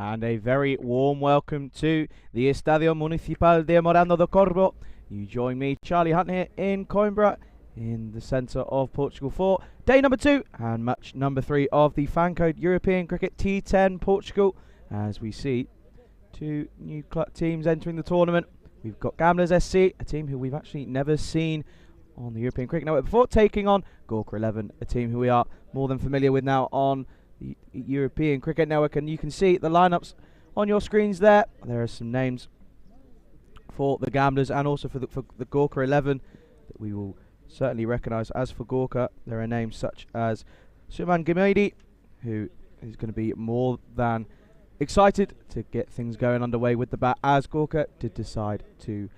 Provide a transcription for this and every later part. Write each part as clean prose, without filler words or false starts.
And a very warm welcome to the Estadio Municipal de Morando do Corvo. You join me, Charlie Hunt, here in Coimbra, in the centre of Portugal for day number 2 and match number 3 of the FanCode European Cricket T10 Portugal. As we see 2 new teams entering the tournament. We've got Gamblers SC, a team who we've actually never seen on the European Cricket Network before, taking on Gorka 11, a team who we are more than familiar with now on the European Cricket Network. And you can see the lineups on your screens there. There are some names for the Gamblers and also for the Gorka 11 that we will certainly recognise. As for Gorka, there are names such as Suman Gimedi, who is going to be more than excited to get things going underway with the bat, as Gorka did decide to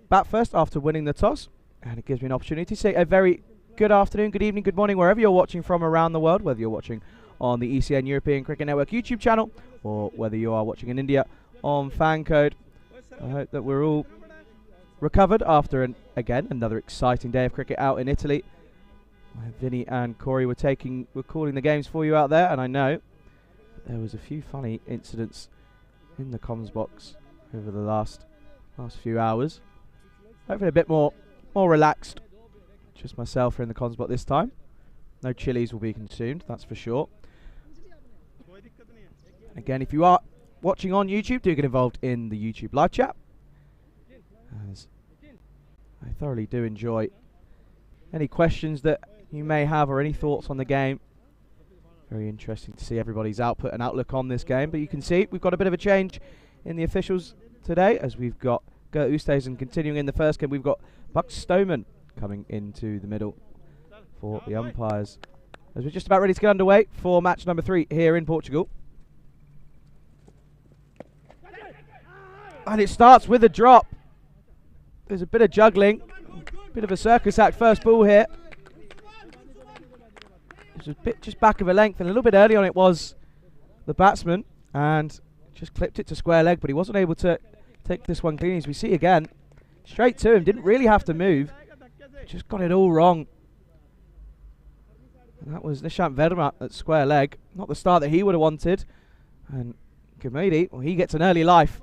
bat first after winning the toss. And it gives me an opportunity to say a very good afternoon, good evening, good morning, wherever you're watching from around the world, whether you're watching on the ECN European Cricket Network YouTube channel or whether you are watching in India on FanCode. I hope that we're all recovered after, again, another exciting day of cricket out in Italy. Vinny and Corey were calling the games for you out there, and I know there was a few funny incidents in the comms box over the last few hours. Hopefully a bit more relaxed. Just myself here in the comms box this time. No chilies will be consumed, that's for sure. Again, if you are watching on YouTube, do get involved in the YouTube live chat, as I thoroughly do enjoy any questions that you may have or any thoughts on the game. Very interesting to see everybody's output and outlook on this game. But you can see we've got a bit of a change in the officials today, as we've got Gert Oosthuizen continuing in the first game. We've got Buck Stoneman coming into the middle for the umpires, as we're just about ready to get underway for match number 3 here in Portugal. And it starts with a drop. There's a bit of juggling, bit of a circus act first ball here. It was a bit just back of a length, and a little bit early on it was the batsman, and just clipped it to square leg, but he wasn't able to take this one clean. As we see again, straight to him, didn't really have to move, just got it all wrong. And that was Nishant Verma at square leg, not the start that he would have wanted. And Gimedi, well, he gets an early life.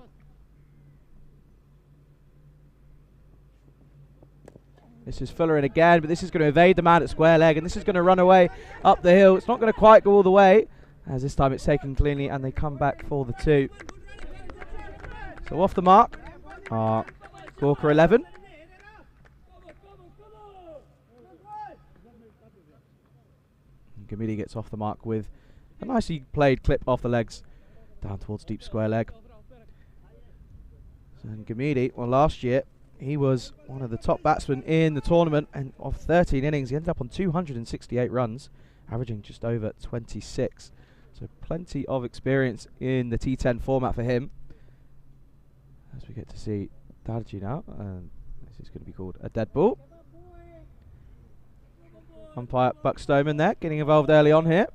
This is Fuller in again, but this is going to evade the man at square leg, and this is going to run away up the hill. It's not going to quite go all the way, as this time it's taken cleanly, and they come back for the 2. So off the mark are Gorka 11. Gimedi gets off the mark with a nicely played clip off the legs down towards deep square leg. And Gimedi, well, last year he was one of the top batsmen in the tournament, and of 13 innings he ended up on 268 runs, averaging just over 26. So plenty of experience in the T10 format for him. As we get to see Darji now, this is going to be called a dead ball. Umpire Buck Stoneman there, getting involved early on here.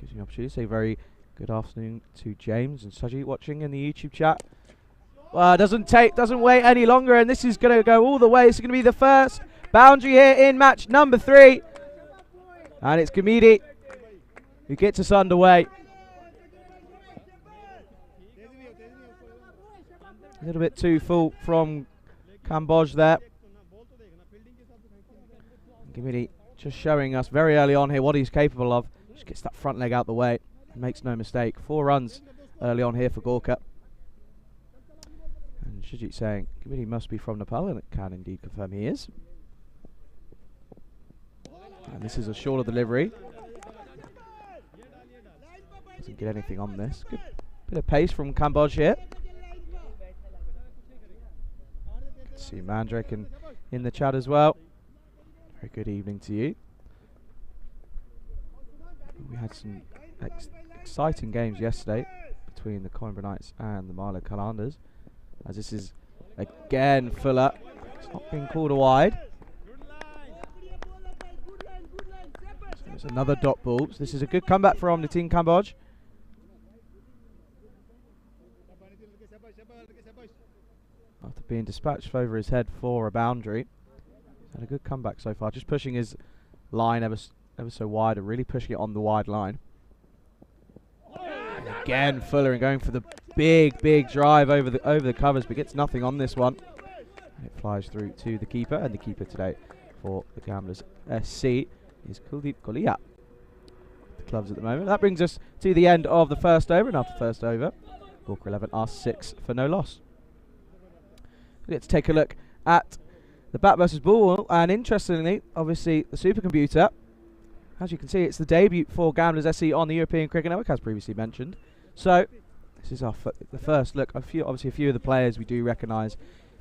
Gives me an opportunity to say very good afternoon to James and Sajid watching in the YouTube chat. Well, doesn't wait any longer, and this is going to go all the way. This is going to be the first boundary here in match number 3. And it's Gimedi who gets us underway. A little bit too full from Kamboj there. Gimedi just showing us very early on here what he's capable of. Just gets that front leg out the way and makes no mistake. 4 runs early on here for Gorka. And Shijit saying Gimedi must be from Nepal, and it can indeed confirm he is. And this is a shorter delivery. Doesn't get anything on this. Good bit of pace from Kamboj here. See Mandrake in the chat as well. Very good evening to you. We had some exciting games yesterday between the Coimbra Knights and the Marlow Calanders, as this is again Fuller. It's not being called a wide. So it's another dot ball. So this is a good comeback from Nitin Kamboj. After being dispatched over his head for a boundary. He's had a good comeback so far, just pushing his line ever so wide, and really pushing it on the wide line. And again, Fuller and going for the big drive over the covers, but gets nothing on this one. And it flies through to the keeper, and the keeper today for the Gamblers SC is Kuldeep Kolia. The clubs at the moment. That brings us to the end of the first over, and after first over, Gorka 11 are 6 for no loss. Let's take a look at the bat versus ball, and interestingly, obviously, the supercomputer. As you can see, it's the debut for Gamblers SC on the European Cricket Network, as previously mentioned. So, this is the first look. Obviously, a few of the players we do recognise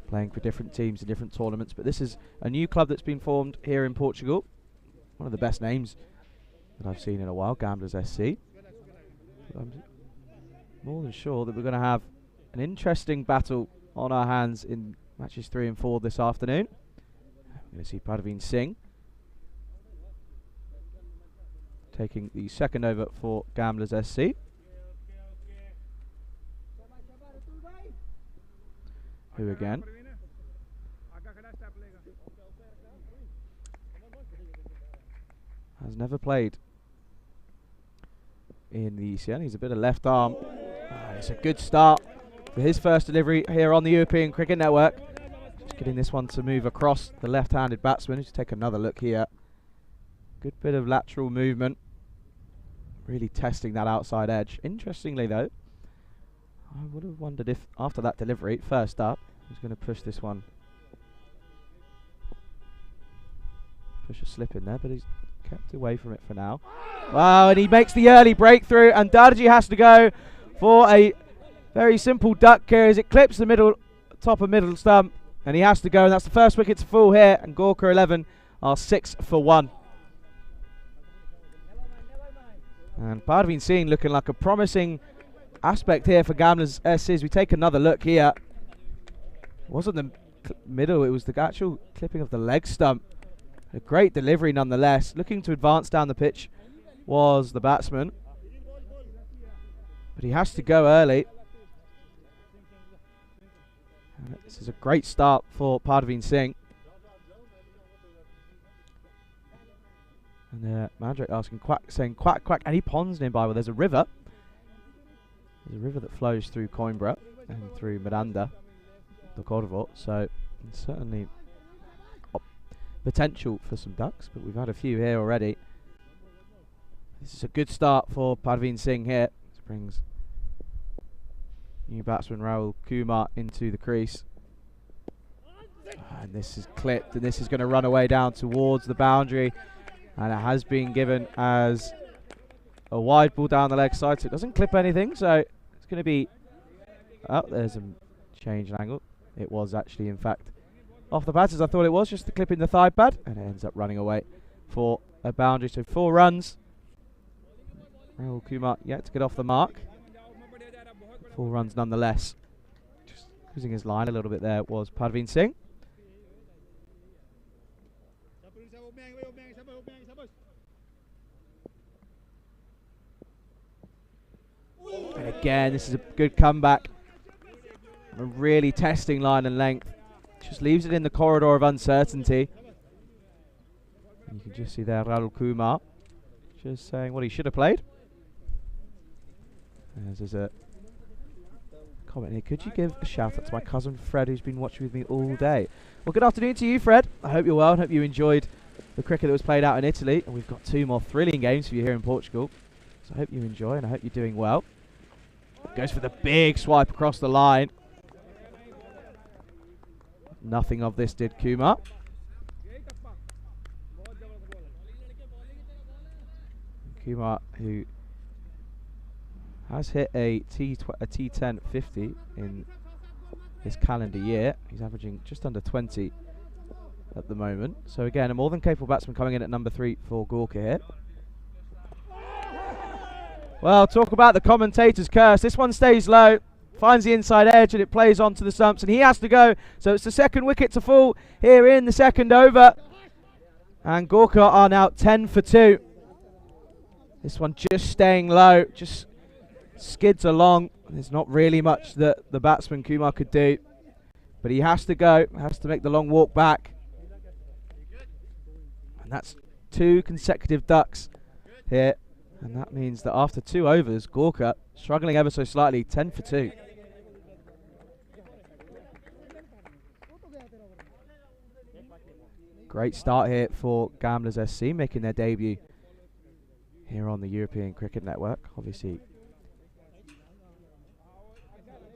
playing for different teams in different tournaments, but this is a new club that's been formed here in Portugal. One of the best names that I've seen in a while, Gamblers SC. I'm more than sure that we're going to have an interesting battle on our hands in matches 3 and 4 this afternoon. We're going to see Parveen Singh taking the second over for Gamblers SC. Who again has never played in the ECN. He's a bit of left arm. It's a good start for his first delivery here on the European Cricket Network. Just getting this one to move across the left-handed batsman. Just take another look here. Good bit of lateral movement. Really testing that outside edge. Interestingly though, I would have wondered if after that delivery, first up, he's going to push this one. Push a slip in there, but he's kept away from it for now. Wow, and he makes the early breakthrough, and Darji has to go for a very simple duck here as it clips the top of middle stump, and he has to go, and that's the first wicket to fall here, and Gorka 11 are 6 for 1. And Parveen Singh looking like a promising aspect here for Gamblers SC as we take another look here. It wasn't the middle, it was the actual clipping of the leg stump. A great delivery nonetheless. Looking to advance down the pitch was the batsman, but he has to go early. And this is a great start for Parveen Singh. And Mandrake asking quack, saying quack quack, and he ponds nearby. Well, there's a river. There's a river that flows through Coimbra and through Miranda do Corvo, so certainly potential for some ducks, but we've had a few here already. This is a good start for Parveen Singh here. This brings new batsman Rahul Kumar into the crease. And this is clipped, and this is going to run away down towards the boundary. And it has been given as a wide ball down the leg side, so it doesn't clip anything. So it's going to be... Oh, there's a change in angle. It was actually, in fact, off the bat as I thought it was, just the clip in the thigh pad. And it ends up running away for a boundary. So 4 runs. Rahul Kumar yet to get off the mark. 4 runs nonetheless. Just losing his line a little bit there was Parveen Singh. And again, this is a good comeback. Really testing line and length. Just leaves it in the corridor of uncertainty. And you can just see there Rahul Kumar just saying what he should have played. There's a comment here. Could you give a shout out to my cousin Fred, who's been watching with me all day? Well, good afternoon to you, Fred. I hope you're well and hope you enjoyed the cricket that was played out in Italy. And we've got 2 more thrilling games for you here in Portugal. So I hope you enjoy and I hope you're doing well. Goes for the big swipe across the line. Nothing of this did Kumar. Kumar, who has hit a T10 50 in this calendar year. He's averaging just under 20 at the moment. So again, a more than capable batsman coming in at number 3 for Gorka here. Well, talk about the commentator's curse. This one stays low, finds the inside edge, and it plays onto the stumps, and he has to go. So it's the second wicket to fall here in the second over. And Gorka are now 10 for 2. This one just staying low, just skids along. There's not really much that the batsman Kumar could do. But he has to go, has to make the long walk back. And that's 2 consecutive ducks here. And that means that after 2 overs, Gorka struggling ever so slightly, 10 for 2. Great start here for Gamblers SC, making their debut here on the European Cricket Network. Obviously,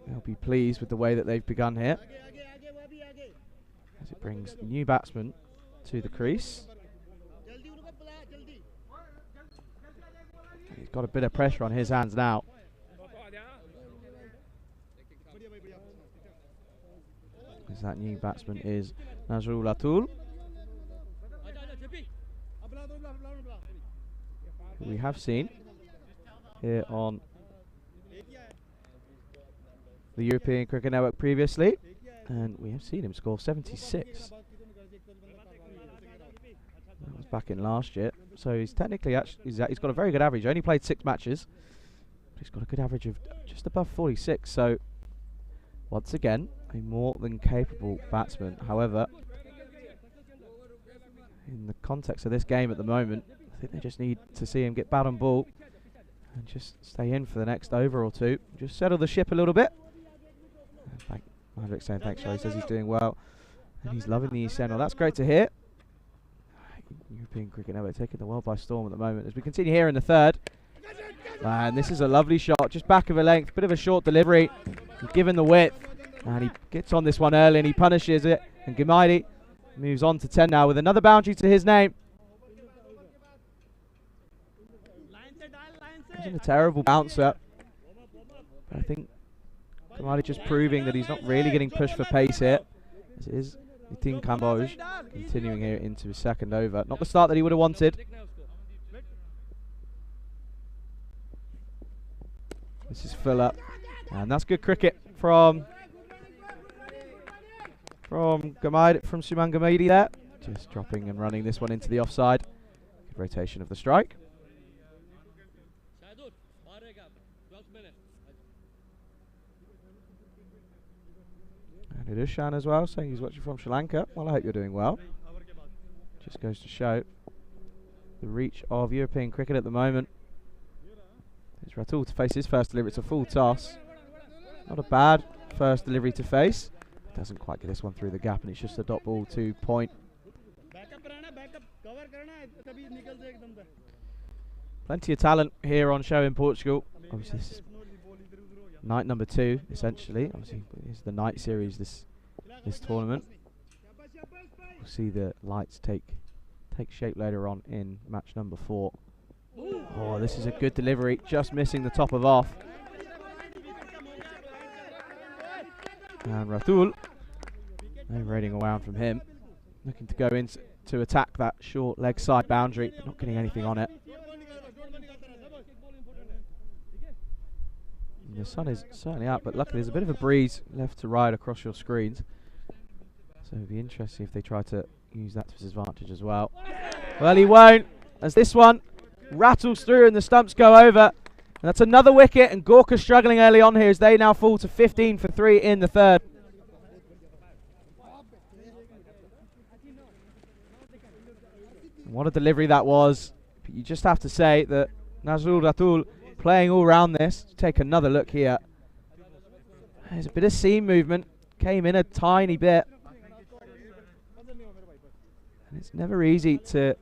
they'll be pleased with the way that they've begun here, as it brings new batsmen to the crease. He's got a bit of pressure on his hands now. As that new batsman is Nazrul Atul, who we have seen here on the European Cricket Network previously, and we have seen him score 76. That was back in last year, so he's technically he's got a very good average. Only played 6 matches, but he's got a good average of just above 46. So once again, a more than capable batsman. However, in the context of this game at the moment, I think they just need to see him get bat on ball and just stay in for the next over or 2. Just settle the ship a little bit. Maverick saying thanks, he says he's doing well and he's loving the East End. Well, that's great to hear. European Cricket Network taking the world by storm at the moment. As we continue here in the 3rd, and this is a lovely shot, just back of a length, bit of a short delivery, given the width, and he gets on this one early and he punishes it, and Gamaidi moves on to 10 now with another boundary to his name. Isn't a terrible bouncer, but I think Gamaidi just proving that he's not really getting pushed for pace here. As it is Nitin Kamboj continuing here into his 2nd over. Not the start that he would have wanted. This is Fuller, and that's good cricket from Gamaidi, from Suman Gamaidi there. Just dropping and running this one into the offside. Good rotation of the strike. And Idushan as well, saying he's watching from Sri Lanka. Well, I hope you're doing well. Just goes to show the reach of European cricket at the moment. It's Ratul to face his first delivery. It's a full toss. Not a bad first delivery to face. Doesn't quite get this one through the gap, and it's just a dot ball to point. Plenty of talent here on show in Portugal. Obviously, this is night number 2, essentially. Obviously, it's the night series this tournament. We'll see the lights take shape later on in match number 4. Oh, this is a good delivery, just missing the top of off. And Ratul, no raiding around from him. Looking to go in to attack that short leg side boundary, but not getting anything on it. And the sun is certainly out, but luckily there's a bit of a breeze left to right across your screens. So it'll be interesting if they try to use that to his advantage as well. Well, he won't, as this one rattles through and the stumps go over. And that's another wicket, and Gorka struggling early on here as they now fall to 15 for 3 in the 3rd. What a delivery that was. But you just have to say that Nazrul Ratul playing all round this. Take another look here. There's a bit of seam movement. Came in a tiny bit. And it's never easy to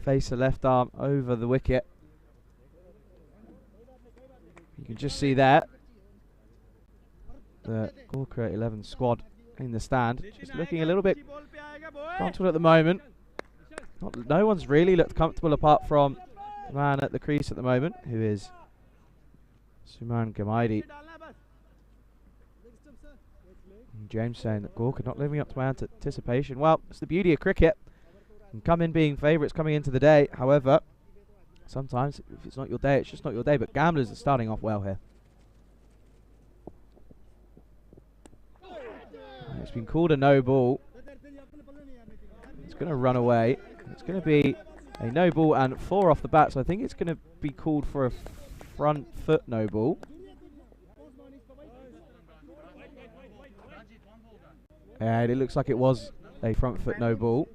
face the left arm over the wicket. You can just see there the Gorka 11 squad in the stand. Just looking a little bit frontal at the moment. No one's really looked comfortable apart from the man at the crease at the moment, who is Suman Gamaidi. And James saying that Gorka not living up to my anticipation. Well, it's the beauty of cricket. And come in being favourites coming into the day. However, sometimes if it's not your day, it's just not your day. But Gamblers are starting off well here. It's been called a no ball. It's going to run away. It's going to be a no ball and 4 off the bat. So I think it's going to be called for a front foot no ball. And it looks like it was a front foot no ball.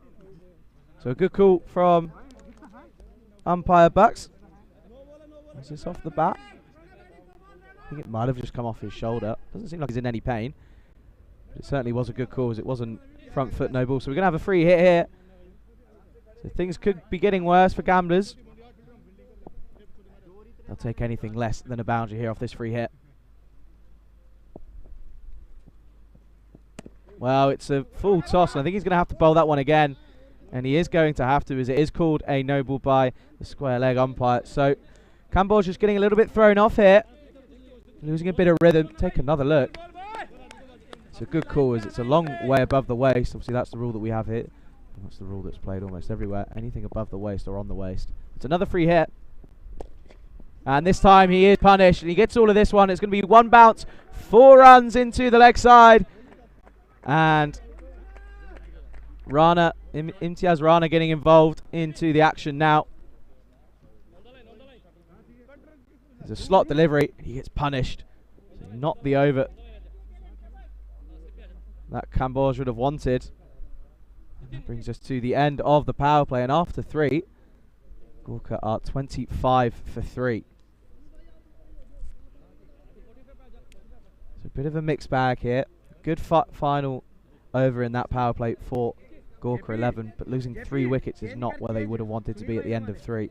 So a good call from umpire bucks. Is this off the bat? I think it might have just come off his shoulder. Doesn't seem like he's in any pain. But it certainly was a good call, as it wasn't front foot no ball. So we're going to have a free hit here. So things could be getting worse for gamblers. They'll take anything less than a boundary here off this free hit. Well, it's a full toss, and I think he's going to have to bowl that one again. And he is going to have to, as it is called a no ball by the square leg umpire. So Camboge just getting a little bit thrown off here. Losing a bit of rhythm. Take another look. It's a good call, as it's a long way above the waist. Obviously, that's the rule that we have here. That's the rule that's played almost everywhere. Anything above the waist or on the waist. It's another free hit. And this time he is punished, and he gets all of this one. It's going to be one bounce, 4 runs into the leg side. And Rana, Imtiaz Rana getting involved into the action now. There's a slot delivery. He gets punished. So not the over that Camboge would have wanted. And that brings us to the end of the power play. And after 3, Gorkha are 25 for 3. So a bit of a mixed bag here. Good final over in that power play for Gorkha 11. But losing 3 wickets is not where they would have wanted to be at the end of 3.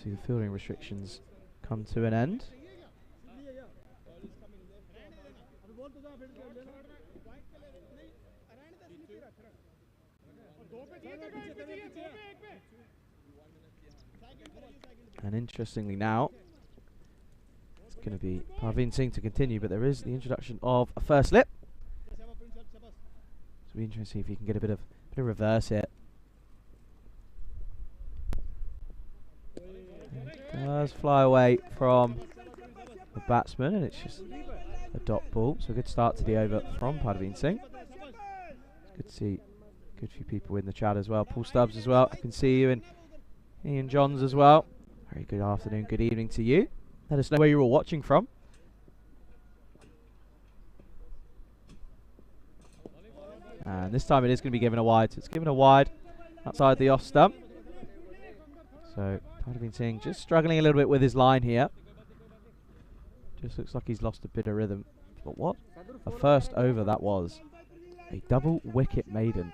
See the fielding restrictions come to an end. And interestingly now, it's going to be Parveen Singh to continue, but there is the introduction of a first slip. It'll be interesting if he can get a bit of reverse here. Does fly away from the batsman, and it's just a dot ball. So a good start to the over from Parveen Singh. It's good to see a good few people in the chat as well. Paul Stubbs as well. I can see you, and Ian Johns as well. Very good afternoon, good evening to you. Let us know where you're all watching from. And this time it is going to be given a wide. So it's given a wide outside the off stump. So Parveen Singh just struggling a little bit with his line here. Just looks like he's lost a bit of rhythm. But what a first over that was. A double wicket maiden.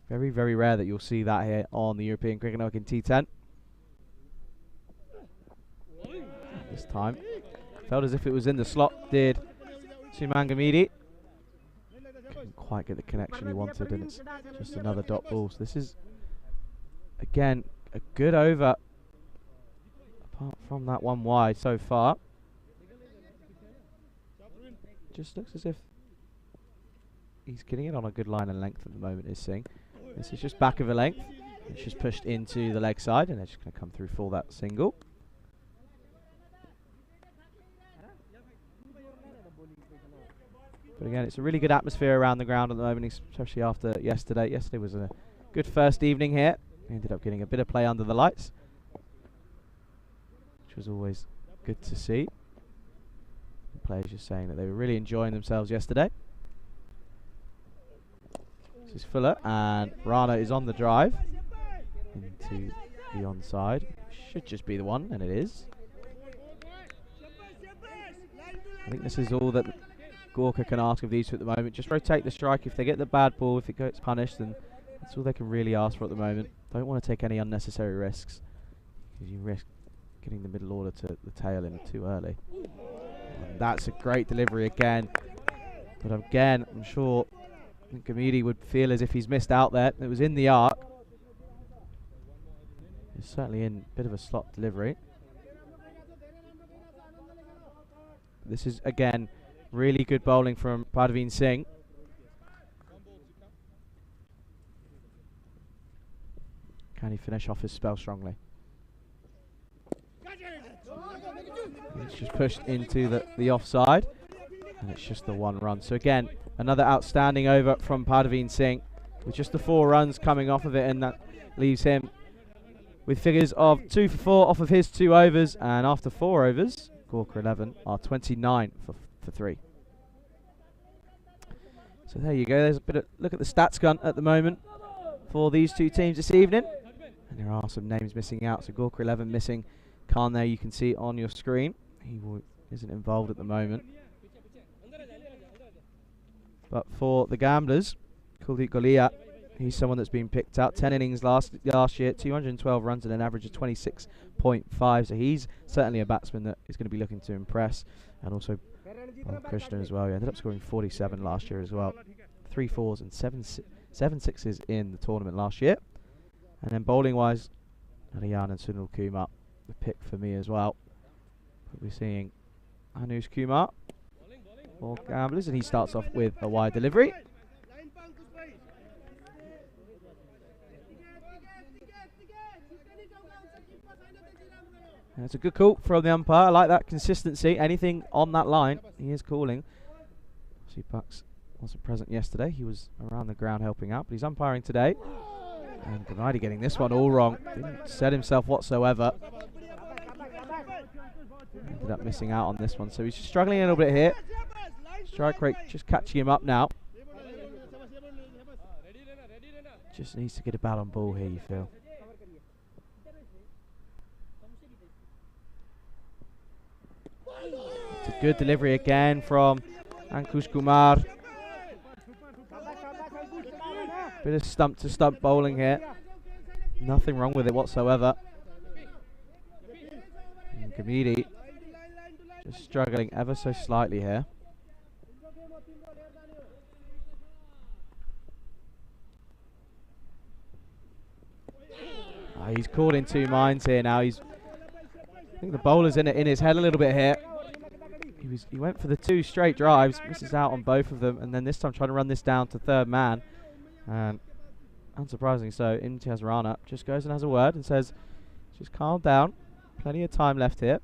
Very, very rare that you'll see that here on the European Cricket Network in T10. This time felt as if it was in the slot, did Sumangamidi. Couldn't quite get the connection he wanted, and it's just another dot ball. So this is, again, a good over, apart from that one wide so far. Just looks as if he's getting it on a good line and length at the moment, is Singh. This is just back of a length. It's just pushed into the leg side, and they're just going to come through for that single. But again, it's a really good atmosphere around the ground at the moment, especially after yesterday. Yesterday was a good first evening here. We ended up getting a bit of play under the lights, which was always good to see. The players just saying that they were really enjoying themselves yesterday. This is Fuller, and Rana is on the drive into the onside. Should just be the one, and it is. I think this is all that Gorkha can ask of these two at the moment. Just rotate the strike. If they get the bad ball, if it gets punished, then that's all they can really ask for at the moment. Don't want to take any unnecessary risks, because you risk getting the middle order to the tail in too early. And that's a great delivery again. But again, I'm sure Gamidi would feel as if he's missed out there. It was in the arc. It's certainly in a bit of a slot delivery. This is, again, really good bowling from Parveen Singh. Can he finish off his spell strongly? It's just pushed into the offside, and it's just the 1 run. So again, another outstanding over from Parveen Singh, with just the 4 runs coming off of it, and that leaves him with figures of 2 for 4 off of his 2 overs. And after 4 overs, Gorkha 11 are 29 for 3. So there you go. There's a bit of look at the stats gun at the moment for these two teams this evening. And there are some names missing out. So Gorka 11 missing. Khan there, you can see on your screen. He isn't involved at the moment. But for the Gamblers, Kuldeep Golia, he's someone that's been picked out. 10 innings last year, 212 runs and an average of 26.5. So he's certainly a batsman that is going to be looking to impress. And also Krishna as well. He ended up scoring 47 last year as well. 3 fours and 7 sixes in the tournament last year. And then bowling-wise, Narayan and Sunil Kumar, the pick for me as well. But we're seeing Anush Kumar for Gamblers, and he starts off with a wide delivery. And it's a good call from the umpire. I like that consistency. Anything on that line, he is calling. See, Bucks wasn't present yesterday. He was around the ground helping out, but he's umpiring today. And Gennady getting this one all wrong. Didn't set himself whatsoever. Ended up missing out on this one. So he's struggling a little bit here. Strike rate just catching him up now. Just needs to get a bat on ball here, you feel. It's a good delivery again from Ankush Kumar. Bit of stump to stump bowling here. Nothing wrong with it whatsoever. And Gennady just struggling ever so slightly here. He's caught in two minds here now. I think the bowler's in his head a little bit here. He went for the 2 straight drives, misses out on both of them, and then this time trying to run this down to third man. And unsurprisingly so, Imtiaz Rana just goes and has a word and says, just calm down, plenty of time left here.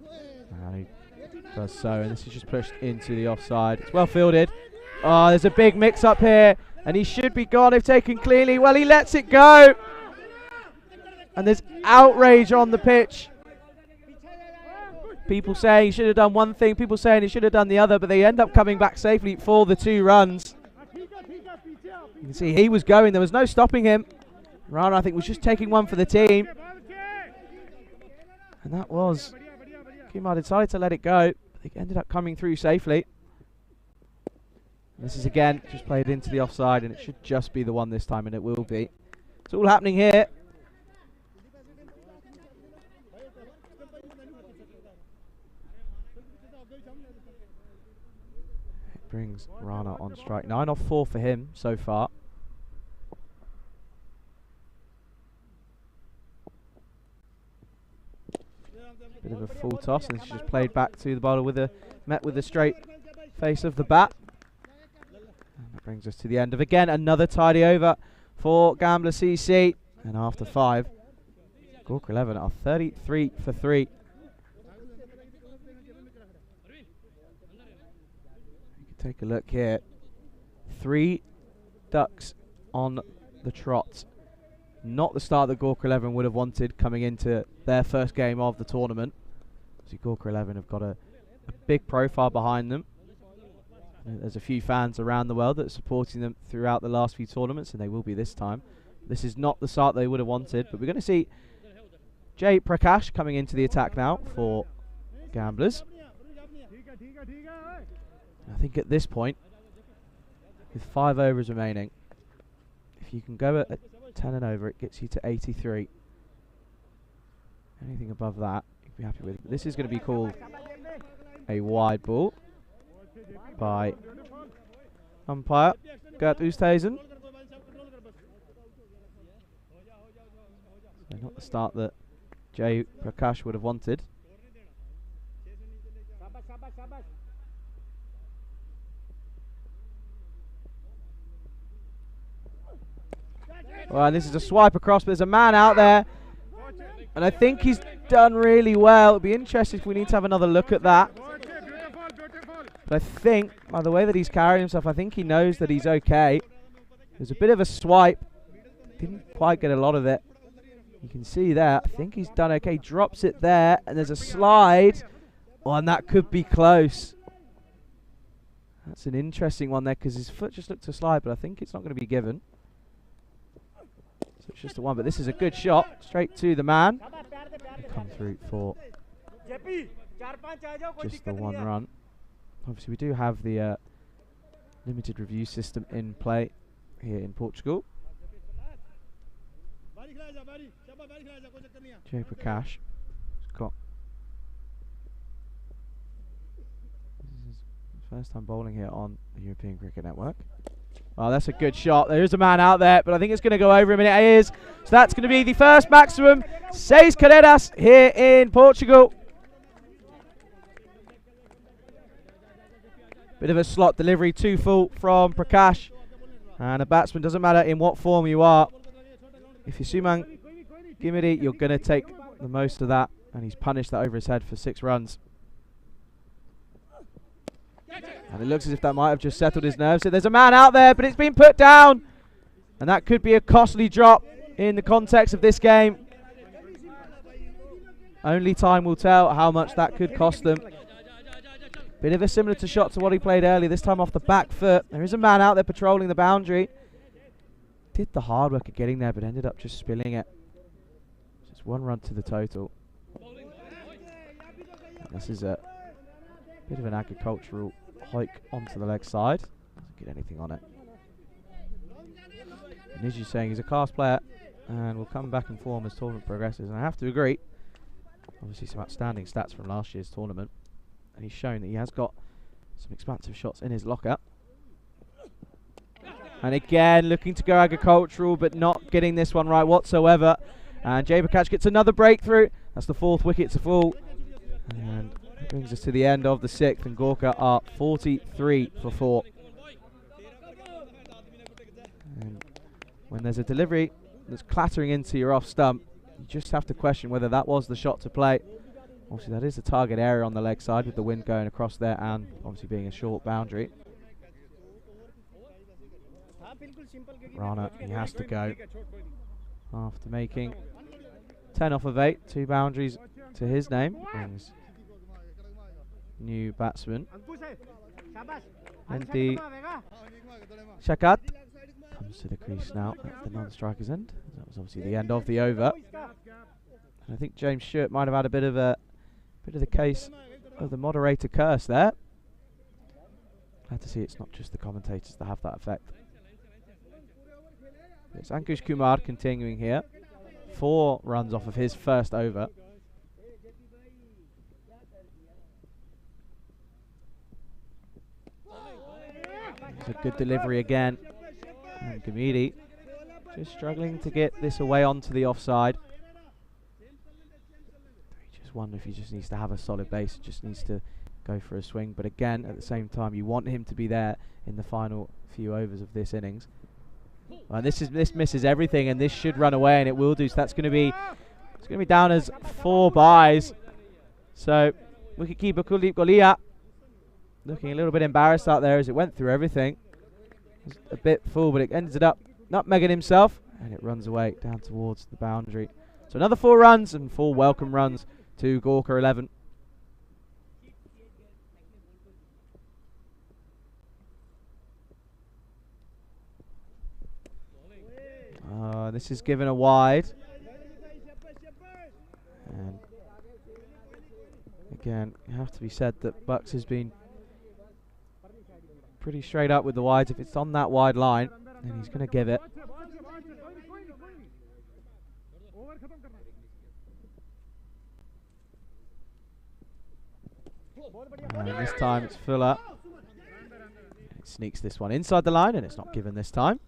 And he does so, and this is just pushed into the offside. It's well fielded. Oh, there's a big mix up here, and he should be gone if taken cleanly. Well, he lets it go. And there's outrage on the pitch. People saying he should have done one thing, people saying he should have done the other, but they end up coming back safely for the 2 runs. You can see he was going, there was no stopping him. Rana, I think, was just taking one for the team. And that was, Kumar decided to let it go. They ended up coming through safely. This is again just played into the offside, and it should just be the one this time, and it will be. It's all happening here. It brings Rana on strike. 9 off 4 for him so far. Bit of a full toss, and it's just played back to the bowler with met with the straight face of the bat. And that brings us to the end of again another tidy over for Gambler CC. And after 5, Gorka 11 are 33 for 3. Take a look here. 3 ducks on the trot. Not the start that Gorka 11 would have wanted coming into their first game of the tournament. See, Gorka 11 have got a big profile behind them. There's a few fans around the world that are supporting them throughout the last few tournaments, and they will be this time. This is not the start they would have wanted, but we're going to see Jay Prakash coming into the attack now for Gamblers. I think at this point, with 5 overs remaining, if you can go at 10 and over, it gets you to 83. Anything above that, you'd be happy with. This is going to be called a wide ball by umpire Gert Oosthuizen. So not the start that Jay Prakash would have wanted. Well, and this is a swipe across, but there's a man out there, and I think he's done really well. It'll be interesting if we need to have another look at that. But I think, by the way that he's carrying himself, I think he knows that he's okay. There's a bit of a swipe. Didn't quite get a lot of it. You can see there. I think he's done okay. Drops it there, and there's a slide. Oh, and that could be close. That's an interesting one there because his foot just looked to slide, but I think it's not going to be given. So it's just the one, but this is a good shot. Straight to the man. Come through for just the one run. Obviously, we do have the limited review system in play here in Portugal. Jay Prakash has got his first time bowling here on the European Cricket Network. Oh, that's a good shot. There is a man out there, but I think it's going to go over him, and it is. So that's going to be the first maximum 6 carreras here in Portugal. Bit of a slot delivery, too full from Prakash. And a batsman, doesn't matter in what form you are. If you're Suman Gimidi, you're going to take the most of that. And he's punished that over his head for 6 runs. And it looks as if that might have just settled his nerves. So there's a man out there, but it's been put down. And that could be a costly drop in the context of this game. Only time will tell how much that could cost them. Bit of a similar to shot to what he played earlier, this time off the back foot. There is a man out there patrolling the boundary. Did the hard work of getting there, but ended up just spilling it. Just 1 run to the total. And this is a bit of an agricultural hike onto the leg side. Doesn't get anything on it. Niju saying he's a class player and will come back in form as tournament progresses. And I have to agree. Obviously some outstanding stats from last year's tournament. And he's shown that he has got some expansive shots in his locker. And again, looking to go agricultural, but not getting this one right whatsoever. And Jay Prakash gets another breakthrough. That's the 4th wicket to fall. And that brings us to the end of the 6th. And Gorka are 43 for 4. And when there's a delivery that's clattering into your off stump, you just have to question whether that was the shot to play. Obviously, that is the target area on the leg side with the wind going across there and obviously being a short boundary. Rana, he has to go after making 10 off of 8, 2 boundaries to his name. Brings new batsman. And the Shakat comes to the crease now at the non-striker's end. That was obviously the end of the over. And I think James Stewart might have had a bit of the case of the moderator curse there. Glad to see it's not just the commentators that have that effect. It's Ankush Kumar continuing here. 4 runs off of his first over. It's a good delivery again. And Gamidi just struggling to get this away onto the offside. You just wonder if he just needs to have a solid base, just needs to go for a swing. But again, at the same time, you want him to be there in the final few overs of this innings. This misses everything, and this should run away, and it will do. So that's going to be down as 4 byes. So wicketkeeper Kuldeep Golia looking a little bit embarrassed out there as it went through everything. It was a bit full, but it ended up nutmegging himself, and it runs away down towards the boundary. So another 4 runs and 4 welcome runs to Gorka 11. This is given a wide. And again, it has to be said that Bucks has been pretty straight up with the wides. If it's on that wide line, then he's going to give it. And this time it's Fuller. It sneaks this one inside the line, and it's not given this time.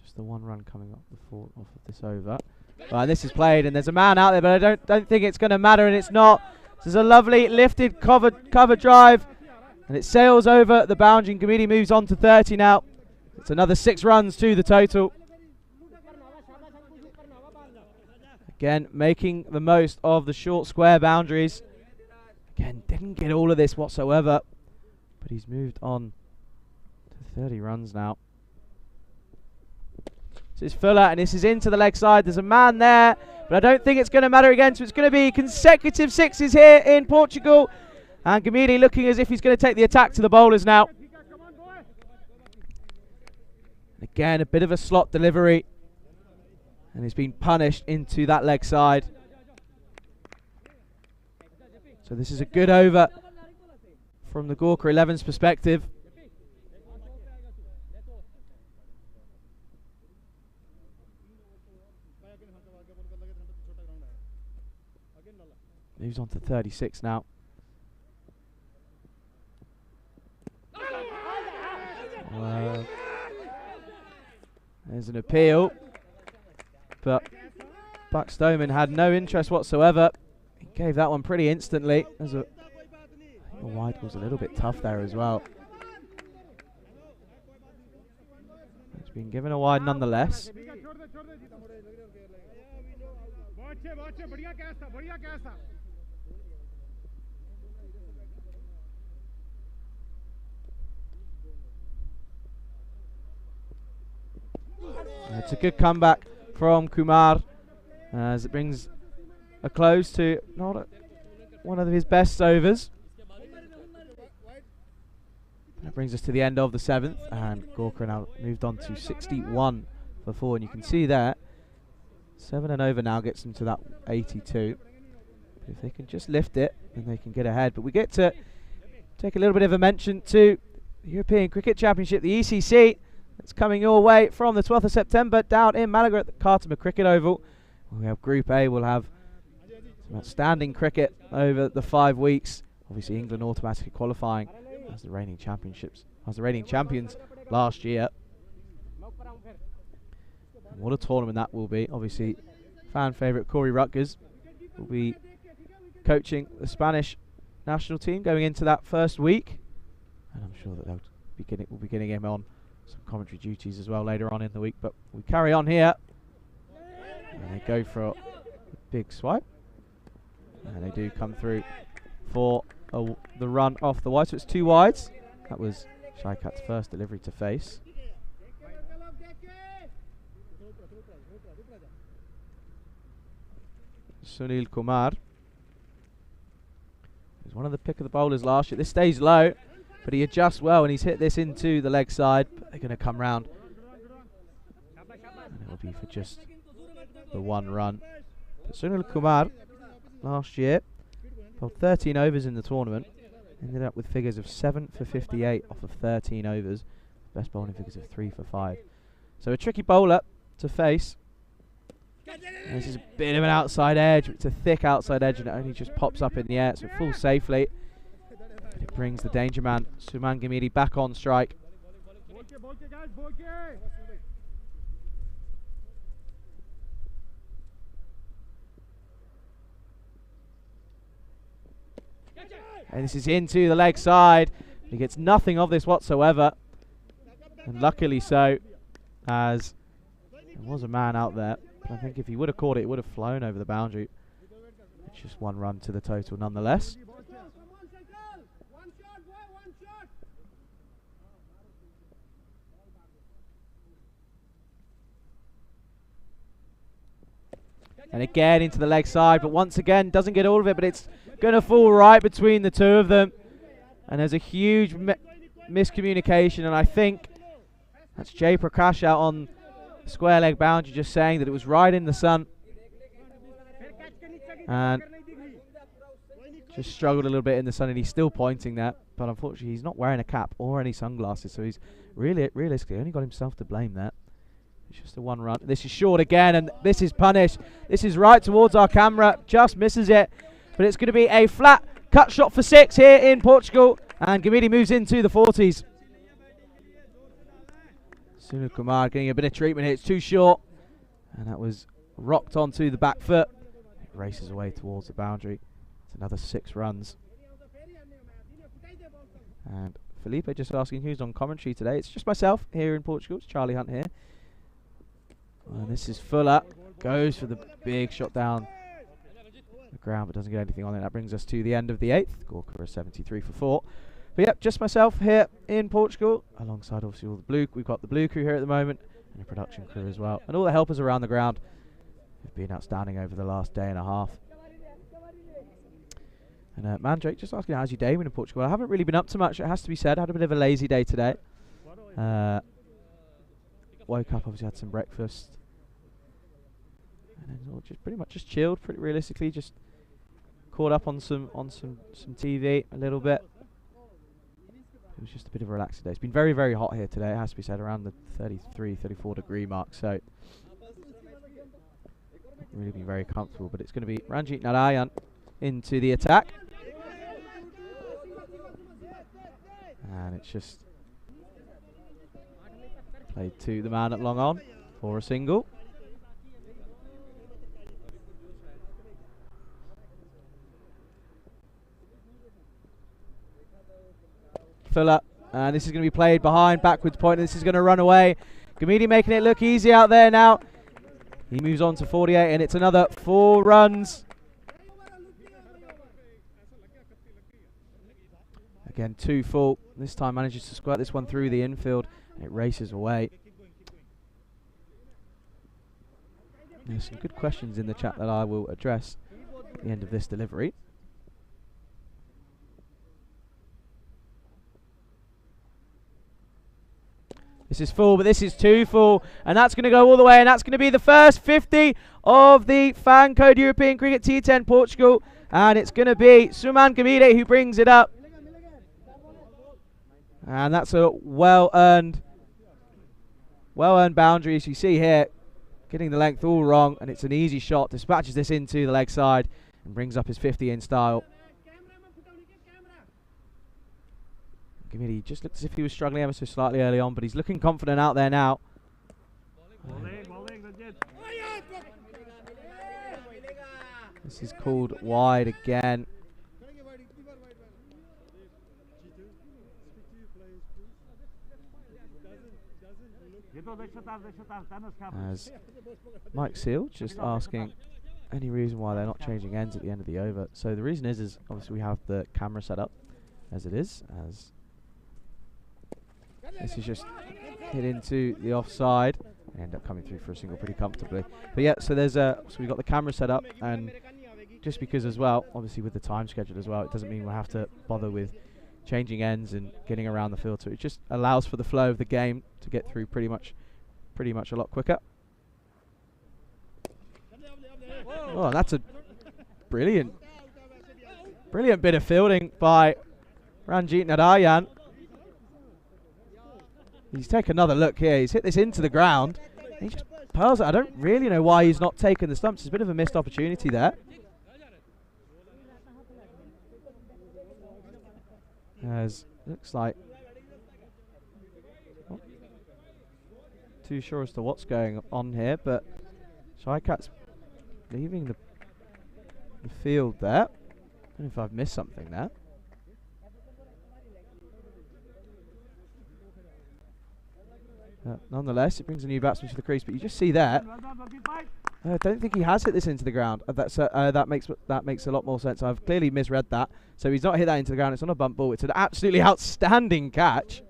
Just the 1 run coming off of this over. Well, this is played, and there's a man out there, but I don't think it's going to matter, and it's not. This is a lovely lifted cover drive, and it sails over the boundary, and Gamidi moves on to 30 now. It's another 6 runs to the total. Again, making the most of the short square boundaries. Again, didn't get all of this whatsoever. but he's moved on to 30 runs now. So it's Fuller, and this is into the leg side. There's a man there, but I don't think it's going to matter again. So it's going to be consecutive sixes here in Portugal. And Gamidi looking as if he's going to take the attack to the bowlers now. Again, a bit of a slot delivery. And he's been punished into that leg side. So this is a good over from the Gorka 11's perspective. Moves on to 36 now. There's an appeal, but Buck Stoneman had no interest whatsoever. He gave that one pretty instantly. There's a wide was a little bit tough there as well. It's been given a wide nonetheless. It's a good comeback from Kumar as it brings a close to one of his best overs. That brings us to the end of the 7th, and Gorka now moved on to 61 for 4, and you can see there 7 and over now gets them to that 82. But if they can just lift it, then they can get ahead. But we get to take a little bit of a mention to the European Cricket Championship, the ECC. It's coming your way from the 12th of September down in Malaga at the Khartoum Cricket Oval. We have Group A. We'll have some outstanding cricket over the 5 weeks. Obviously, England automatically qualifying as the reigning champions last year. And what a tournament that will be. Obviously, fan favourite Corey Rutgers will be coaching the Spanish national team going into that first week. And I'm sure that we'll be getting him on some commentary duties as well later on in the week, but we carry on here and they go for a big swipe, and they do come through for the run off the wide, so it's 2 wides. That was Shaikat's first delivery to face. Sunil Kumar is one of the pick of the bowlers last year. This stays low, but he adjusts well, and he's hit this into the leg side. But they're going to come round, and it will be for just the 1 run. But Sunil Kumar last year bowled 13 overs in the tournament, ended up with figures of 7 for 58 off of 13 overs. Best bowling figures of 3 for 5. So a tricky bowler to face. And this is a bit of an outside edge. It's a thick outside edge, and it only just pops up in the air, so it falls safely. But it brings the danger man, Suman Gamidi, back on strike. And this is into the leg side. He gets nothing of this whatsoever. And luckily so, as there was a man out there. But I think if he would have caught it, it would have flown over the boundary. It's just 1 run to the total nonetheless. And again into the leg side, but once again doesn't get all of it, but it's going to fall right between the two of them. And there's a huge miscommunication, and I think that's Jay Prakash out on square leg boundary just saying that it was right in the sun. And just struggled a little bit in the sun, and he's still pointing that. But unfortunately he's not wearing a cap or any sunglasses, so he's realistically only got himself to blame there. It's just a 1 run. This is short again, and this is punished. This is right towards our camera, just misses it. But it's going to be a flat cut shot for 6 here in Portugal, and Gamidi moves into the 40s. Sunil Kumar getting a bit of treatment here. It's too short, and that was rocked onto the back foot. It races away towards the boundary. It's another 6 runs. And Felipe just asking who's on commentary today. It's just myself here in Portugal. It's Charlie Hunt here. And this is Fuller. Goes for the big shot down the ground, but doesn't get anything on it. That brings us to the end of the 8th. Gorka 73 for 4. But yep, just myself here in Portugal, alongside obviously all the blue. We've got the blue crew here at the moment, and a production crew as well, and all the helpers around the ground have been outstanding over the last day and a half. And Mandrake just asking, how's your day been in Portugal? I haven't really been up to much, it has to be said. I had a bit of a lazy day today. Woke up, obviously had some breakfast, and then just pretty much just chilled. Pretty realistically, just caught up on some TV a little bit. It was just a bit of a relaxing day. It's been very, very hot here today, it has to be said, around the 33, 34 degree mark. So really been very comfortable. But it's going to be Ranjit Narayan into the attack, and it's just played to the man at long on for a single. Fuller, and this is going to be played behind, backwards point, and this is going to run away. Gamidi making it look easy out there now. He moves on to 48, and it's another 4 runs. Again, 2 full. This time manages to squirt this one through the infield, and it races away. There's some good questions in the chat that I will address at the end of this delivery. This is full, but this is 2 full, and that's going to go all the way, and that's going to be the first 50 of the FanCode European Cricket T10 Portugal, and it's going to be Suman Gamide who brings it up. And that's a well-earned boundary, as you see here, getting the length all wrong, and it's an easy shot. Dispatches this into the leg side and brings up his 50 in style. Gamidi just looked as if he was struggling ever so slightly early on, but he's looking confident out there now. This is called wide again. As Mike Seal just asking any reason why they're not changing ends at the end of the over. So the reason is obviously we have the camera set up as it is, as this is just hit into the offside and end up coming through for a single pretty comfortably. But yeah, so there's so we've got the camera set up, and just because as well, obviously with the time schedule as well, it doesn't mean we'll have to bother with changing ends and getting around the field. So it just allows for the flow of the game to get through pretty much a lot quicker. Oh, that's a brilliant bit of fielding by Ranjit Narayan. He's taken another look here. He's hit this into the ground. He just pearls it. I don't really know why he's not taken the stumps. It's a bit of a missed opportunity there. As looks like not too sure as to what's going on here, but Shaikat's leaving the field there. I don't know if I've missed something there. Nonetheless, it brings a new batsman to the crease, but you just see there. I don't think he has hit this into the ground. That makes a lot more sense. I've clearly misread that. So he's not hit that into the ground. It's on a bump ball. It's an absolutely outstanding catch.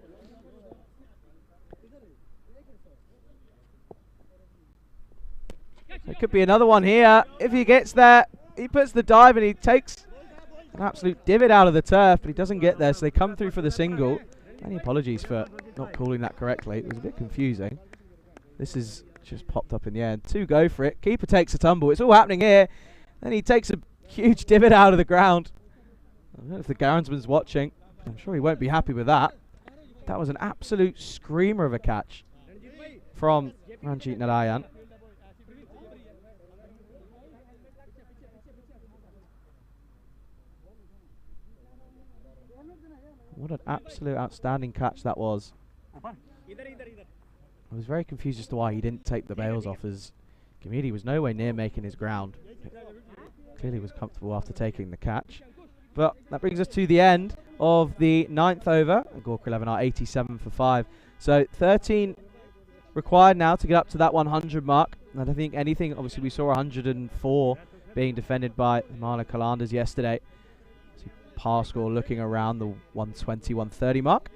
So it could be another one here. If he gets there, he puts the dive and he takes an absolute divot out of the turf, but he doesn't get there, so they come through for the single. Any apologies for not calling that correctly. It was a bit confusing. This is just popped up in the air. 2 go for it. Keeper takes a tumble. It's all happening here. Then he takes a huge divot out of the ground. I don't know if the groundsman's watching. I'm sure he won't be happy with that. That was an absolute screamer of a catch from Ranjit Narayan. What an absolute outstanding catch that was. I was very confused as to why he didn't take the bails off, as Gamidi was nowhere near making his ground. Clearly was comfortable after taking the catch. But that brings us to the end of the 9th over. Gorka 11 are 87 for 5. So 13 required now to get up to that 100 mark. And I think anything, obviously we saw 104 being defended by Mana Kalanders yesterday. So par score looking around the 120, 130 mark.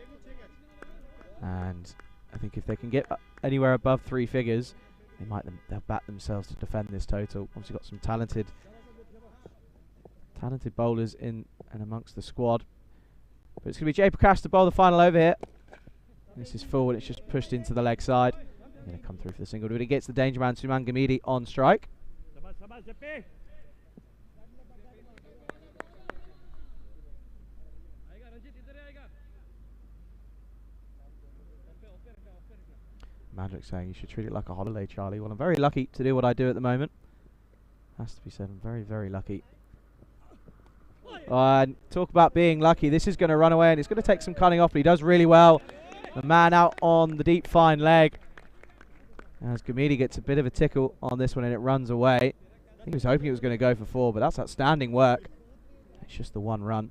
And I think if they can get anywhere above 3 figures, they'll back themselves to defend this total. Obviously got some talented bowlers in and amongst the squad. But it's going to be Jay Prakash to bowl the final over here. This is full and it's just pushed into the leg side. They're going to come through for the single. But he gets the danger man, Suman Gamidi, on strike. Magic saying you should treat it like a holiday, Charlie. Well, I'm very lucky to do what I do at the moment. Has to be said, I'm very, very lucky. And talk about being lucky. This is going to run away and it's going to take some cutting off, but he does really well. The man out on the deep fine leg. As Gamidi gets a bit of a tickle on this one and it runs away. I think he was hoping it was going to go for 4, but that's outstanding work. It's just the 1 run.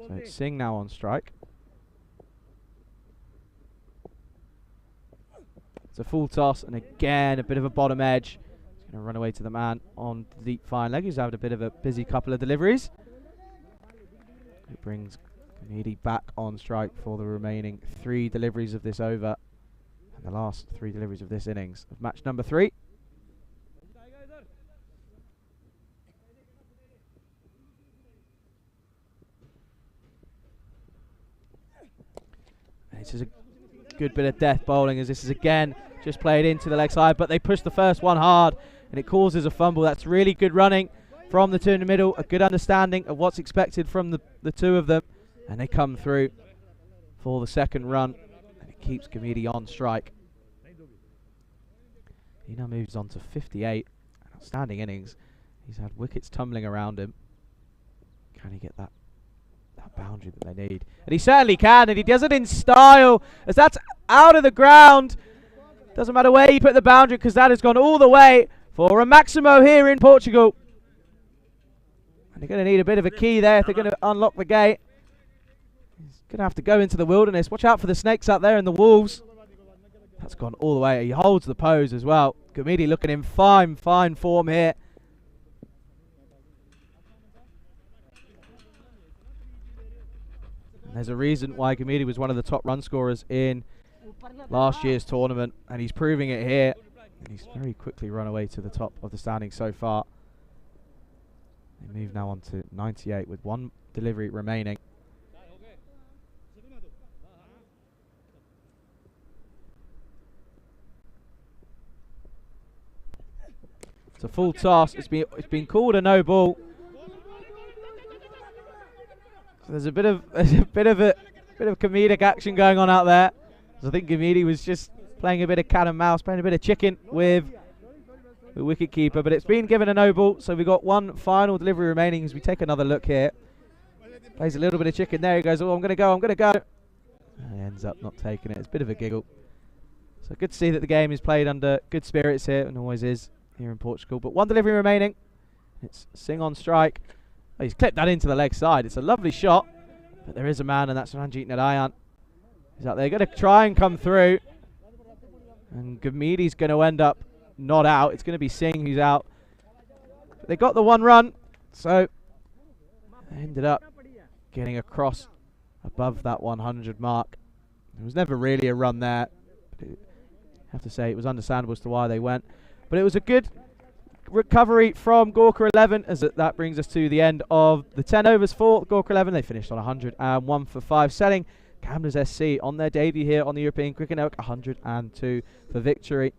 So it's Singh now on strike. It's a full toss, and again, a bit of a bottom edge. It's going to run away to the man on the deep fine leg. He's had a bit of a busy couple of deliveries. It brings Gamidi back on strike for the remaining 3 deliveries of this over. And the last 3 deliveries of this innings of match number 3. This is a good bit of death bowling, as this is again just played into the leg side, but they push the first one hard and it causes a fumble. That's really good running from the 2 in the middle, a good understanding of what's expected from the 2 of them, and they come through for the second run and it keeps Gamidi on strike. He now moves on to 58. Outstanding innings. He's had wickets tumbling around him. Can he get that boundary that they need? And he certainly can, and he does it in style, as that's out of the ground. Doesn't matter where you put the boundary, because that has gone all the way for a Maximo here in Portugal. And they're going to need a bit of a key there if they're going to unlock the gate. He's going to have to go into the wilderness. Watch out for the snakes out there and the wolves. That's gone all the way. He holds the pose as well. Gamidi looking in fine form here. There's a reason why Gamidi was one of the top run scorers in last year's tournament, and he's proving it here. And he's very quickly run away to the top of the standings so far. They move now on to 98 with 1 delivery remaining. It's a full toss. It's been called a no ball. So there's a bit of comedic action going on out there. So I think Gamidi was just playing a bit of cat and mouse, playing a bit of chicken with the wicket keeper, but it's been given a no ball. So we've got 1 final delivery remaining as we take another look here. Plays a little bit of chicken there. He goes, oh, I'm going to go. And he ends up not taking it. It's a bit of a giggle. So good to see that the game is played under good spirits here, and always is here in Portugal. But 1 delivery remaining. It's Singh on strike. Oh, he's clipped that into the leg side. It's a lovely shot, but there is a man, and that's Ranjit Narayan. He's out there going to try and come through, and Gamidi's going to end up not out. It's going to be Singh who's out. But they got the 1 run, so they ended up getting across above that 100 mark. There was never really a run there. I have to say it was understandable as to why they went, but it was a good recovery from Gorkha 11, as that brings us to the end of the 10 overs for Gorkha 11. They finished on 101 for 5, selling Gamblers SC on their debut here on the European Cricket Network 102 for victory.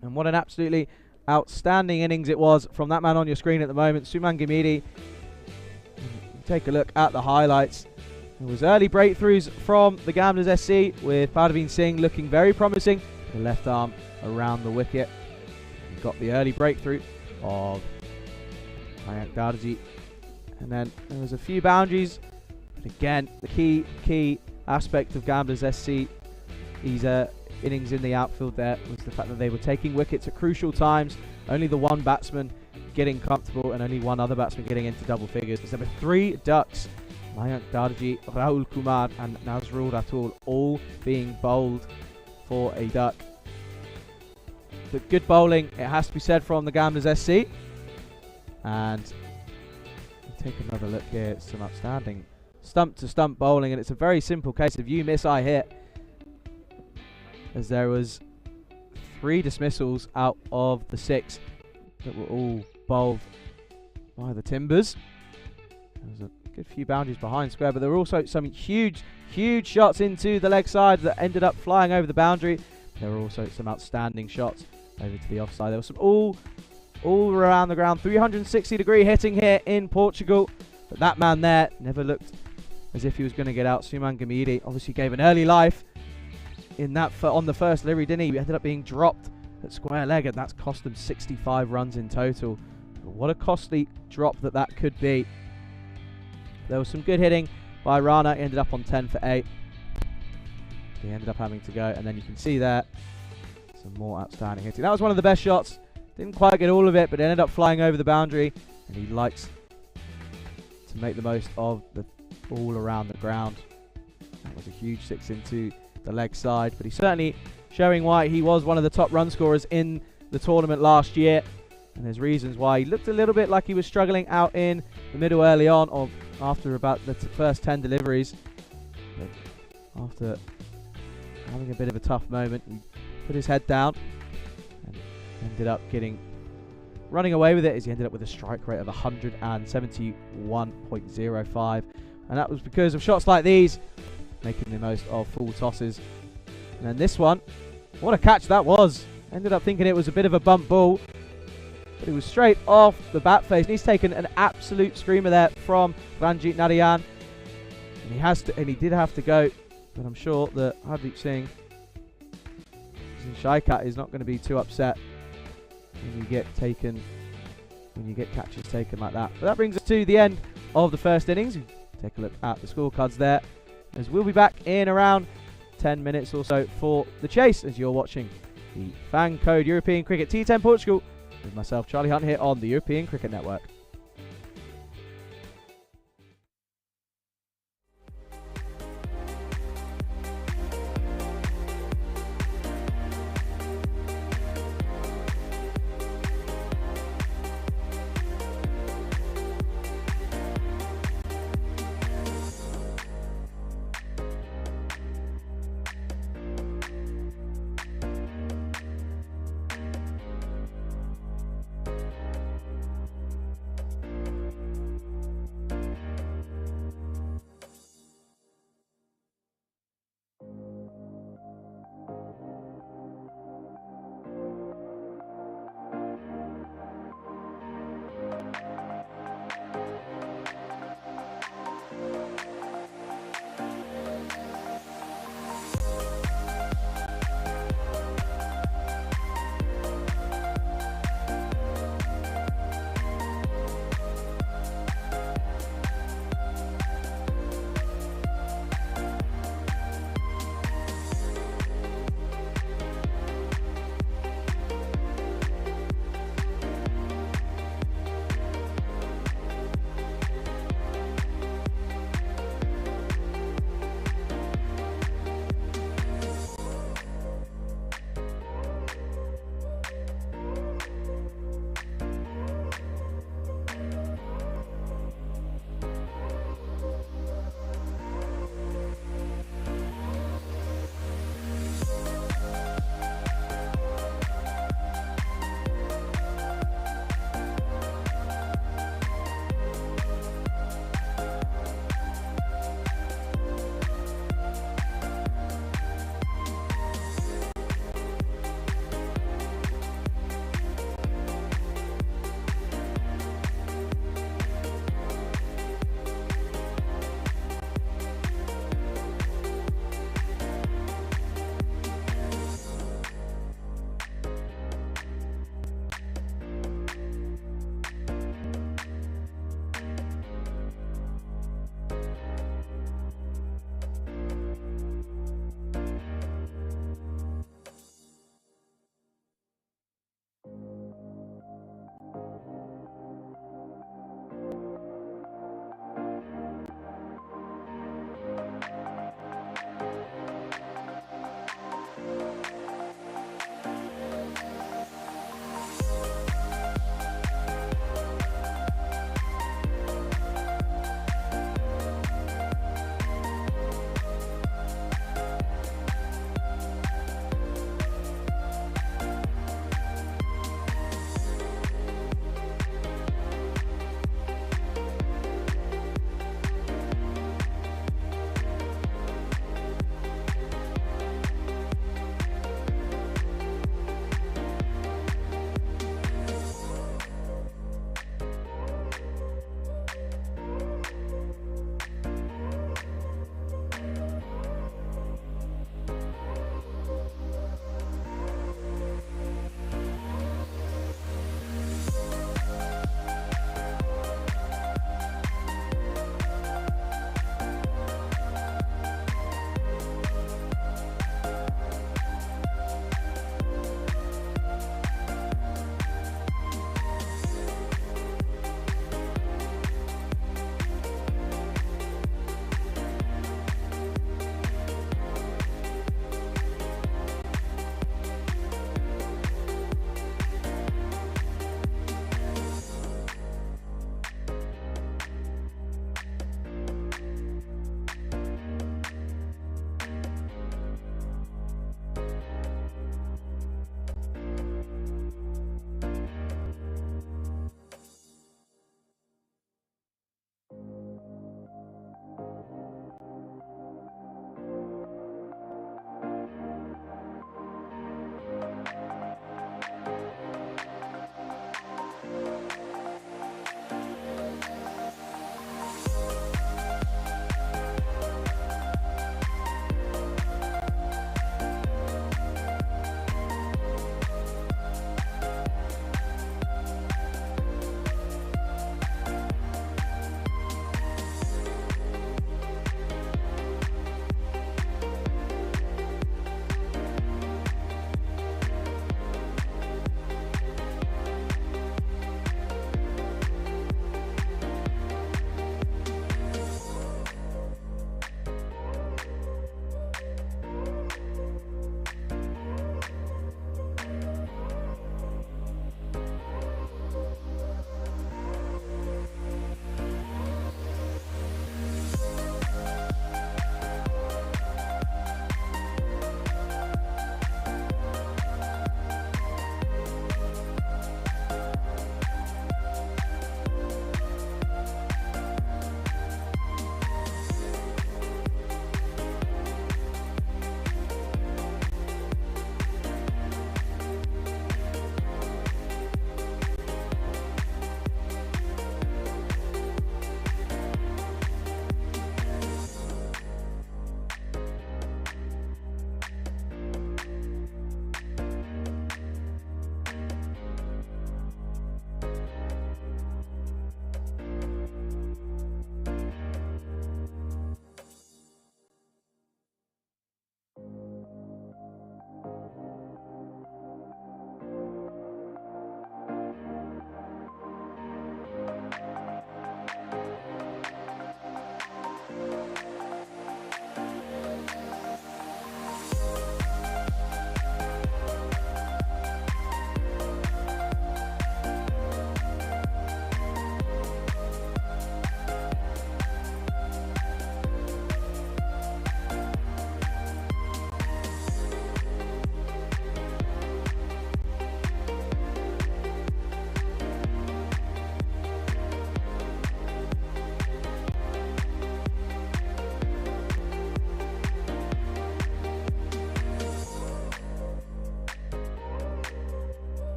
And what an absolutely outstanding innings it was from that man on your screen at the moment, Suman Gamidi. Take a look at the highlights. There was early breakthroughs from the Gamblers SC, with Parveen Singh looking very promising. The left arm around the wicket. Got the early breakthrough of Mayank Darji, and then there was a few boundaries, but again the key aspect of Gamblers SC, these innings in the outfield there, was the fact that they were taking wickets at crucial times. Only the 1 batsman getting comfortable and only 1 other batsman getting into double figures. There were 3 ducks, Mayank Darji, Rahul Kumar and Nazrul Ratul, all being bowled for a duck. But good bowling, it has to be said, from the Gamblers SC. And take another look here. It's some outstanding stump-to-stump bowling, and it's a very simple case of you miss, I hit, as there was 3 dismissals out of the 6 that were all bowled by the Timbers. There was a good few boundaries behind square, but there were also some huge shots into the leg side that ended up flying over the boundary. There were also some outstanding shots over to the offside. There was some all around the ground, 360-degree hitting here in Portugal. But that man there never looked as if he was going to get out. Suman Gamidi obviously gave an early life in that on the first delivery, didn't he? He ended up being dropped at square leg, and that's cost them 65 runs in total. But what a costly drop that could be. There was some good hitting by Rana. He ended up on 10 for 8. He ended up having to go, and then you can see there some more outstanding hitting. That was one of the best shots. Didn't quite get all of it, but it ended up flying over the boundary, and he likes to make the most of the all around the ground. That was a huge 6 into the leg side, but he's certainly showing why he was one of the top run scorers in the tournament last year. And there's reasons why he looked a little bit like he was struggling out in the middle early on, or after about the first 10 deliveries. But after having a bit of a tough moment, he put his head down and ended up running away with it, as he ended up with a strike rate of 171.05. And that was because of shots like these, making the most of full tosses. And then this one, what a catch that was. Ended up thinking it was a bit of a bump ball, but it was straight off the bat face. And he's taken an absolute screamer there from Ranjit Narayan. And he did have to go, but I'm sure that Hardeep Singh Shaikat is not going to be too upset when you get catches taken like that. But that brings us to the end of the first innings. Take a look at the scorecards there, as we'll be back in around 10 minutes or so for the chase, as you're watching the FanCode European Cricket T10 Portugal with myself, Charlie Hunt, here on the European Cricket Network.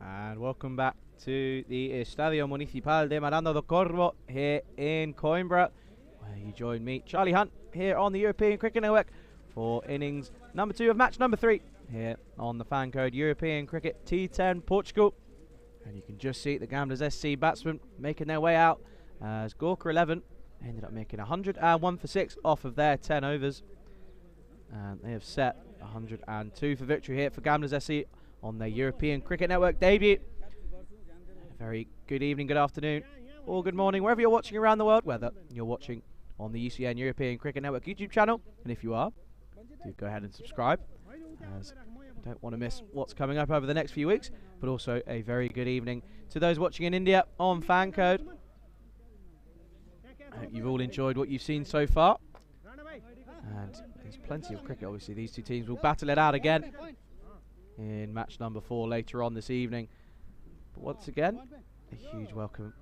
And welcome back to the Estadio Municipal de Marando do Corvo here in Coimbra, where you join me, Charlie Hunt, here on the European Cricket Network for innings number 2 of match number 3 here on the FanCode European Cricket T10 Portugal. And you can just see the Gamblers SC batsmen making their way out as Gorka 11 ended up making 101 for 6 off of their 10 overs. And they have set 102 for victory here for Gamblers SC on their European Cricket Network debut. A very good evening, good afternoon, or good morning, wherever you're watching around the world, whether you're watching on the UCN European Cricket Network YouTube channel, and if you are, do go ahead and subscribe, as you don't want to miss what's coming up over the next few weeks. But also a very good evening to those watching in India on FanCode. I hope you've all enjoyed what you've seen so far, and there's plenty of cricket. Obviously these two teams will battle it out again in match number 4 later on this evening. But once again, a huge welcome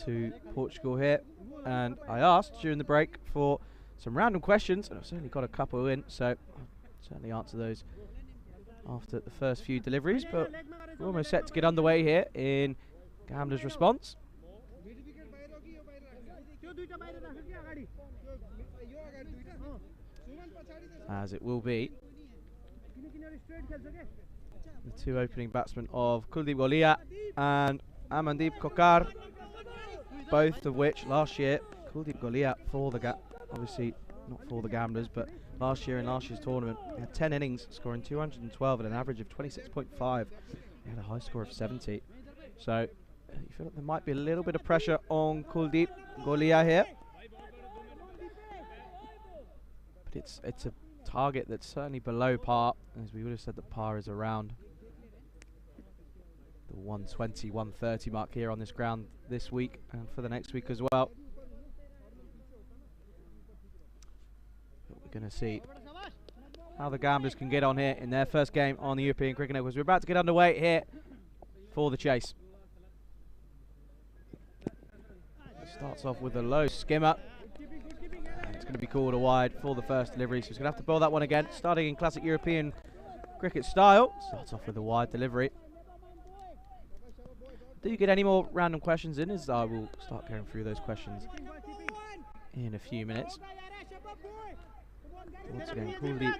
to Portugal here. And I asked during the break for some random questions, and I've certainly got a couple in, so I'll certainly answer those after the first few deliveries. But we're almost set to get underway here in Gamblers' response, as it will be the two opening batsmen of Kuldeep Golia and Amandeep Kokar, both of which last year, Kuldeep Golia for the obviously not for the Gamblers, but last year in last year's tournament, he had 10 innings, scoring 212 and an average of 26.5. He had a high score of 70. So you feel like there might be a little bit of pressure on Kuldeep Golia here, but it's a target that's certainly below par, as we would have said that par is around the 120, 130 mark here on this ground this week and for the next week as well. But we're going to see how the Gamblers can get on here in their first game on the European Cricket Network. We're about to get underway here for the chase. Starts off with a low skimmer. It's going to be called a wide for the first delivery, so he's going to have to bowl that one again, starting in classic European cricket style. Starts off with a wide delivery. Do you get any more random questions in, as I will start going through those questions in a few minutes. Once again, Kuldeep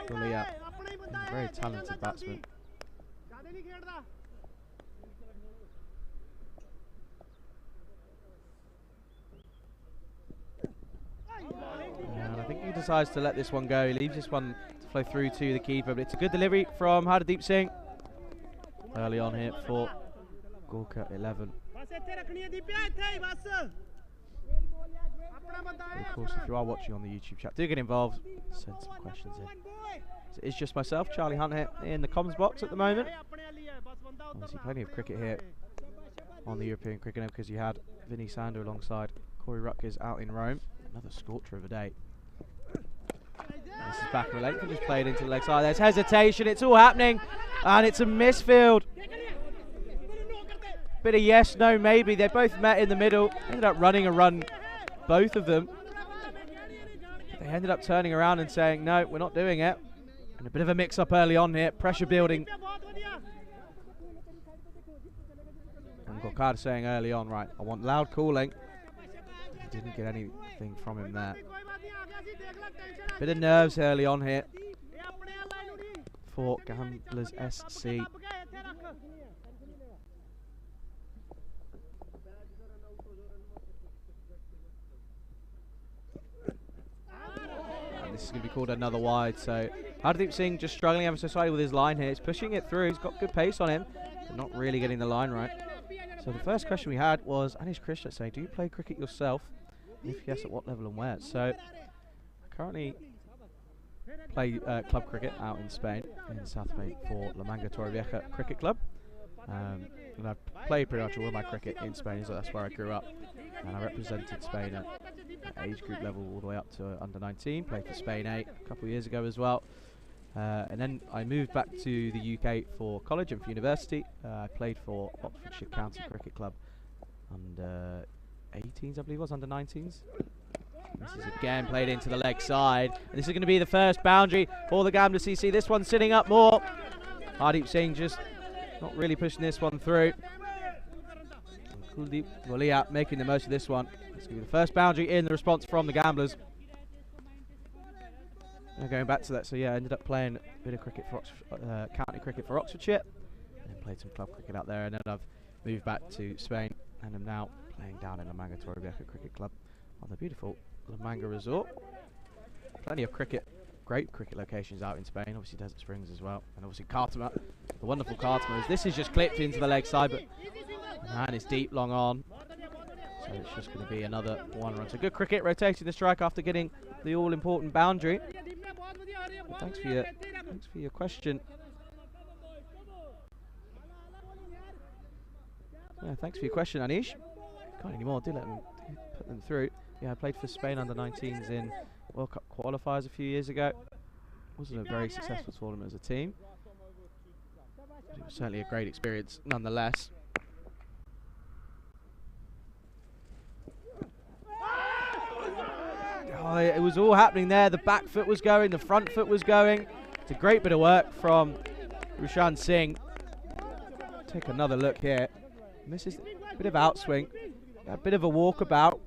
Golia, a very talented batsman. And I think he decides to let this one go. He leaves this one to flow through to the keeper, but it's a good delivery from Hardeep Singh early on here for Gorka 11. But of course, if you are watching on the YouTube chat, do get involved, send some questions in. So it's just myself, Charlie Hunt, here in the comms box at the moment. Obviously plenty of cricket here on the European Cricket Network, because you had Vinny Sandhu alongside Corey Rutgers out in Rome. Another scorcher of a day. This is back of the leg, just played into the leg side. There's hesitation, it's all happening, and it's a misfield. Bit of yes, no, maybe. They both met in the middle, ended up running a run, both of them. They ended up turning around and saying, no, we're not doing it. And a bit of a mix-up early on here, pressure building. And Kokar saying early on, right, I want loud calling. He didn't get anything from him there. Bit of nerves early on here for Gamblers SC. This is going to be called another wide, so Hardeep Singh just struggling ever so slightly with his line here. He's pushing it through, he's got good pace on him, but not really getting the line right. So the first question we had was Anish Krishna saying, do you play cricket yourself? If yes, at what level and where? So I currently play club cricket out in Spain, in South Spain, for La Manga Torrevieja Cricket Club. And I've played pretty much all of my cricket in Spain, so that's where I grew up. And I represented Spain at age group level all the way up to under 19, played for Spain A a couple of years ago as well. And then I moved back to the UK for college and for university. I played for Oxfordshire County Cricket Club under 18s, I believe it was, under 19s. This is again played into the leg side. And this is going to be the first boundary for the Gamblers CC. This one's sitting up more. Hardeep Singh just not really pushing this one through. Kuldeep Walia making the most of this one. It's going to be the first boundary in the response from the Gamblers. And going back to that, so yeah, I ended up playing a bit of cricket for county cricket for Oxfordshire, and played some club cricket out there, and then I've moved back to Spain, and I'm now playing down in La Manga Torrevieja Cricket Club on the beautiful La Manga Resort. Plenty of cricket, great cricket locations out in Spain, obviously Desert Springs as well, and obviously Cartama, the wonderful Cartama. This is just clipped into the leg side, but man, it's deep, long on. So it's just going to be another one run. So good cricket, rotating the strike after getting the all-important boundary. But thanks for your question. Yeah, thanks for your question, Anish. Can't anymore. Do let them put them through. Yeah, I played for Spain under-19s in World Cup qualifiers a few years ago. Wasn't a very successful tournament as a team. But it was certainly a great experience nonetheless. Oh, it was all happening there. The back foot was going, the front foot was going. It's a great bit of work from Rushan Singh. Take another look here. Misses a bit of outswing, a bit of a walkabout.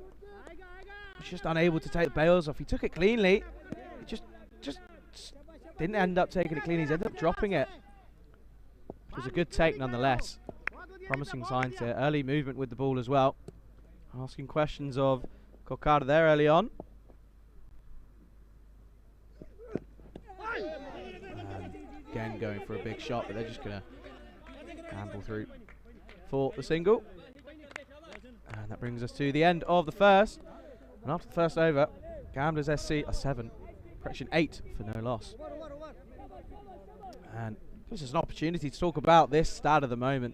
He's just unable to take the bails off. He took it cleanly. He just didn't end up taking it clean. He's ended up dropping it. It was a good take nonetheless. Promising signs here. Early movement with the ball as well. Asking questions of Kokara there early on. Again going for a big shot, but they're just going to gamble through for the single. And that brings us to the end of the first. And after the first over, Gamblers SC are 7, correction 8 for no loss. And gives us an opportunity to talk about this stat of the moment.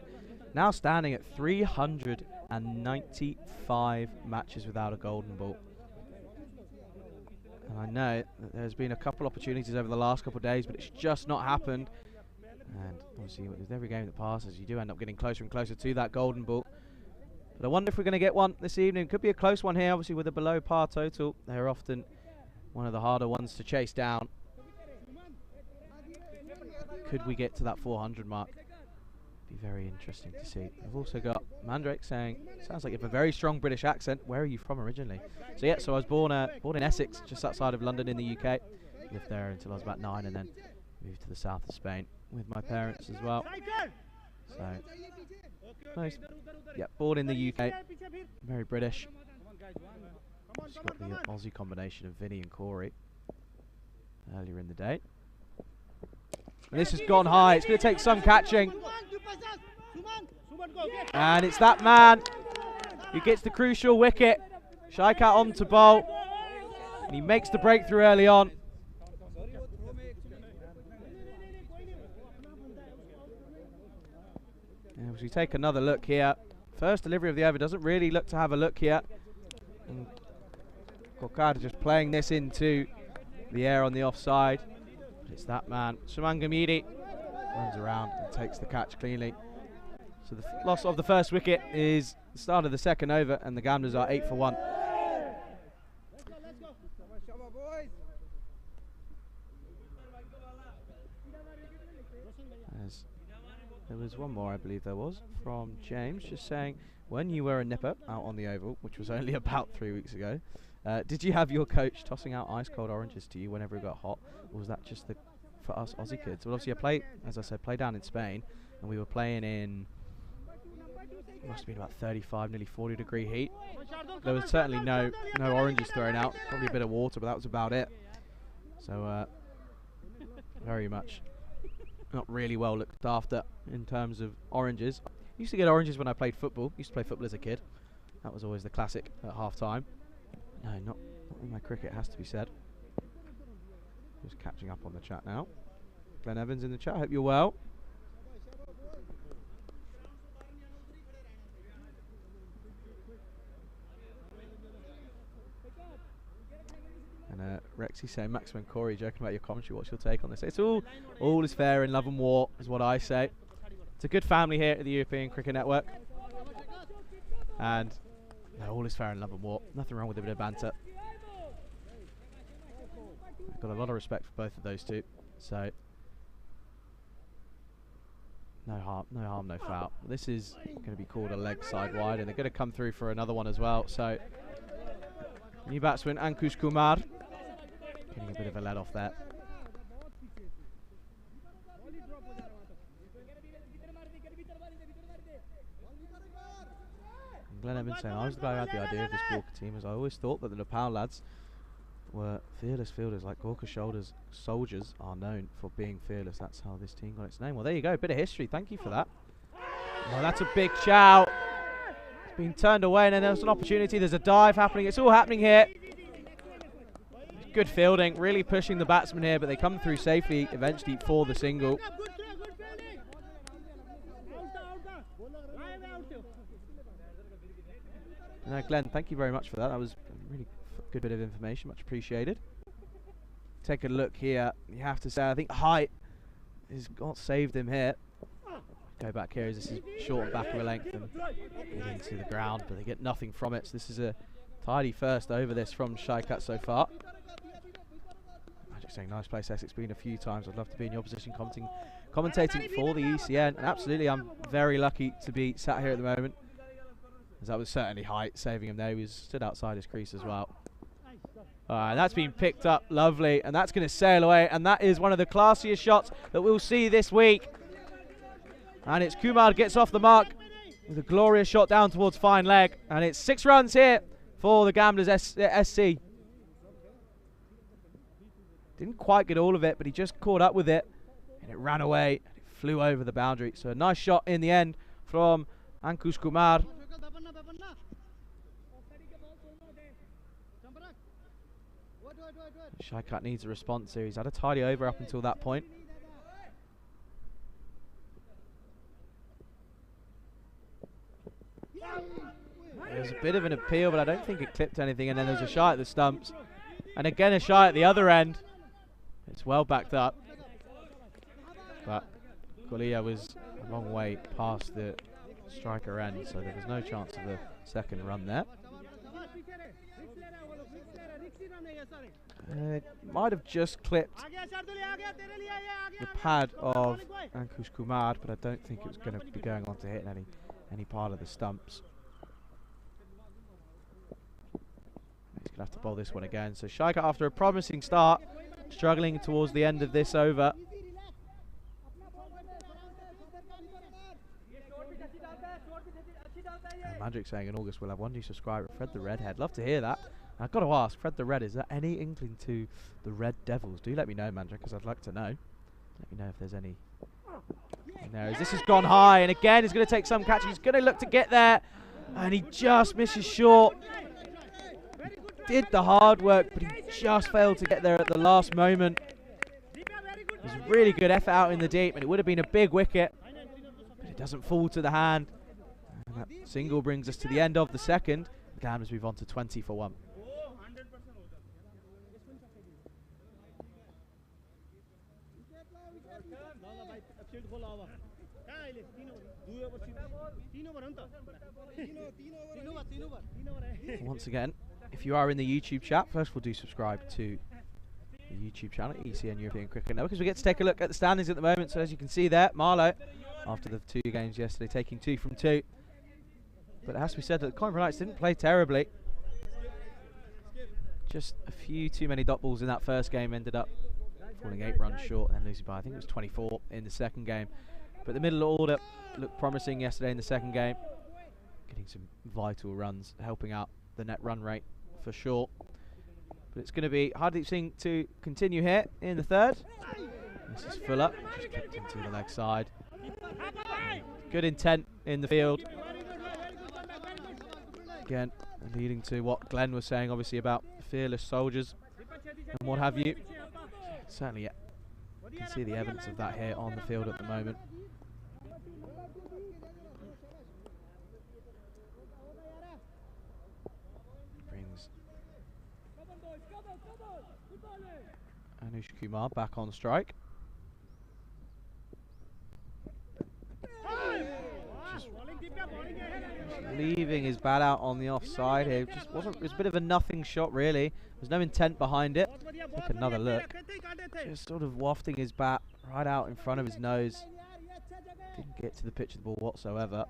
Now standing at 395 matches without a golden ball. And I know that there's been a couple opportunities over the last couple of days, but it's just not happened. And obviously with every game that passes, you do end up getting closer and closer to that golden ball. But I wonder if we're going to get one this evening. Could be a close one here, obviously with a below par total. They're often one of the harder ones to chase down. Could we get to that 400 mark? Be very interesting to see. I've also got Mandrake saying, sounds like you have a very strong British accent. Where are you from originally? So yeah, so I was born in Essex, just outside of London in the UK. Lived there until I was about 9, and then moved to the south of Spain with my parents as well. So, nice. Yeah, born in the UK, very British. Just got the Aussie combination of Vinny and Corey earlier in the day. And this has gone high. It's going to take some catching. And it's that man who gets the crucial wicket. Shaikat on to bowl. And he makes the breakthrough early on. And as we take another look here. First delivery of the over doesn't really look to have a look here. And Kokada just playing this into the air on the offside. It's that man, Sumangamidi, runs around and takes the catch cleanly. So the loss of the first wicket is the start of the second over, and the Gamblers are 8 for 1. There was one more, I believe there was, from James, just saying, when you were a nipper out on the oval, which was only about 3 weeks ago, did you have your coach tossing out ice cold oranges to you whenever it got hot, or was that just for us Aussie kids? Well, obviously I play, as I said, play down in Spain, and we were playing in, it must have been about 35, nearly 40 degree heat. There was certainly no oranges thrown out, probably a bit of water, but that was about it. So very much not really well looked after in terms of oranges. Used to get oranges when I played football. Used to play football as a kid. That was always the classic at half time. No, not in my cricket, has to be said. Just catching up on the chat now. Glenn Evans in the chat, hope you're well. And Rexy saying, Maxwell and Corey joking about your commentary, what's your take on this? It's all is fair in love and war, is what I say. It's a good family here at the European Cricket Network. And no, all is fair in love and war. Nothing wrong with a bit of banter. I've got a lot of respect for both of those two. So No harm, no foul. This is going to be called a leg side wide, and they're going to come through for another one as well. So, new batsman Ankush Kumar getting a bit of a let off there. And Glenn Evans saying, I was the guy who had the idea of this Gorka team, as I always thought that the Nepal lads were fearless fielders, like Gorka soldiers are known for being fearless. That's how this team got its name. Well, there you go, a bit of history. Thank you for that. Well, that's a big chow. It's been turned away, and then there's an opportunity. There's a dive happening. It's all happening here. Good fielding, really pushing the batsman here, but they come through safely eventually for the single. Glenn, thank you very much for that. That was a really good bit of information, much appreciated. Take a look here. You have to say, I think height has saved him here. Go back here as this is short and back of a length and get into the ground, but they get nothing from it. So this is a tidy first over this from Shaikat so far. Magic saying, nice place Essex, been a few times. I'd love to be in your position commentating for the ECN. And absolutely, I'm very lucky to be sat here at the moment, as that was certainly height saving him there. He was stood outside his crease as well. That's been picked up lovely, and that's going to sail away, and that is one of the classiest shots that we'll see this week. And it's Kumar gets off the mark with a glorious shot down towards fine leg, and it's 6 runs here for the Gamblers SC. Didn't quite get all of it, but he just caught up with it, and it ran away, and it flew over the boundary. So a nice shot in the end from Ankush Kumar. Shaikat needs a response here. He's had a tidy over up until that point. There's a bit of an appeal, but I don't think it clipped anything. And then there's a shot at the stumps. And again a shot at the other end. It's well backed up. But Golia was a long way past the striker end, so there was no chance of a second run there. It might have just clipped the pad of Ankush Kumar, but I don't think it was going to be going on to hit any part of the stumps. He's going to have to bowl this one again. So Shaikat, after a promising start, struggling towards the end of this over. Mandrick saying in August we'll have one new subscriber, Fred the Redhead. Love to hear that. I've got to ask, Fred the Red, is there any inkling to the Red Devils? Do let me know, Mandrick, because I'd like to know. Let me know if there's any in there. As this has gone high, and again he's going to take some catching. He's going to look to get there, and he just misses short. He did the hard work, but he just failed to get there at the last moment. It was a really good effort out in the deep, and it would have been a big wicket, but it doesn't fall to the hand. And that single brings us to the end of the second. The Gamblers move on to 20 for 1. Once again, if you are in the YouTube chat, first of all do subscribe to the YouTube channel, ECN European Cricket Network, because we get to take a look at the standings at the moment. So as you can see there, Marlow, after the 2 games yesterday, taking 2 from 2. But it has to be said that the Coimbatore Knights didn't play terribly. Just a few too many dot balls in that first game, ended up falling 8 runs short and then losing by, I think it was 24 in the second game. But the middle order looked promising yesterday in the second game, getting some vital runs, helping out the net run rate for sure. But it's going to be Hardeep Singh to continue here in the third. This is Fuller, just kicked into the leg side. Good intent in the field. Again, leading to what Glenn was saying, obviously, about fearless soldiers and what have you. Certainly, yeah, you can see the evidence of that here on the field at the moment. Brings Anush Kumar back on strike. Just leaving his bat out on the offside here. Just wasn't. It was a bit of a nothing shot, really. There's no intent behind it. Take another look. Just sort of wafting his bat right out in front of his nose. Didn't get to the pitch of the ball whatsoever.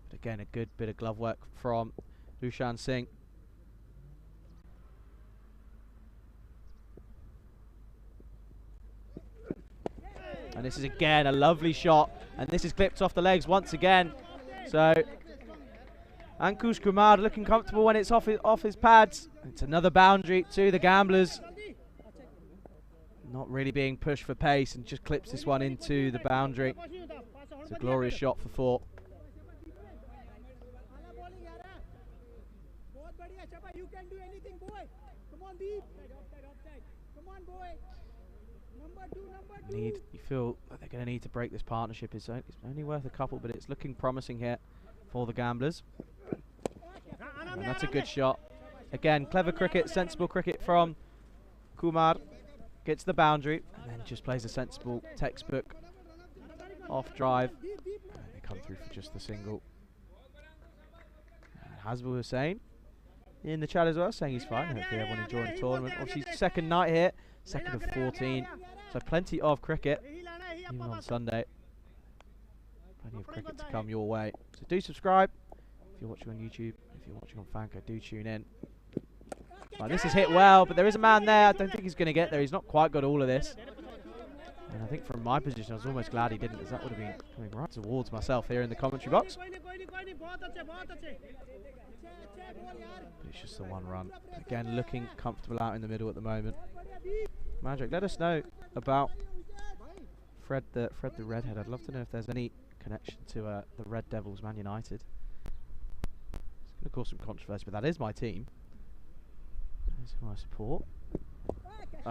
But again, a good bit of glove work from Lushan Singh. And this is again a lovely shot, and this is clipped off the legs once again. So Ankush Kumar looking comfortable when it's off his pads. It's another boundary to the Gamblers. Not really being pushed for pace, and just clips this one into the boundary. It's a glorious shot for 4. You feel that they're going to need to break this partnership. It's only worth a couple, but it's looking promising here for the Gamblers. And that's a good shot. Again, clever cricket, sensible cricket from Kumar. Gets the boundary and then just plays a sensible textbook off drive. And they come through for just the single. Hasbul Hussain in the chat as well, saying he's fine. Hopefully everyone enjoying the tournament. Obviously second night here, second of 14. So plenty of cricket, even on Sunday. Plenty of cricket to come your way. So do subscribe if you're watching on YouTube. If you're watching on FanCode, do tune in. Right, this is hit well, but there is a man there. I don't think he's going to get there. He's not quite got all of this. And I think from my position, I was almost glad he didn't, as that would have been coming right towards myself here in the commentary box. But it's just the one run. Again, looking comfortable out in the middle at the moment. Magic, let us know about Fred the Redhead. I'd love to know if there's any connection to the Red Devils, Man United. It's going to cause some controversy, but that is my team. That's who I support.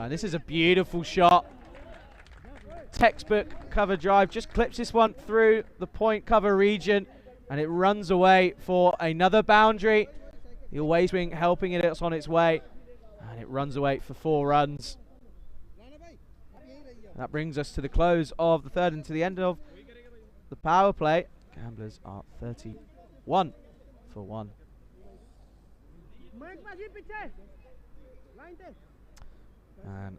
This is a beautiful shot. Textbook cover drive. Just clips this one through the point cover region, and it runs away for another boundary. The away swing helping it. It's on its way, and it runs away for 4 runs. That brings us to the close of the third and to the end of the power play. Gamblers are 31 for 1. And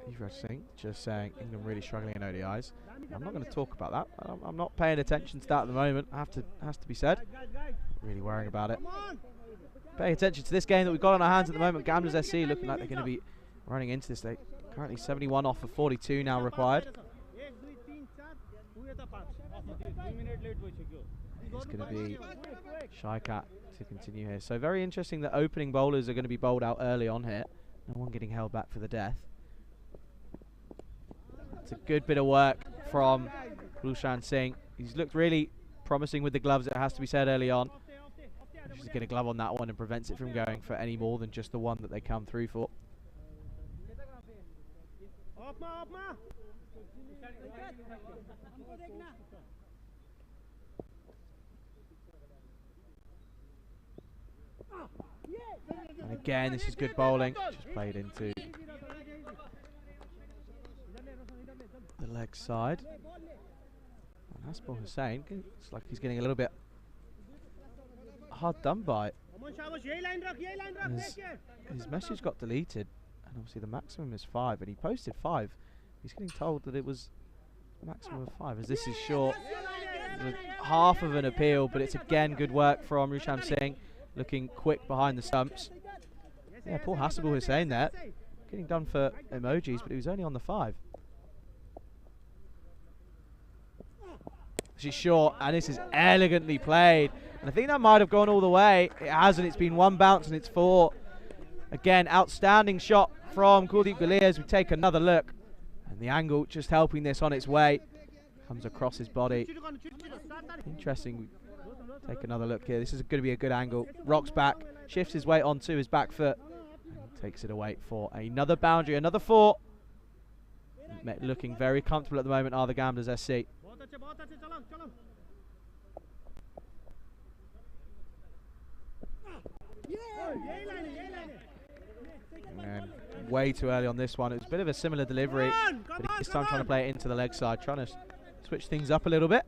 Yuvraj Singh just saying England really struggling in ODIs. I'm not going to talk about that. I'm not paying attention to that at the moment. Has to be said. Really worrying about it. Paying attention to this game that we've got on our hands at the moment. Gamblers SC looking like they're going to be running into this. They currently 71 off of 42 now required. It's going to be Shaikat to continue here. So very interesting that opening bowlers are going to be bowled out early on here. No one getting held back for the death. It's a good bit of work from Lushan Singh. He's looked really promising with the gloves, it has to be said, early on. Just get a glove on that one and prevents it from going for any more than just the one that they come through for. And again, this is good bowling. Just played into the leg side. And Hasbul Hussain, it's like he's getting a little bit hard done by. His message got deleted, and obviously the maximum is 5, and he posted 5. He's getting told that it was a maximum of 5, as this is short. Half of an appeal, but it's again good work from Lushan Singh, looking quick behind the stumps. Yeah, poor Hasbul Hussain there, getting done for emojis, but he was only on the 5. She's short, and this is elegantly played. And I think that might have gone all the way. It hasn't. It's been 1 bounce, and it's 4. Again, outstanding shot from Kuldeep Gulier as we take another look. And the angle just helping this on its way. Comes across his body. Interesting. Take another look here. This is going to be a good angle. Rocks back, shifts his weight onto his back foot, and takes it away for another boundary, another 4. Looking very comfortable at the moment are the Gamblers SC. And way too early on this one. It was a bit of a similar delivery, but this time trying to play it into the leg side, trying to switch things up a little bit.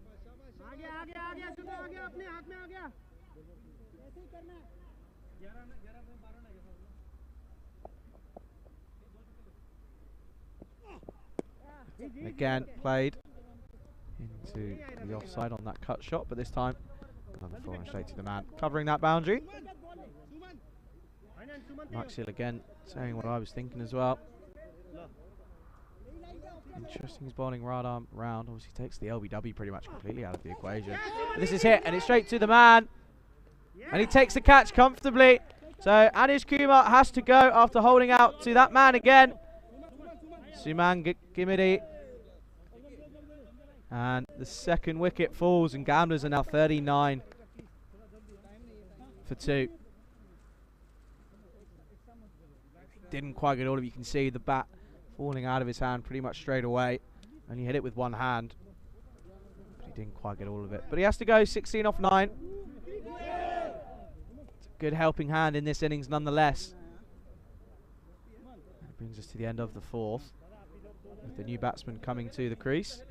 Again, played to the offside on that cut shot, but this time another four and straight to the man covering that boundary. Maxiel again saying what I was thinking as well. Interesting, he's bowling right arm round. Obviously takes the LBW pretty much completely out of the equation. But this is hit, and it's straight to the man. And he takes the catch comfortably. So Anish Kumar has to go after holding out to that man again. Suman Gimidi. And the second wicket falls, and Gamblers are now 39 for 2. Didn't quite get all of it. You can see the bat falling out of his hand pretty much straight away. And he hit it with one hand. But he didn't quite get all of it. But he has to go 16 off 9. It's a good helping hand in this innings nonetheless. That brings us to the end of the 4th, with the new batsman coming to the crease.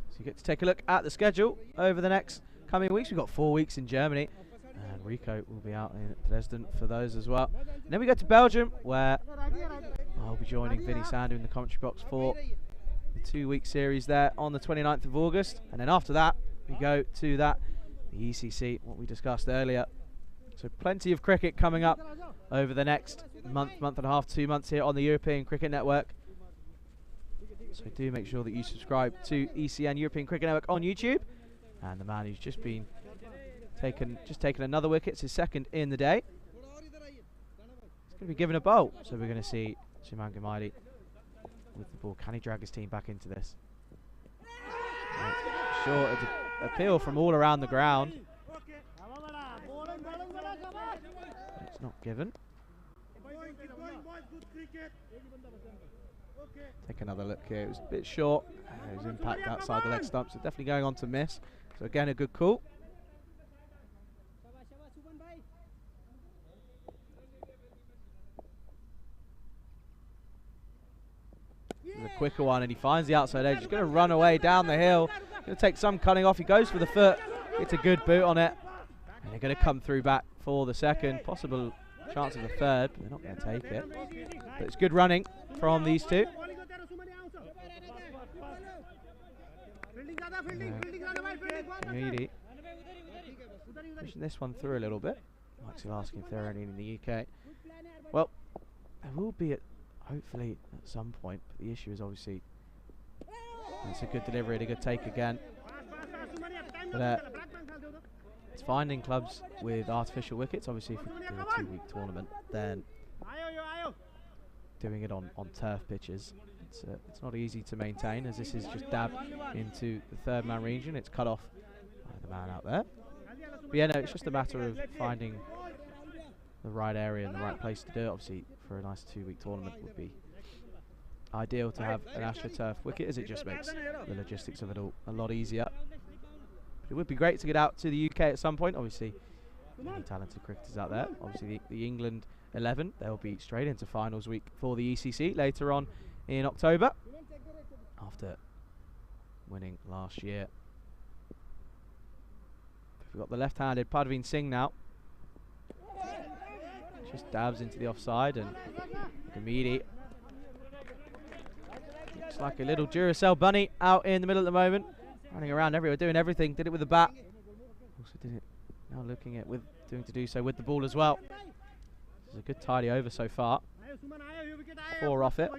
So you get to take a look at the schedule over the next coming weeks. We've got 4 weeks in Germany, and Rico will be out in Dresden for those as well. And then we go to Belgium, where I'll be joining Vinny Sandu in the commentary box for the 2-week series there on the 29th of August. And then after that, we go to the ECC, what we discussed earlier. So plenty of cricket coming up over the next month and a half, 2 months here on the European Cricket Network. So do make sure that you subscribe to ECN European Cricket Network on YouTube. And the man who's just been taken another wicket, it's his second in the day. He's going to be given a bowl. So we're going to see Suman Gimidi with the ball. Can he drag his team back into this? Sure, it's an appeal from all around the ground. But it's not given. Take another look here. It was a bit short. It was impact outside the leg stump, so definitely going on to miss. So again, a good call. This is a quicker one, and he finds the outside edge. He's going to run away down the hill. Going to take some cutting off. He goes for the foot. Gets a good boot on it. And they're going to come through back for the second. Possible chance of the third, but they're not going to take it. But it's good running from these two. Pushing this one through a little bit. Actually asking if they're only in the UK. Well, there will be at hopefully at some point, but the issue is obviously it's a good delivery and a good take again. But it's finding clubs with artificial wickets. Obviously, if we do a 2-week tournament, then doing it on turf pitches, it's not easy to maintain, as this is just dabbed into the third man region. It's cut off by the man out there. But yeah, no, it's just a matter of finding the right area and the right place to do it. Obviously, for a nice 2-week tournament would be ideal to have an AstroTurf wicket, as it just makes the logistics of it all a lot easier. But it would be great to get out to the UK at some point. Obviously, many talented cricketers out there. Obviously, the England 11, they'll be straight into finals week for the ECC later on in October, after winning last year. We've got the left-handed Padveen Singh now. Just dabs into the offside, and Gimidi looks like a little Duracell bunny out in the middle at the moment, running around everywhere, doing everything. Did it with the bat. Also did it now looking at to do so with the ball as well. This is a good tidy over so far. 4 off it.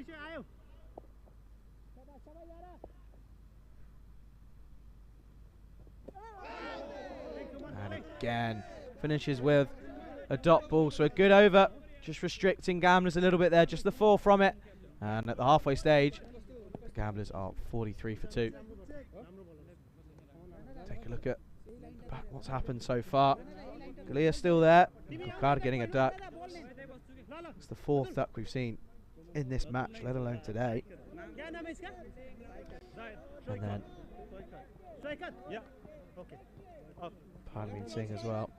And again finishes with a dot ball, so a good over, just restricting Gamblers a little bit there, just the 4 from it. And at the halfway stage, the Gamblers are 43 for 2. Take a look at what's happened so far. Galia still there, Kukar getting a duck. It's the 4th duck we've seen in this match, let alone today. And then Padveen Singh as well.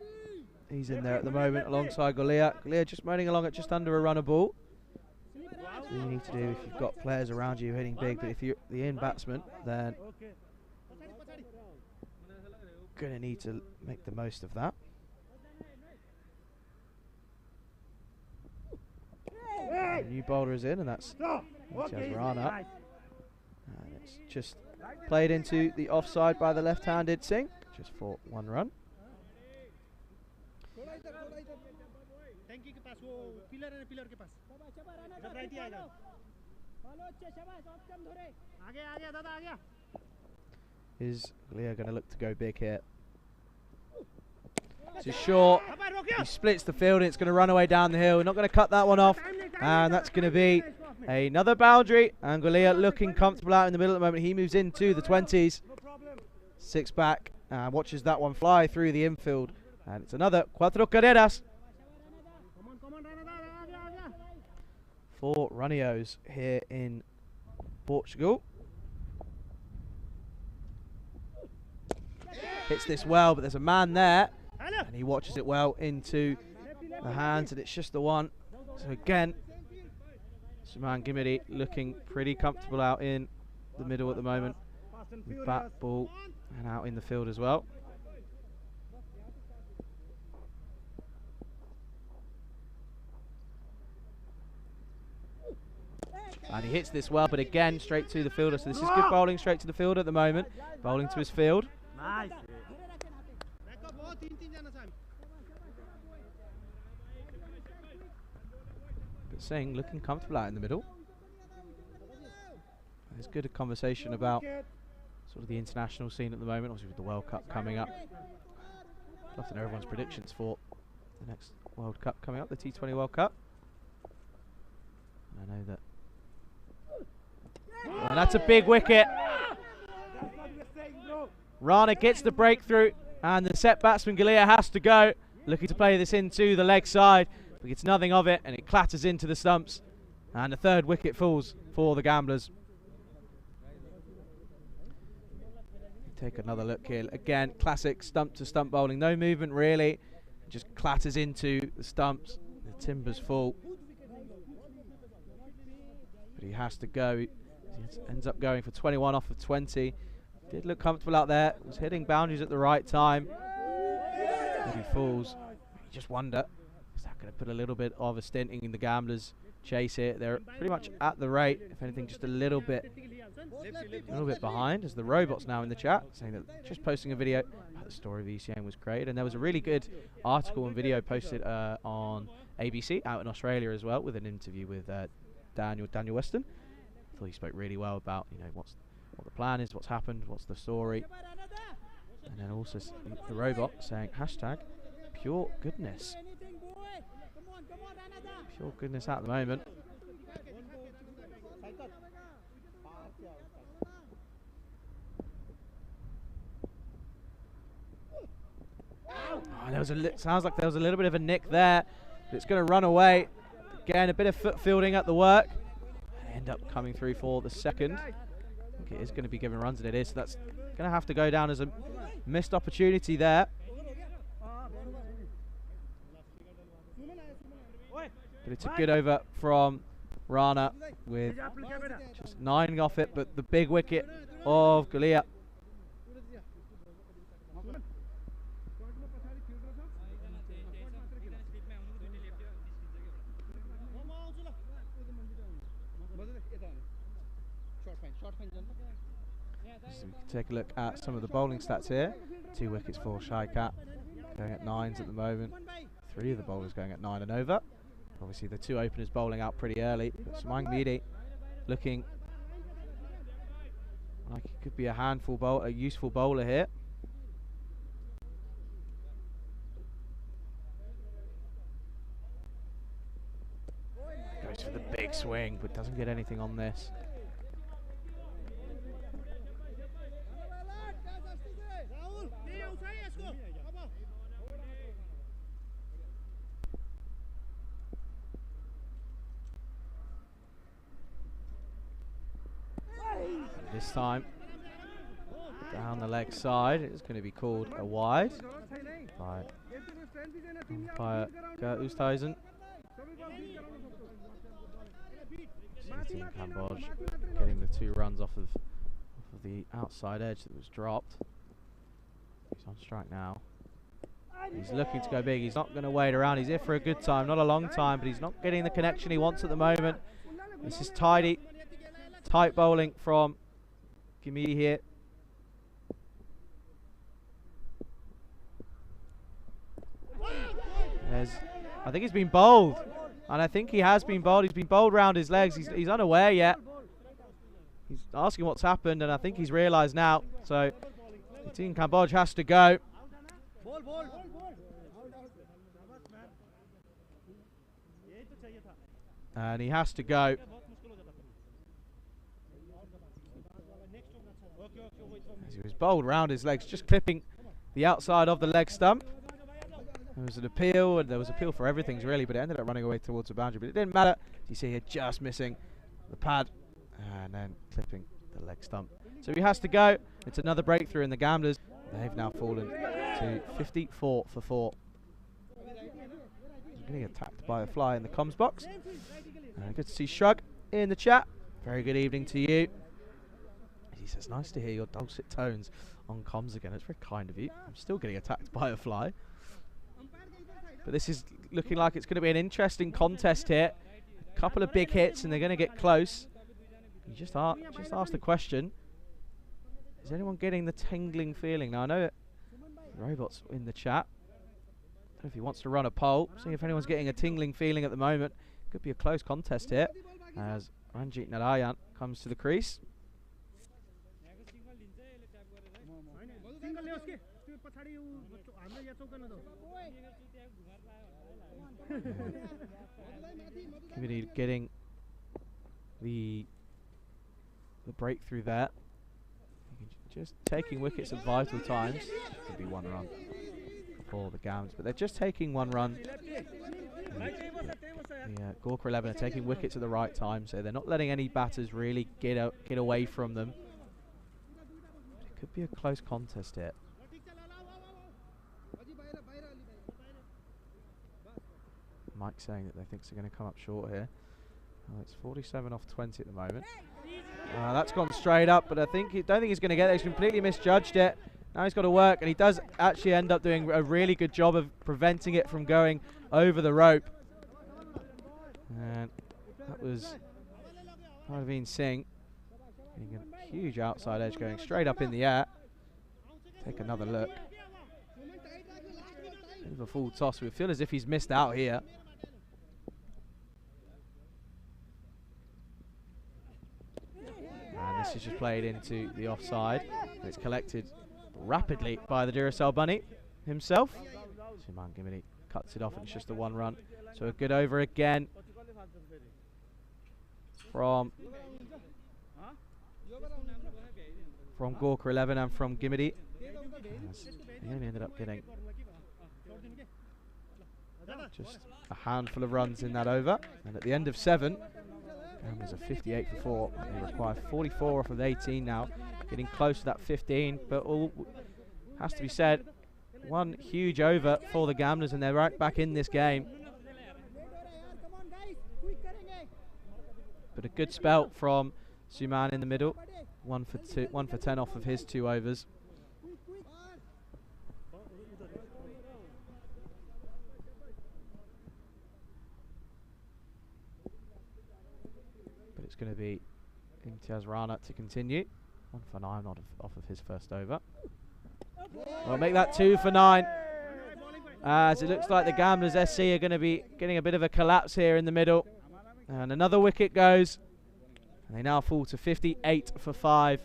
He's in there at the moment alongside Galia. Galia just moaning along at just under a run of ball. So you need to do, if you've got players around you hitting big, but if you're the in batsman, then going to need to make the most of that. new bowler is in, and that's Rana. And it's just played into the offside by the left-handed Singh, just for 1 run. Is Leo going to look to go big here? This is short. He splits the field and it's going to run away down the hill. We're not going to cut that one off. And that's going to be another boundary. Anguilla looking comfortable out in the middle at the moment. He moves into the 20s. 6 back and watches that one fly through the infield. And it's another cuatro carreras. 4 runnios here in Portugal. Hits this well, but there's a man there. And he watches it well into the hands, and it's just the one. So again, Suman Gimiri looking pretty comfortable out in the middle at the moment. With bat, ball, and out in the field as well. And he hits this well, but again, straight to the fielder. So this is good bowling straight to the fielder at the moment. Bowling to his field. Nice. But Singh looking comfortable out in the middle. There's good conversation about sort of the international scene at the moment, obviously with the World Cup coming up. I'd love to know everyone's predictions for the next World Cup coming up, the T20 World Cup. I know that. And that's a big wicket. Rana gets the breakthrough, and the set batsman Galea has to go, looking to play this into the leg side, but gets nothing of it, and it clatters into the stumps, and the 3rd wicket falls for the Gamblers. Take another look here. Again, classic stump to stump bowling. No movement really. It just clatters into the stumps. The timbers full. But he has to go. He ends up going for 21 off of 20. Did look comfortable out there. Was hitting boundaries at the right time. But he falls. You just wonder, is that going to put a little bit of a stint in the Gamblers' chase here? They're pretty much at the rate. If anything, just a little bit behind, as the robot's now in the chat saying that just posting a video about the story of the ECM was great, and there was a really good article and video posted on ABC out in Australia as well, with an interview with Daniel Weston. I thought he spoke really well about, you know, what the plan is, what's happened, what's the story, and then also the robot saying #pure goodness. Pure goodness at the moment. Oh, sounds like there was a little bit of a nick there, but it's going to run away. Again, a bit of foot fielding at the work. End up coming through for the 2nd. I think it is going to be given runs, and it is. So that's going to have to go down as a missed opportunity there. But it's a good over from Rana with just 9 off it, but the big wicket of Galea. So we can take a look at some of the bowling stats here. 2 wickets for Shaikat, going at 9s at the moment. 3 of the bowlers going at 9 and over. Obviously the 2 openers bowling out pretty early, but Suman Gimiri looking like he could be a useful bowler here. Goes for the big swing, but doesn't get anything on this. This time, down the leg side, it's going to be called a wide by Ustaisen. Team Cambodge getting the 2 runs off of the outside edge that was dropped. He's on strike now. He's looking to go big. He's not going to wait around. He's here for a good time, not a long time, but he's not getting the connection he wants at the moment. This is tight bowling from Gimidi here. I think he's been bowled, and I think he has been bowled. He's been bowled round his legs. He's unaware yet. He's asking what's happened, and I think he's realised now. So, T10 Kambodge has to go. And he has to go. As he was bowled round his legs, just clipping the outside of the leg stump. There was an appeal, and there was appeal for everything really, but it ended up running away towards the boundary. But it didn't matter. You see here just missing the pad and then clipping the leg stump. So he has to go. It's another breakthrough in the Gamblers. They've now fallen to 54 for 4. Getting attacked by a fly in the comms box. Good to see Shrug in the chat. Very good evening to you. He says, nice to hear your dulcet tones on comms again. It's very kind of you. I'm still getting attacked by a fly. But this is looking like it's going to be an interesting contest here. A couple of big hits and they're going to get close. You just asked the question. Is anyone getting the tingling feeling? Now I know that Robot's in the chat. I don't know if he wants to run a poll. See if anyone's getting a tingling feeling at the moment. Could be a close contest here as Ranjit Narayan comes to the crease. Getting the breakthrough there. Just taking wickets at vital times. Could be one run for the Gams, but they're just taking one run. The Gorka 11 are taking wickets at the right time, so they're not letting any batters really get away from them. But it could be a close contest here. Mike saying that they think they're going to come up short here. Oh, it's 47 off 20 at the moment. That's gone straight up, but don't think he's going to get it. He's completely misjudged it. Now he's got to work, and he does actually end up doing a really good job of preventing it from going over the rope. And that was Parveen Singh getting a huge outside edge going straight up in the air. Take another look. Bit of a full toss. We feel as if he's missed out here. And this is just played into the offside. And it's collected rapidly by the Duracell Bunny himself. Suman Gimini cuts it off and it's just a one run. So a good over again from Gorka 11 and from Gimidi. He only ended up getting just a handful of runs in that over. And at the end of 7, Gamblers are 58 for 4. They require 44 off of 18 now. Getting close to that 15, but all has to be said, one huge over for the Gamblers and they're right back in this game. But a good spell from Suman in the middle. 1 for 10 off of his 2 overs. But it's going to be Imtiaz Rana to continue. 1 for 9 off of his first over. We'll make that 2 for 9. As it looks like the Gamblers SC are going to be getting a bit of a collapse here in the middle. And another wicket goes. And they now fall to 58 for 5.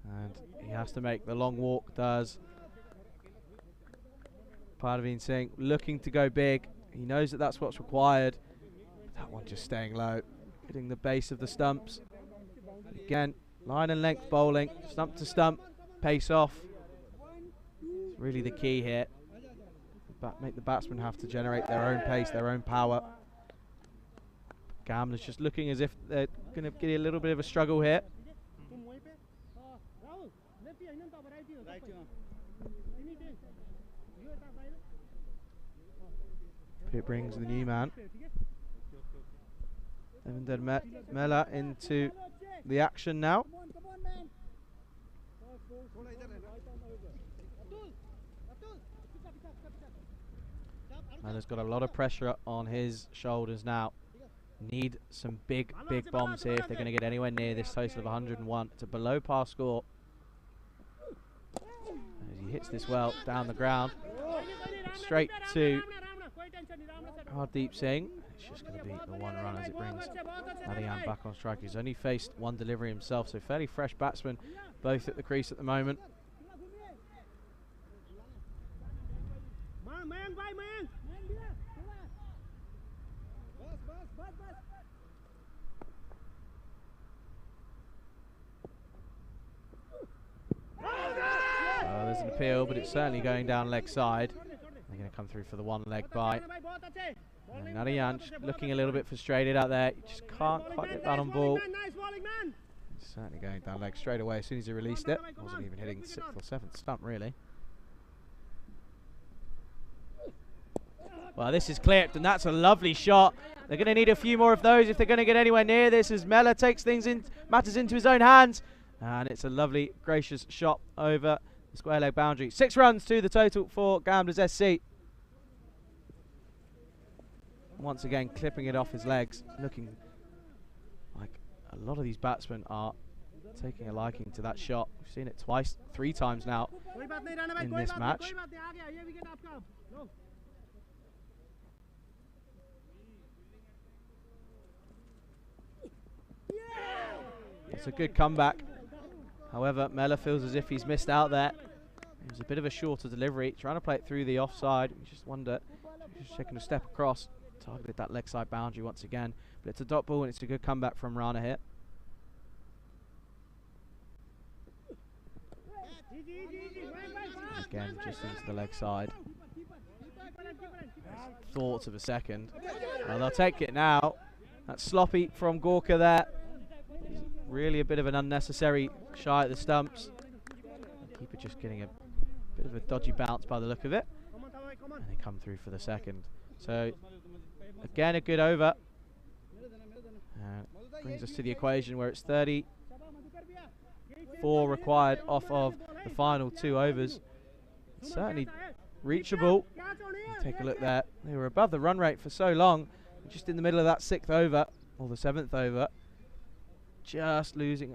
And he has to make the long walk, does Parveen Singh, looking to go big. He knows that that's what's required. That one just staying low, hitting the base of the stumps. Again, line and length bowling, stump to stump, pace off. It's really the key here. Make the batsmen have to generate their own pace, their own power. Gamblers just looking as if they're going to get a little bit of a struggle here. It brings the new man. Mela into the action now. Mela's got a lot of pressure on his shoulders now. Need some big bombs here if they're going to get anywhere near this total of 101. It's a below par score. As he hits this well down the ground. Straight to Hardeep Singh. It's just going to be the one run as it brings Narayan back on strike. He's only faced one delivery himself, so fairly fresh batsman, both at the crease at the moment. There's an appeal, but it's certainly going down leg side. They're going to come through for the one leg bite. And Narayan looking a little bit frustrated out there. He just can't quite get that on ball. It's certainly going down leg straight away as soon as he released it. Wasn't even hitting 6th or 7th stump really. Well, this is clipped, and that's a lovely shot. They're going to need a few more of those if they're going to get anywhere near this, as Mela takes matters into his own hands. And it's a lovely, gracious shot over the square leg boundary. 6 runs to the total for Gamblers SC. Once again, clipping it off his legs. Looking like a lot of these batsmen are taking a liking to that shot. We've seen it twice, 3 times now in this match. It's a good comeback. However, Mela feels as if he's missed out there. It was a bit of a shorter delivery, trying to play it through the offside. You just wonder, just taking a step across, targeted that leg side boundary once again. But it's a dot ball and it's a good comeback from Rana here. And again, just into the leg side. Thoughts of a second. Well, they'll take it now. That's sloppy from Gorka there. Really a bit of an unnecessary shy at the stumps. The keeper just getting a bit of a dodgy bounce by the look of it. And they come through for the second. So, again, a good over. Brings us to the equation where it's 34 required off of the final 2 overs. It's certainly reachable. Take a look there. They were above the run rate for so long. Just in the middle of that 6th over, or the 7th over. Just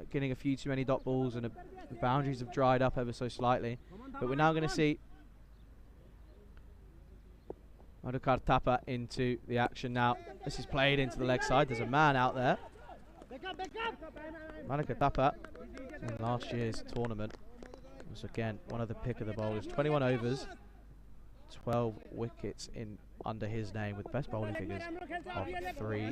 getting a few too many dot balls, and the boundaries have dried up ever so slightly. But we're now going to see Madhukar Thapa into the action now. This is played into the leg side. There's a man out there. Madhukar Thapa in last year's tournament was again one of the pick of the bowlers. 21 overs, 12 wickets in under his name, with best bowling figures of 3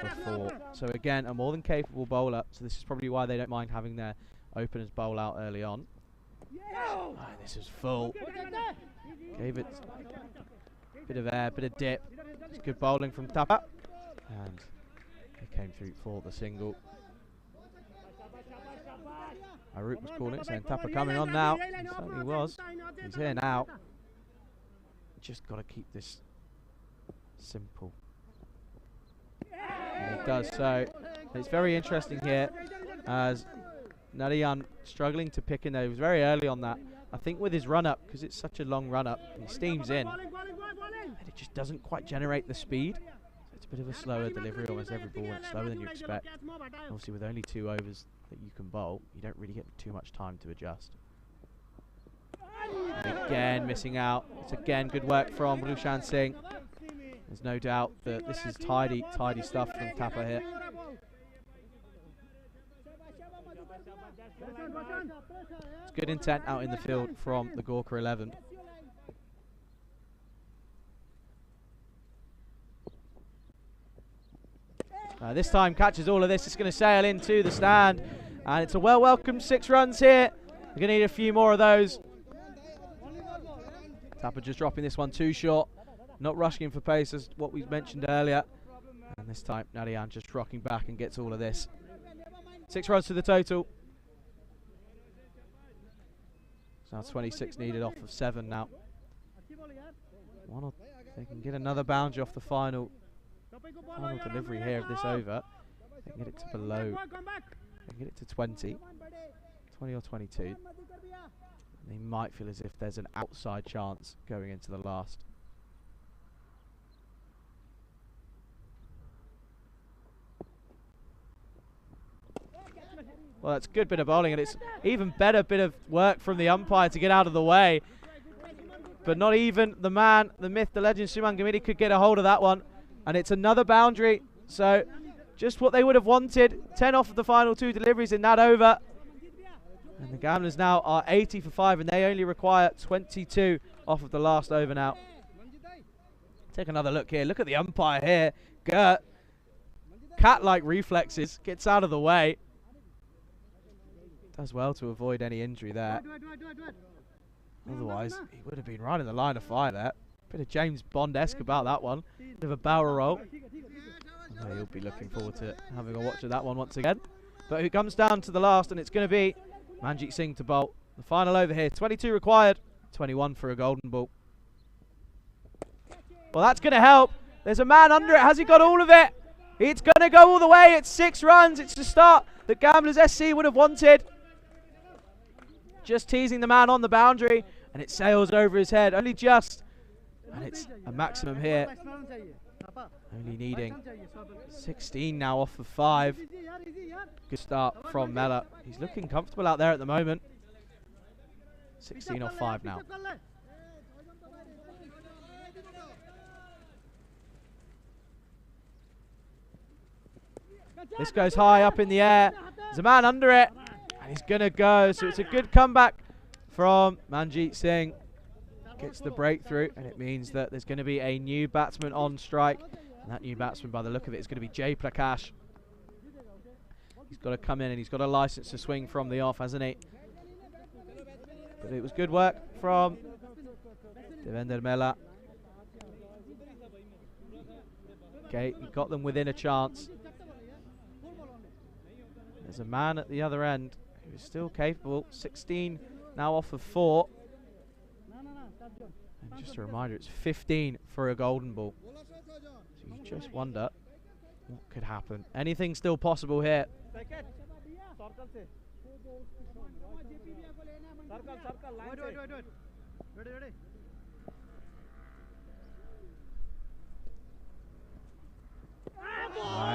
for 4. So again, a more than capable bowler. So this is probably why they don't mind having their openers bowl out early on. Oh, this is full. Gave it a bit of air, bit of dip. It's good bowling from Thapa, and he came through for the single. Arup was calling it, saying Thapa coming on now. He certainly was. He's here now. Just got to keep this simple. And he does so. And it's very interesting here as Narayan struggling to pick in there. He was very early on that. I think with his run-up, because it's such a long run-up, he steams in. And it just doesn't quite generate the speed. So it's a bit of a slower delivery almost every ball, and it's slower than you expect. Obviously with only 2 overs that you can bowl, you don't really get too much time to adjust. And again, missing out. It's again good work from Rushan Singh. There's no doubt that this is tidy stuff from Thapa here. It's good intent out in the field from the Gorka 11. This time catches all of this. It's going to sail into the stand. And it's a well-welcomed 6 runs here. We're going to need a few more of those. Thapa just dropping this one too short. Not rushing for pace as what we mentioned earlier. And this time, Narayan just rocking back and gets all of this. 6 runs to the total. So now 26 needed off of 7 now. They can get another boundary off the final final delivery here of this over. They can get it to below. They can get it to 20 or 22. They might feel as if there's an outside chance going into the last. Well, that's a good bit of bowling, and it's even better bit of work from the umpire to get out of the way. But not even the man, the myth, the legend, Suman Gamidi could get a hold of that one. And it's another boundary. So just what they would have wanted. 10 off of the final 2 deliveries in that over. And the Gamblers now are 80 for 5, and they only require 22 off of the last over now. Take another look here. Look at the umpire here. Gert, cat-like reflexes, gets out of the way. Does well to avoid any injury there. Otherwise, he would have been right in the line of fire there. Bit of James Bond-esque about that one. Bit of a barrel roll. I know you'll be looking forward to having a watch of that one once again. But it comes down to the last, and it's going to be Manjeet Singh to bowl. The final over here, 22 required, 21 for a golden ball. Well, that's going to help. There's a man under it. Has he got all of it? It's going to go all the way. It's 6 runs. It's the start that Gamblers SC would have wanted. Just teasing the man on the boundary, and it sails over his head, only just. And it's a maximum here. Only needing 16 now off of 5. Good start from Mella. He's looking comfortable out there at the moment. 16 off 5 now. This goes high up in the air. There's a man under it. And he's going to go. So it's a good comeback from Manjeet Singh. Gets the breakthrough, and it means that there's going to be a new batsman on strike. And that new batsman, by the look of it, is going to be Jay Prakash. He's got to come in, and he's got a license to swing from the off, hasn't he? But it was good work from Devender Mella. Okay, he got them within a chance. There's a man at the other end who's still capable. 16 now off of 4. And just a reminder, it's 15 for a golden ball. So you just wonder what could happen. Anything still possible here.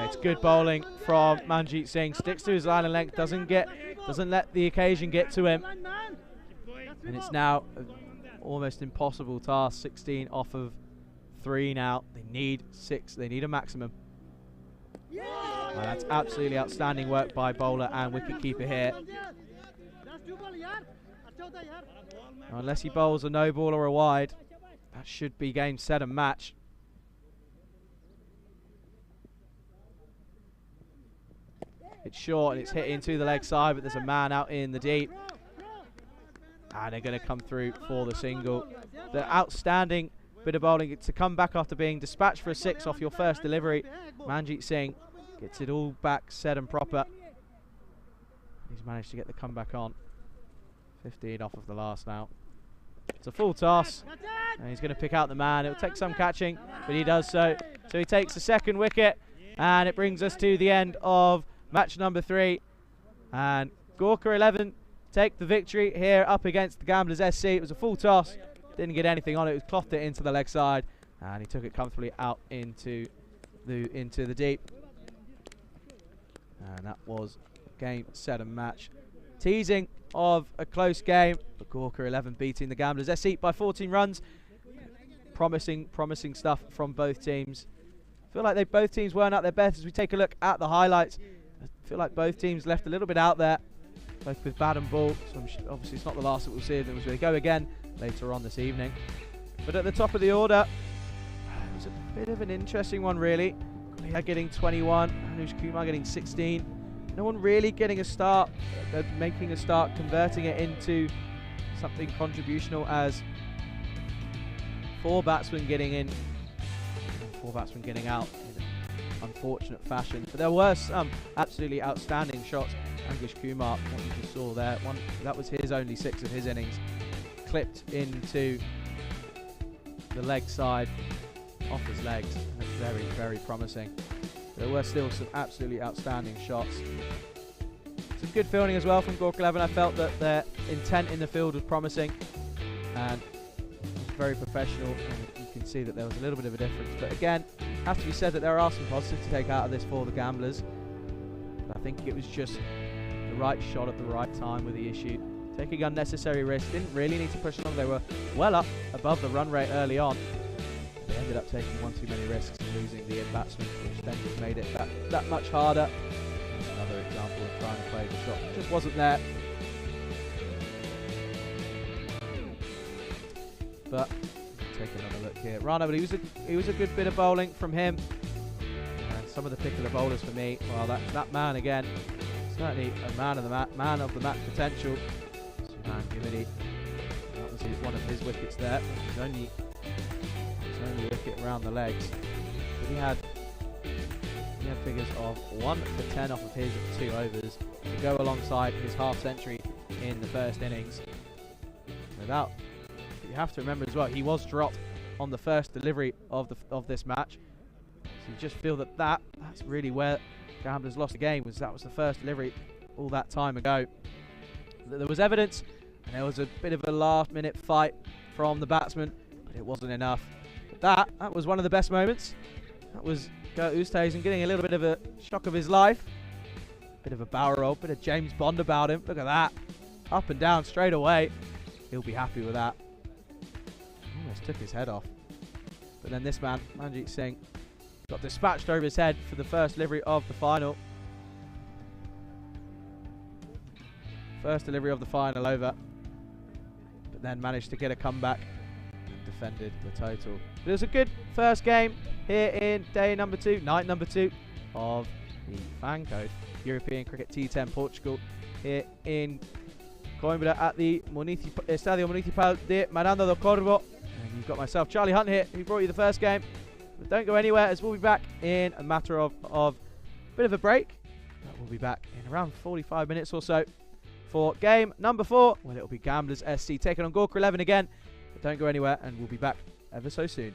It's good bowling from Manjeet Singh. Sticks to his line of length, doesn't let the occasion get to him. And it's now an almost impossible task. 16 off of 3 now. They need 6. They need a maximum. That's absolutely outstanding work by bowler and wicketkeeper here. Now, unless he bowls a no ball or a wide, that should be game, set and match. It's short and it's hit into the leg side, but there's a man out in the deep. And they're going to come through for the single. The outstanding bit of bowling to come back after being dispatched for a 6 off your first delivery. Manjeet Singh gets it all back set and proper. He's managed to get the comeback on. 15 off of the last now. It's a full toss. And he's going to pick out the man. It'll take some catching, but he does so. So he takes the second wicket. And it brings us to the end of match number 3. And Gorka 11 take the victory here up against the Gamblers SC. It was a full toss. Didn't get anything on it. It was clothed it into the leg side. And he took it comfortably out into the deep. And that was game, set and match. Teasing of a close game. But Gorka 11 beating the Gamblers SC by 14 runs. Promising stuff from both teams. I feel like both teams weren't at their best as we take a look at the highlights. I feel like both teams left a little bit out there, both with bat and ball. So obviously it's not the last that we'll see of them as we go again later on this evening. But at the top of the order, it was a bit of an interesting one really. Leah getting 21, Anush Kumar getting 16. No one really getting a start, making a start, converting it into something contributional as 4 batsmen getting in, 4 batsmen getting out in unfortunate fashion. But there were some absolutely outstanding shots. Ankush Kumar, what you just saw there, that was his only 6 of his innings, clipped into the leg side, off his legs. very, very promising. There were still some absolutely outstanding shots. Some good fielding as well from Gork 11. I felt that their intent in the field was promising and was very professional, and you can see that there was a little bit of a difference. But again, it has to be said that there are some positives to take out of this for the gamblers. I think it was just the right shot at the right time with the issue. Taking unnecessary risks, didn't really need to push along. They were well up above the run rate early on. They ended up taking one too many risks and losing the in-batsman, which then just made it that much harder. Another example of trying to play the shot that just wasn't there. But take another look here. Rana, but he was a good bit of bowling from him. And some of the pick of the bowlers for me. Well, that man again, certainly a man of the match potential. Suman Gimidi. That was one of his wickets there. His only wicket around the legs. But he had figures of 1 for 10 off of his 2 overs to go alongside his half century in the first innings. But you have to remember as well, he was dropped on the first delivery of this match. So you just feel that's really where Gamblers lost the game, that was the first delivery all that time ago. There was evidence, and there was a bit of a last-minute fight from the batsman, but it wasn't enough. But that was one of the best moments. That was Kurt Oosthuizen getting a little bit of a shock of his life. Bit of a bower roll, bit of James Bond about him. Look at that. Up and down straight away. He'll be happy with that. Almost took his head off. But then this man, Manjeet Singh, got dispatched over his head for the first delivery of the final. First delivery of the final over. But then managed to get a comeback and defended the total. But it was a good first game here in night number 2 of the FanCode European Cricket T10 Portugal here in Coimbra at the Estadio Municipal de Miranda do Corvo. And you've got myself, Charlie Hunt, here, who brought you the first game. But don't go anywhere, as we'll be back in a matter of a bit of a break. But we'll be back in around 45 minutes or so for game number 4, where it'll be Gamblers SC taking on Gorka 11 again. But don't go anywhere, and we'll be back ever so soon.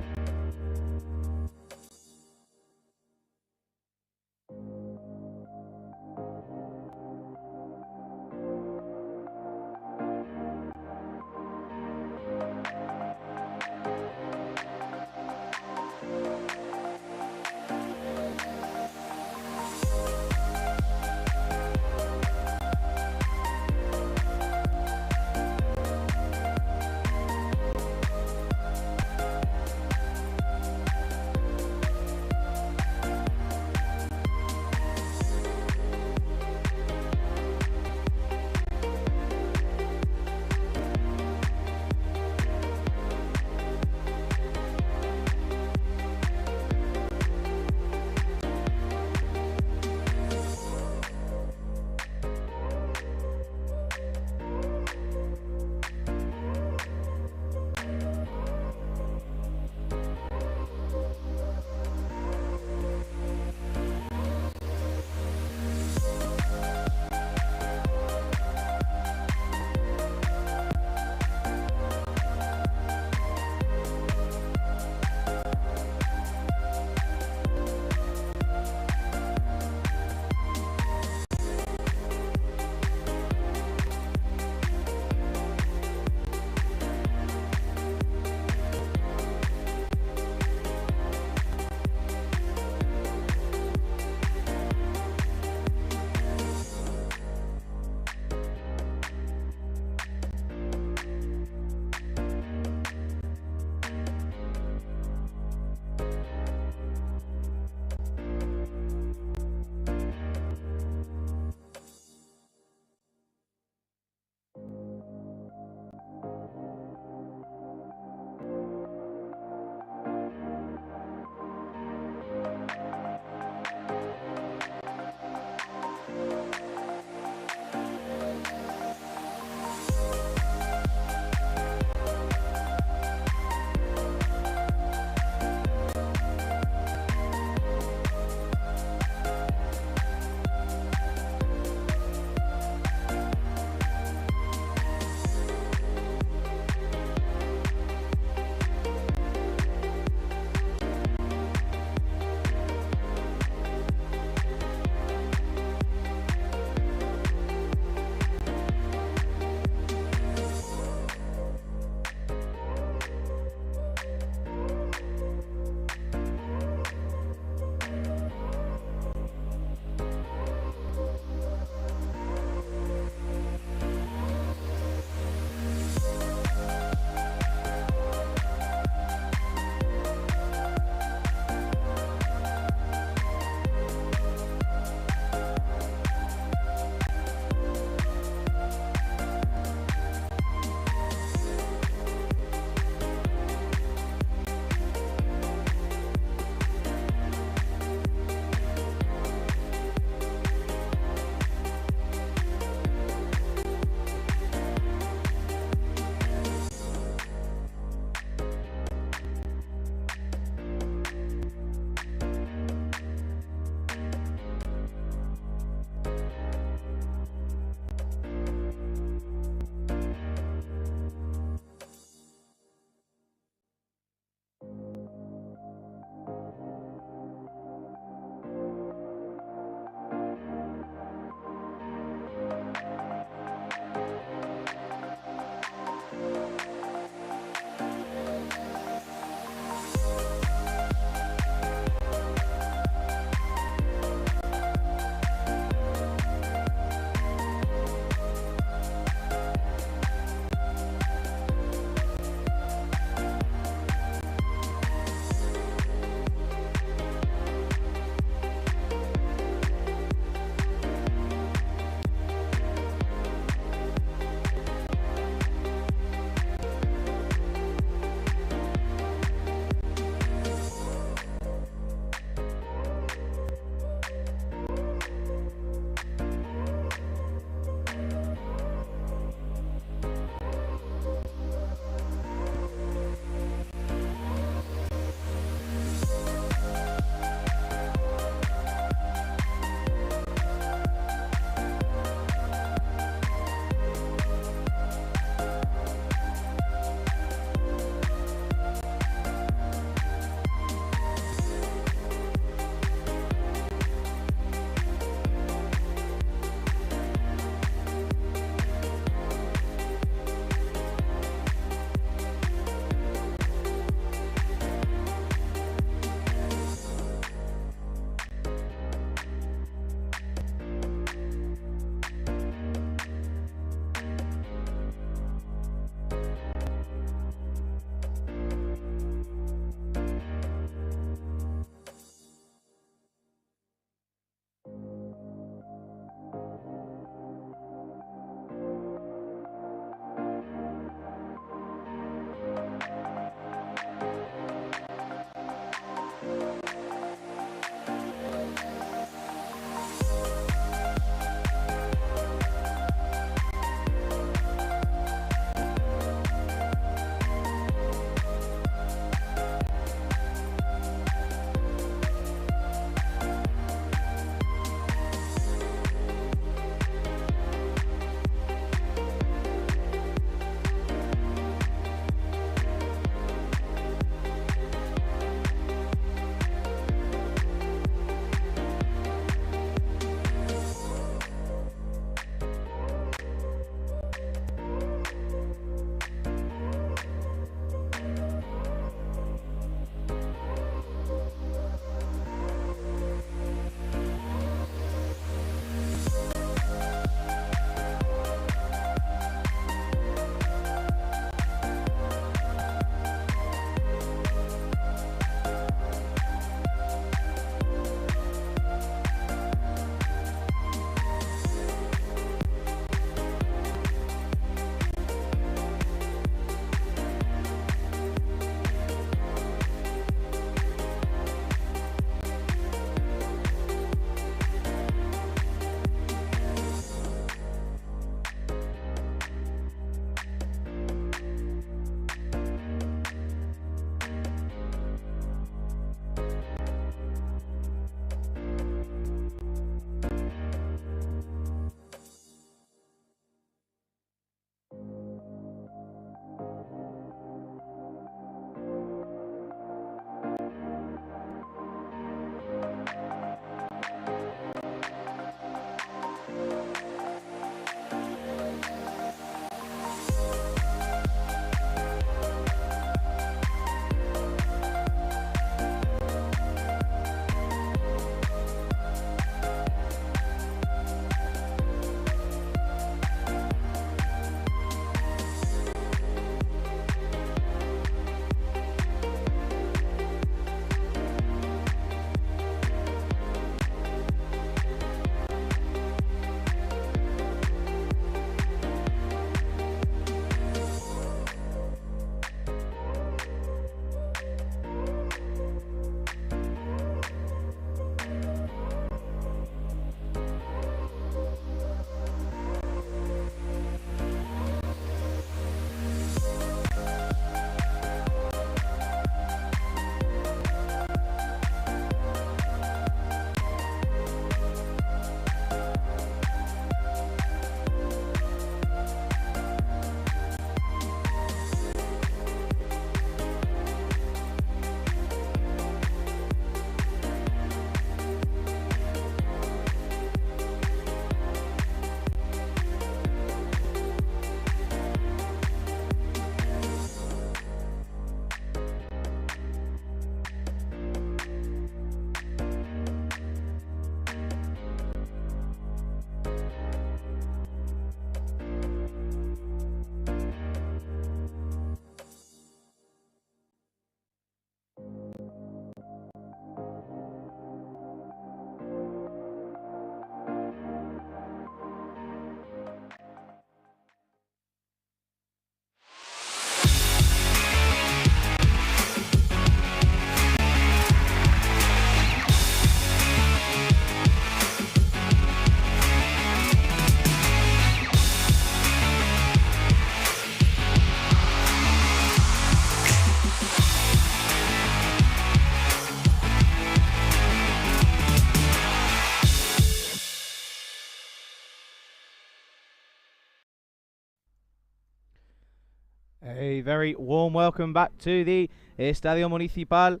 A very warm welcome back to the Estadio Municipal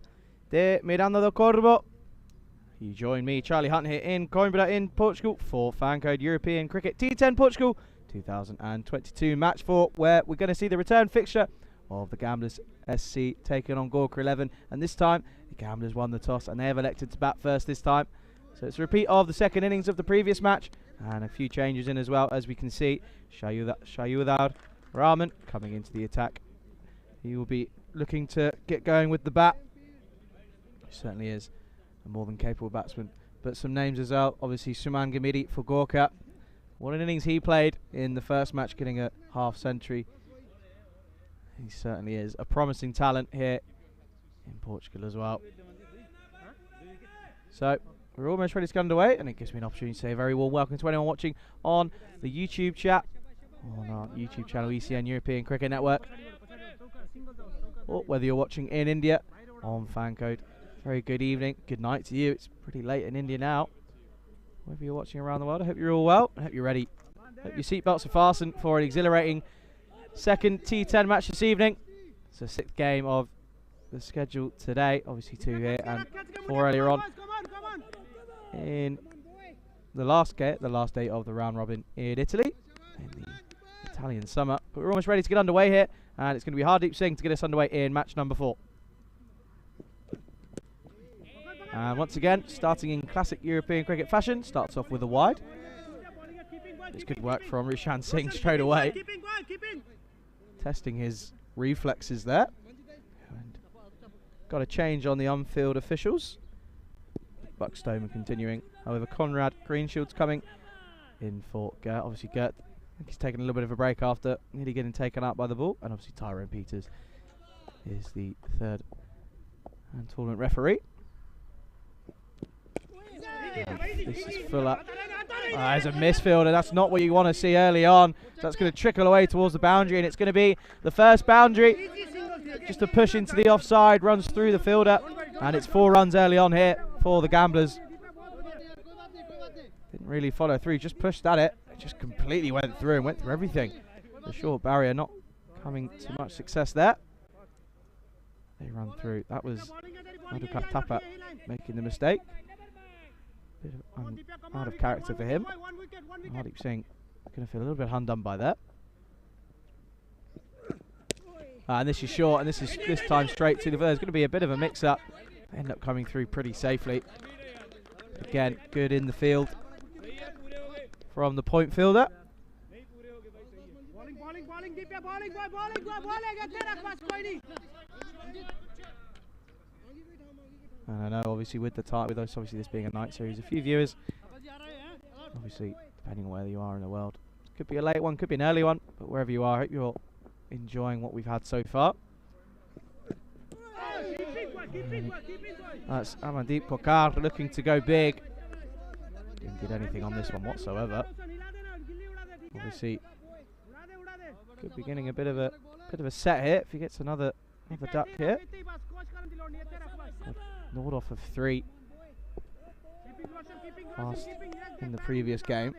de Miranda do Corvo. You join me, Charlie Hunt, here in Coimbra in Portugal for FanCode European Cricket T10 Portugal 2022 match 4, where we're going to see the return fixture of the Gamblers SC taking on Gorka 11, and this time the Gamblers won the toss and they have elected to bat first this time. So it's a repeat of the second innings of the previous match, and a few changes in as well. As we can see, Shayudar Rahman coming into the attack. He will be looking to get going with the bat. He certainly is a more than capable batsman. But some names as well. Obviously, Suman Gamidi for Gorka. What an innings he played in the first match, getting a half century. He certainly is a promising talent here in Portugal as well. So we're almost ready to get underway, and it gives me an opportunity to say a very warm welcome to anyone watching on the YouTube chat, on our YouTube channel ECN European Cricket Network, or whether you're watching in India on FanCode. Very good evening, good night to you. It's pretty late in India now. Whether you're watching around the world, I hope you're all well. I hope you're ready. Hope your seatbelts are fastened for an exhilarating second T10 match this evening. It's the sixth game of the schedule today. Obviously 2 here and 4 earlier on in the last day of the round robin in Italy, in the Italian summer. But we're almost ready to get underway here, and it's going to be Hardeep Singh to get us underway in match number 4. And once again, starting in classic European cricket fashion, starts off with a wide. This could work from Rishan Singh straight away, testing his reflexes there. And got a change on the on-field officials. Buckstone continuing. However, Conrad Greenshield's coming in for Gert. Obviously, Gert, I think he's taken a little bit of a break after nearly getting taken out by the ball. And obviously, Tyrone Peters is the third and tournament referee. And this is Fuller. There's a misfielder. That's not what you want to see early on. So that's going to trickle away towards the boundary, and it's going to be the first boundary. Just a push into the offside, runs through the fielder, and it's 4 runs early on here for the Gamblers. Didn't really follow through, just pushed at it. It just completely went through and went through everything. The short barrier not coming to much success there. They run through. That was Madhukar Thapa making the mistake. Bit of out of character for him. Hardeep Singh going to feel a little bit undone by that. And this is short, and this time straight to the. There's going to be a bit of a mix-up. End up coming through pretty safely. Again, good in the field from the point fielder. And I know, obviously, with obviously this being a night series, a few viewers, obviously, depending on where you are in the world, could be a late one, could be an early one, but wherever you are, I hope you're enjoying what we've had so far. That's Amandeep Kokar looking to go big. Didn't get anything on this one whatsoever. Obviously, could be getting a bit of a set here if he gets another duck here. Nord off of 3 past in the previous game.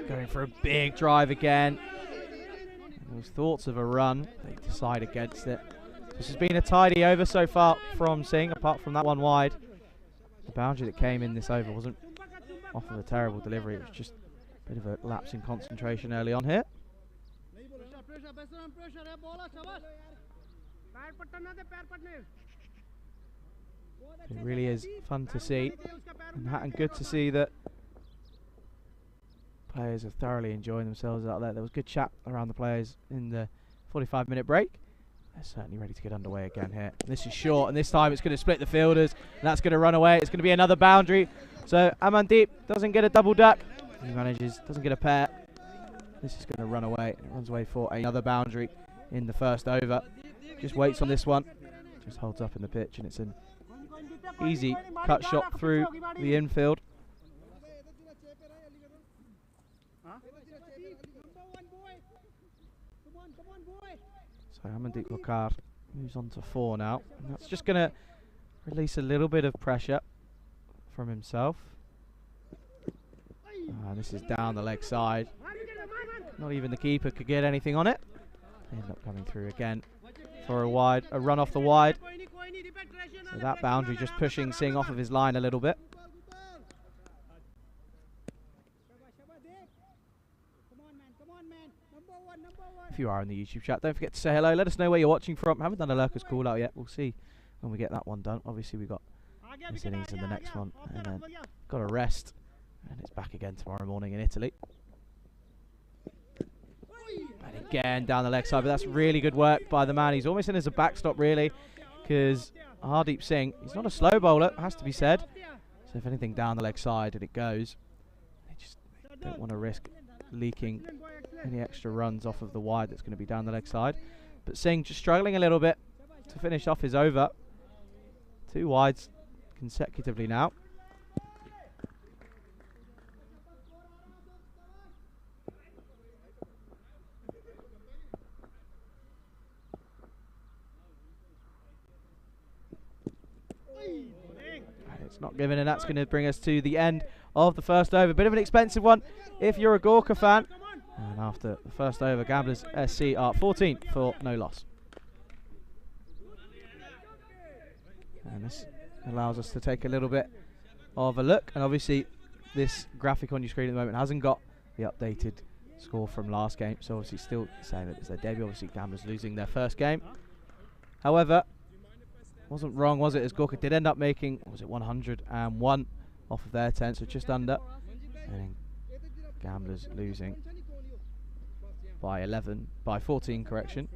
Going for a big drive again. Those thoughts of a run, they decide against it. This has been a tidy over so far from Singh, apart from that one wide. The boundary that came in this over wasn't off of a terrible delivery, it was just a bit of a lapse in concentration early on here. It really is fun to see, and good to see that players are thoroughly enjoying themselves out there. There was good chat around the players in the 45-minute break. They're certainly ready to get underway again here. This is short, and this time it's going to split the fielders, and that's going to run away. It's going to be another boundary. So Amandeep doesn't get a double duck. He doesn't get a pair. This is going to run away. It runs away for another boundary in the first over. Just waits on this one. Just holds up in the pitch, and it's an easy cut shot through the infield. So Amandeep Kokar moves on to 4 now. And that's just going to release a little bit of pressure from himself. And this is down the leg side. Not even the keeper could get anything on it. End up coming through again for a run off the wide. So that boundary just pushing Singh off of his line a little bit. If you are in the YouTube chat, don't forget to say hello. Let us know where you're watching from. I haven't done a lurkers call out yet. We'll see when we get that one done. Obviously, we got this innings and the next one, and then got a rest, and it's back again tomorrow morning in Italy. And again down the leg side, but that's really good work by the man. He's almost in as a backstop really, because Hardeep Singh, he's not a slow bowler, has to be said. So if anything down the leg side and it goes, they just don't want to risk leaking any extra runs off of the wide that's going to be down the leg side. But Singh just struggling a little bit to finish off his over. 2 wides consecutively now. It's not given, and that's going to bring us to the end of the first over. Bit of an expensive one if you're a Gorka fan. And after the first over, Gamblers SC are 14 for no loss. And this allows us to take a little bit of a look. And obviously, this graphic on your screen at the moment hasn't got the updated score from last game. So obviously still saying that it's their debut. Obviously, Gamblers losing their first game. However, wasn't wrong, was it? As Gorka did end up making, what was it, 101 off of their 10, so just under. And then Gamblers losing by 14, correction,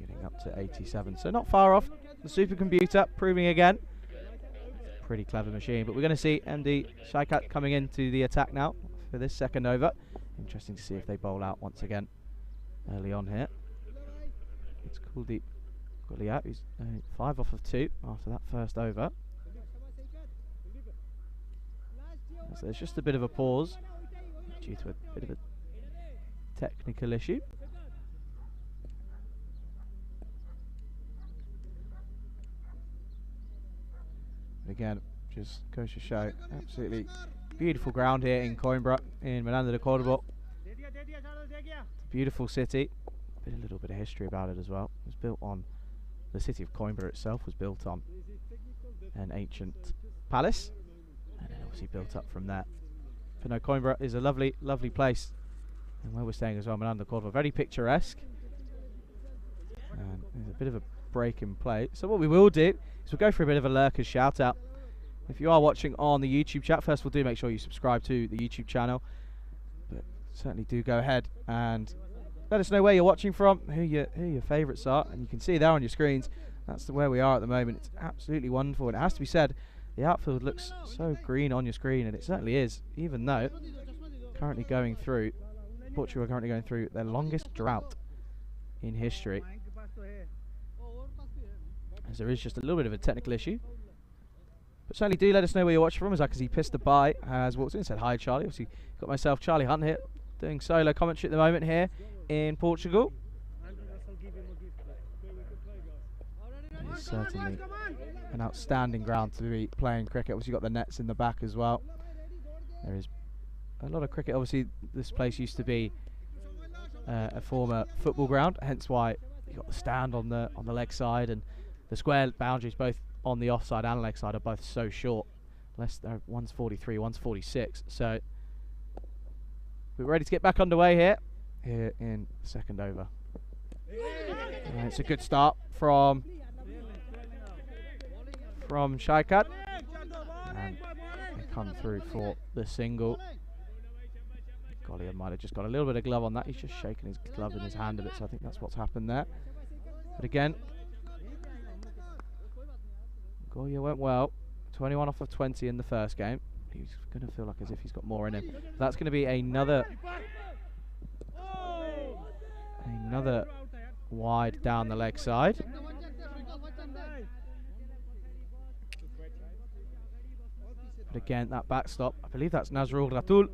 getting up to 87. So not far off. The supercomputer proving again. Pretty clever machine. But we're going to see MD Shaikat coming into the attack now for this second over. Interesting to see if they bowl out once again early on here. It's Kuldeep Gulliat, who's 5 off of 2 after that first over. So there's just a bit of a pause due to a bit of a technical issue. But again, just goes to show, absolutely beautiful ground here in Coimbra, in Miranda de Cordoba. It's a beautiful city. A little bit of history about it as well. It was built on, the city of Coimbra itself was built on an ancient palace, and then obviously built up from there. But no, Coimbra is a lovely, lovely place. And where we're staying as well, Miranda de Cordoba, very picturesque. And there's a bit of a break in play. So what we will do is we'll go for a bit of a lurkers shout out. If you are watching on the YouTube chat, first of all, do make sure you subscribe to the YouTube channel. But certainly do go ahead and let us know where you're watching from, who your favourites are, and you can see there on your screens. That's where we are at the moment. It's absolutely wonderful, and it has to be said, the outfield looks so green on your screen, and it certainly is. Even though currently going through, Portugal are currently going through their longest drought in history, as there is just a little bit of a technical issue. But certainly do let us know where you're watching from, as I can see Pista By has walked in and said hi, Charlie. Obviously got myself, Charlie Hunt, here doing solo commentary at the moment here in Portugal. It's certainly an outstanding ground to be playing cricket. Obviously you've got the nets in the back as well. There is a lot of cricket. Obviously this place used to be a former football ground, hence why you've got the stand on the leg side, and the square boundaries both on the offside and leg side are both so short. One's 43, one's 46. So we're ready to get back underway here in the second over. And it's a good start from Shaikat, and they come through for the single. Golly, I might have just got a little bit of glove on that. He's just shaking his glove in his hand a bit, so I think that's what's happened there. But again, Goya went well. 21 off of 20 in the first game. He's going to feel like as if he's got more in him. That's going to be another wide down the leg side. But again, that backstop, I believe that's Nazrul Ratul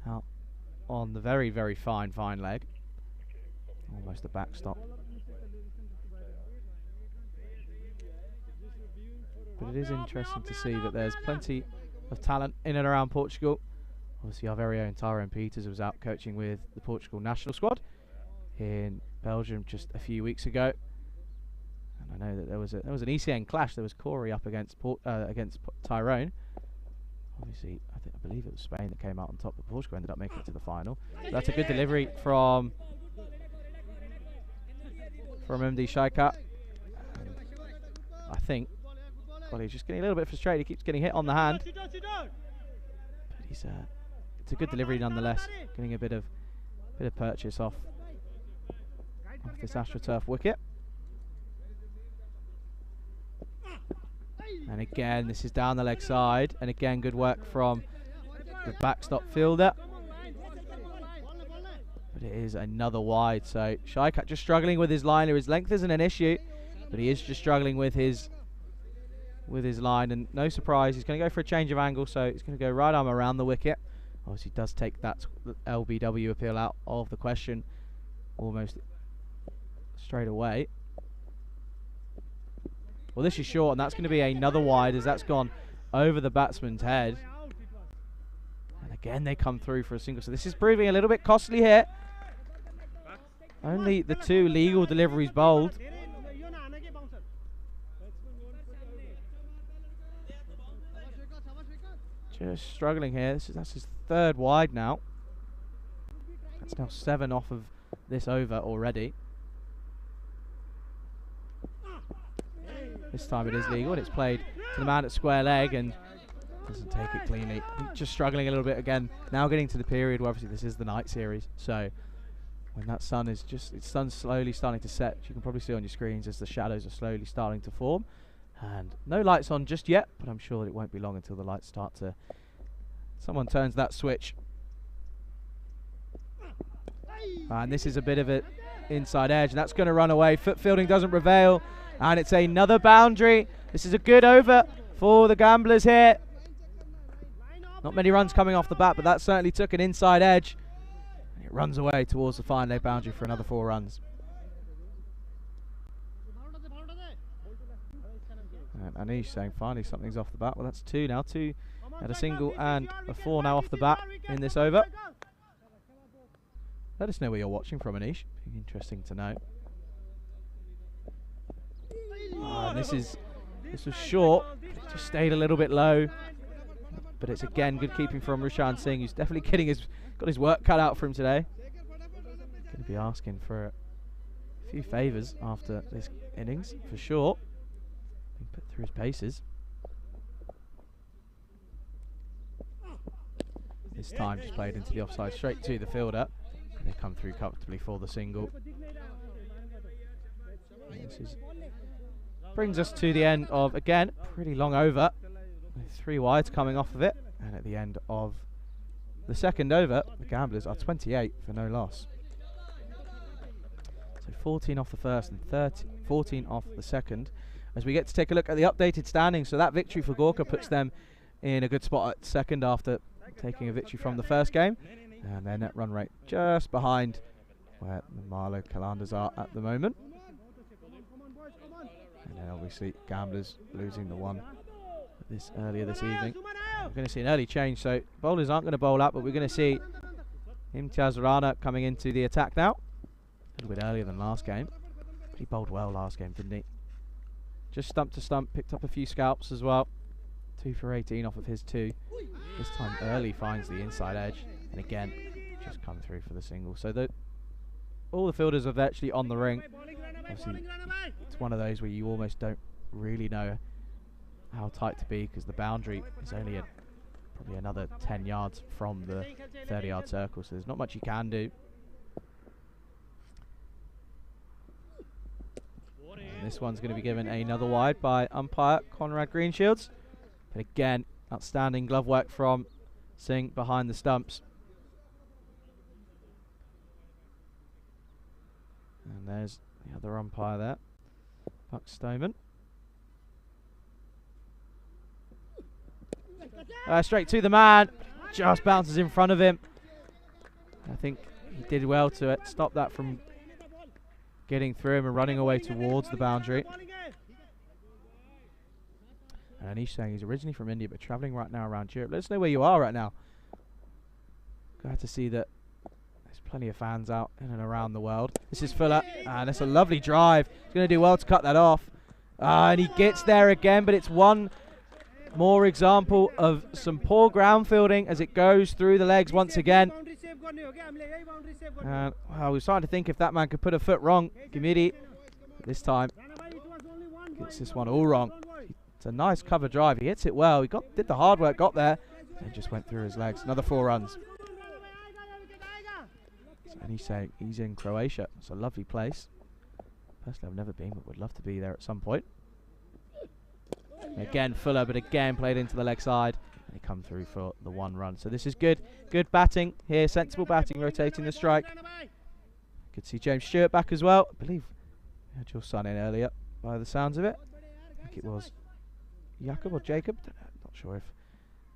out on the very, very fine leg. Almost a backstop. But it is interesting to see that there's plenty of talent in and around Portugal. Obviously, our very own Tyrone Peters was out coaching with the Portugal national squad in Belgium just a few weeks ago. And I know that there was an ECN clash. There was Corey up against Tyrone. Obviously, I believe it was Spain that came out on top, but Portugal ended up making it to the final. So that's a good delivery from MD Shaikat. I think, well, he's just getting a little bit frustrated. He keeps getting hit on the hand, but he's it's a good delivery nonetheless. Getting a bit of purchase off this AstroTurf wicket. And again, this is down the leg side, and again, good work from the backstop fielder. But it is another wide, so Shaikat just struggling with his liner. His length isn't an issue, but he is just struggling with his line, and no surprise, he's going to go for a change of angle, so he's going to go right arm around the wicket. Obviously, does take that LBW appeal out of the question almost straight away. Well, this is short, and that's going to be another wide as that's gone over the batsman's head. And again, they come through for a single. So this is proving a little bit costly here. Only the 2 legal deliveries bowled. Just struggling here. That's his 3rd wide now. That's now 7 off of this over already. This time it is legal, and it's played to the man at square leg and doesn't take it cleanly. Just struggling a little bit again. Now getting to the period where obviously this is the night series, so when that sun is sun's slowly starting to set, you can probably see on your screens as the shadows are slowly starting to form. And no lights on just yet, but I'm sure that it won't be long until the lights start to... Someone turns that switch. And this is a bit of an inside edge, and that's going to run away. Foot fielding doesn't prevail, and it's another boundary. This is a good over for the Gamblers here. Not many runs coming off the bat, but that certainly took an inside edge. And it runs away towards the fine leg boundary for another 4 runs. And Anish saying finally something's off the bat. Well, that's 2 now. 2 at a single and a 4 now off the bat in this over. Let us know where you're watching from, Anish. Interesting to know. This was short. It just stayed a little bit low. But it's again good keeping from Rishan Singh, who's definitely got his work cut out for him today. Going to be asking for a few favours after this innings, for sure. Being put through his paces. This time just played into the offside, straight to the fielder. They come through comfortably for the single. This brings us to the end of, again, pretty long over. With 3 wides coming off of it. And at the end of the second over, the Gamblers are 28 for no loss. So 14 off the first and 14 off the second. As we get to take a look at the updated standings. So that victory for Gorka puts them in a good spot at second after taking a victory from the first game. And their net run rate just behind where the Marlow Calanders are at the moment. And then obviously Gamblers losing the one earlier this evening. We're going to see an early change, so bowlers aren't going to bowl up, but we're going to see Imtiaz Rana coming into the attack now. A little bit earlier than last game. He bowled well last game, didn't he? Just stump to stump, picked up a few scalps as well. 2 for 18 off of his 2. This time early finds the inside edge, and again just come through for the single. So all the fielders are virtually on the ring. Obviously, it's one of those where you almost don't really know how tight to be, because the boundary is only probably another 10 yards from the 30-yard circle, so there's not much you can do. And this one's going to be given another wide by umpire Conrad Greenshields. But again, outstanding glove work from Singh behind the stumps. And there's the other umpire there, Buck Stoneman. Straight to the man, just bounces in front of him. I think he did well to stop that from getting through him and running away towards the boundary. And Anish saying he's originally from India but travelling right now around Europe. Let us know where you are right now. Glad to see that there's plenty of fans out in and around the world. This is Fuller, and it's a lovely drive. He's going to do well to cut that off. And he gets there again, but it's one more example of some poor ground fielding as it goes through the legs once again. And well, we're starting to think if that man could put a foot wrong. Gimidi, this time, gets this one all wrong. It's a nice cover drive. He hits it well. He did the hard work, got there, and just went through his legs. Another 4 runs. And he's saying he's in Croatia. It's a lovely place. Personally, I've never been, but would love to be there at some point. Again, Fuller, but again played into the leg side. And he come through for the 1 run. So this is good. Good batting here. Sensible batting, rotating the strike. Good to see James Stewart back as well. I believe you had your son in earlier, by the sounds of it. I think it was Jakob or Jacob. Not sure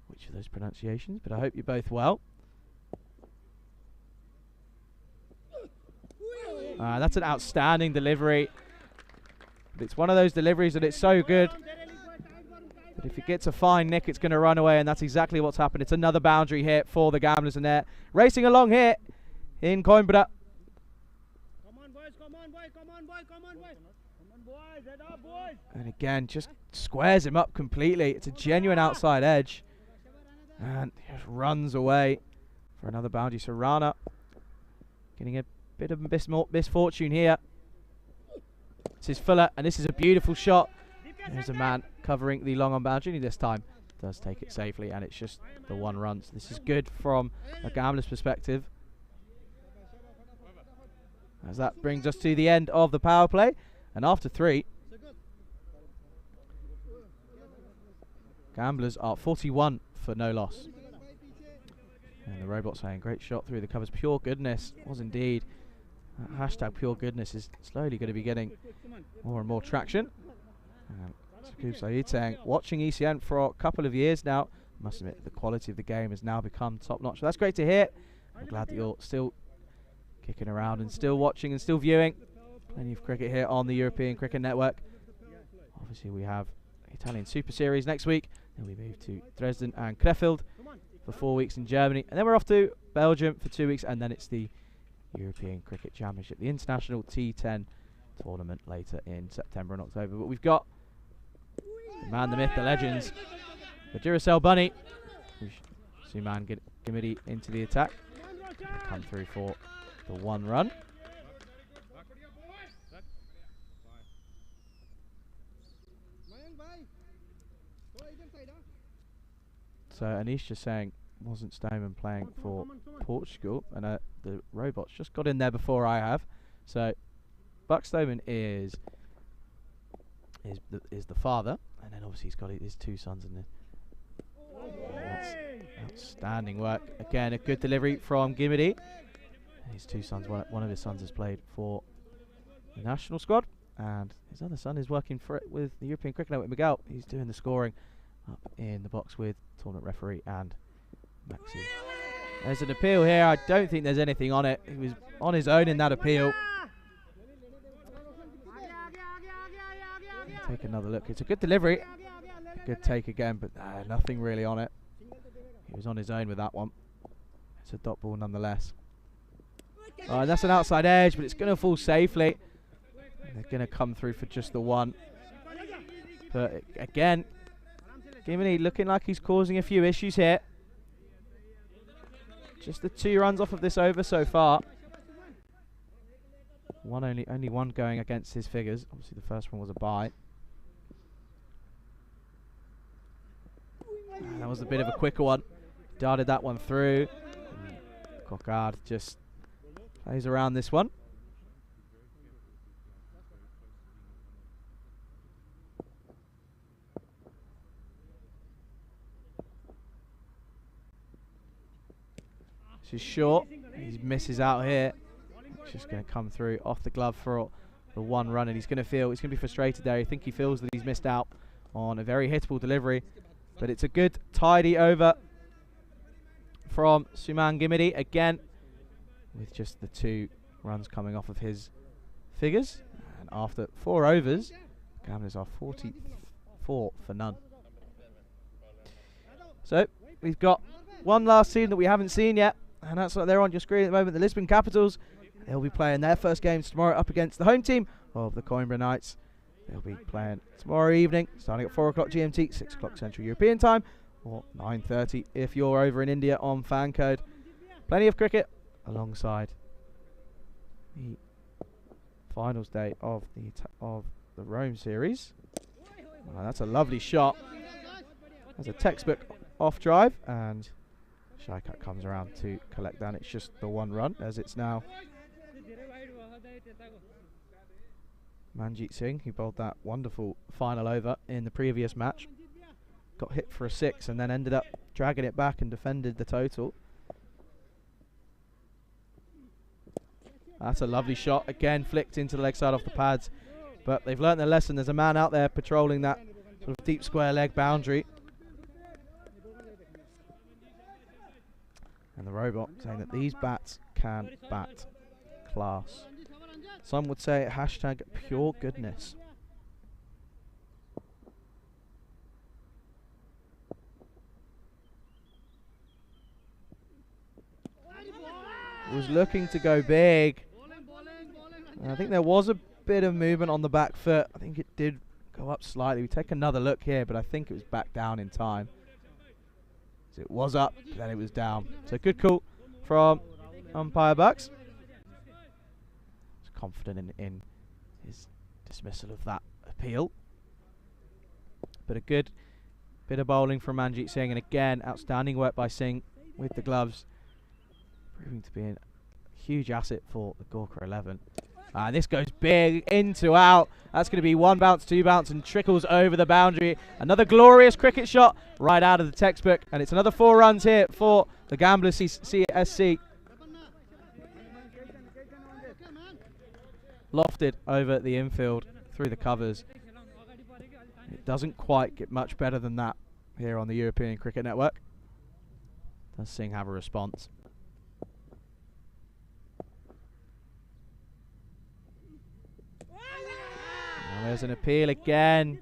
which of those pronunciations, but I hope you're both well. That's an outstanding delivery. But it's one of those deliveries that it's so good that if it gets a fine nick, it's going to run away, and that's exactly what's happened. It's another boundary hit for the Gamblers in there. Racing along here in Coimbra. And again, just squares him up completely. It's a genuine outside edge. And just runs away for another boundary. So Rana getting a bit of misfortune here. This is Fuller, and this is a beautiful shot. There's a man covering the long on boundary this time. Does take it safely, and it's just the 1 run. So this is good from a Gambler's perspective. As that brings us to the end of the power play. And after 3, Gamblers are 41 for no loss. And the robot saying, great shot through the covers. Pure goodness. Was indeed. Hashtag pure goodness is slowly going to be getting more and more traction. Sakub Saeed saying, watching ECN for a couple of years now, I must admit the quality of the game has now become top notch. So that's great to hear. I'm glad that you're still kicking around and still watching and still viewing. Plenty of cricket here on the European Cricket Network. Obviously we have Italian Super Series next week. Then we move to Dresden and Krefeld for 4 weeks in Germany. And then we're off to Belgium for 2 weeks. And then it's the European Cricket Championship, the International T10 tournament later in September and October. But we've got the man, the myth, the legends, the Duracell Bunny. Suman Gimidi into the attack. Come through for the 1 run. So Anish just saying, wasn't Stoneman playing for Portugal? And the robot's just got in there before I have. So Buck Stoneman is the father, and then obviously he's got his 2 sons in there. That's outstanding work. Again, a good delivery from Gimidi. His 2 sons, one of his sons has played for the national squad, and his other son is working for it with the European Cricket Network with Miguel. He's doing the scoring up in the box with tournament referee and Maxi. There's an appeal here. I don't think there's anything on it. He was on his own in that appeal. Take another look. It's a good delivery. A good take again, but nothing really on it. He was on his own with that one. It's a dot ball nonetheless. And that's an outside edge, but it's going to fall safely. And they're going to come through for just the 1. But again, Gimini looking like he's causing a few issues here. Just the 2 runs off of this over so far. Only one going against his figures. Obviously the first one was a bye. That was a bit of a quicker one. Darted that one through. Cockard just plays around this one. This is short. He misses out here. It's just going to come through off the glove for the 1 run, and he's going to be frustrated there. I think he feels that he's missed out on a very hittable delivery, but it's a good tidy over from Suman Gimidi again, with just the 2 runs coming off of his figures. And after 4 overs, Gamblers are 44 for none. So we've got one last scene that we haven't seen yet. And that's what they're on your screen at the moment. The Lisbon Capitals, they'll be playing their first games tomorrow up against the home team of the Coimbra Knights. They'll be playing tomorrow evening, starting at 4 o'clock GMT, 6 o'clock Central European Time, or 9:30 if you're over in India on FanCode. Plenty of cricket alongside the finals day of the Rome series. Oh, that's a lovely shot. That's a textbook off drive, and Shaikat comes around to collect that. It's just the one run, as it's now Manjeet Singh, who bowled that wonderful final over in the previous match. Got hit for a 6 and then ended up dragging it back and defended the total. That's a lovely shot. Again, flicked into the leg side off the pads. But they've learnt their lesson. There's a man out there patrolling that sort of deep square leg boundary. And the robot saying that these bats can bat. Class. Some would say hashtag pure goodness. Was looking to go big. I think there was a bit of movement on the back foot. I think it did go up slightly. We take another look here, but I think it was back down in time. So it was up, then it was down. So good call from umpire Bucks. He's confident in his dismissal of that appeal. But a good bit of bowling from Manjeet Singh, and again, outstanding work by Singh with the gloves, proving to be a huge asset for the Gorka 11. And this goes big, into out. That's going to be 1 bounce, 2 bounce, and trickles over the boundary. Another glorious cricket shot right out of the textbook. And it's another 4 runs here for the Gamblers CSC. Lofted over the infield through the covers. It doesn't quite get much better than that here on the European Cricket Network. Does Singh have a response? There's an appeal again.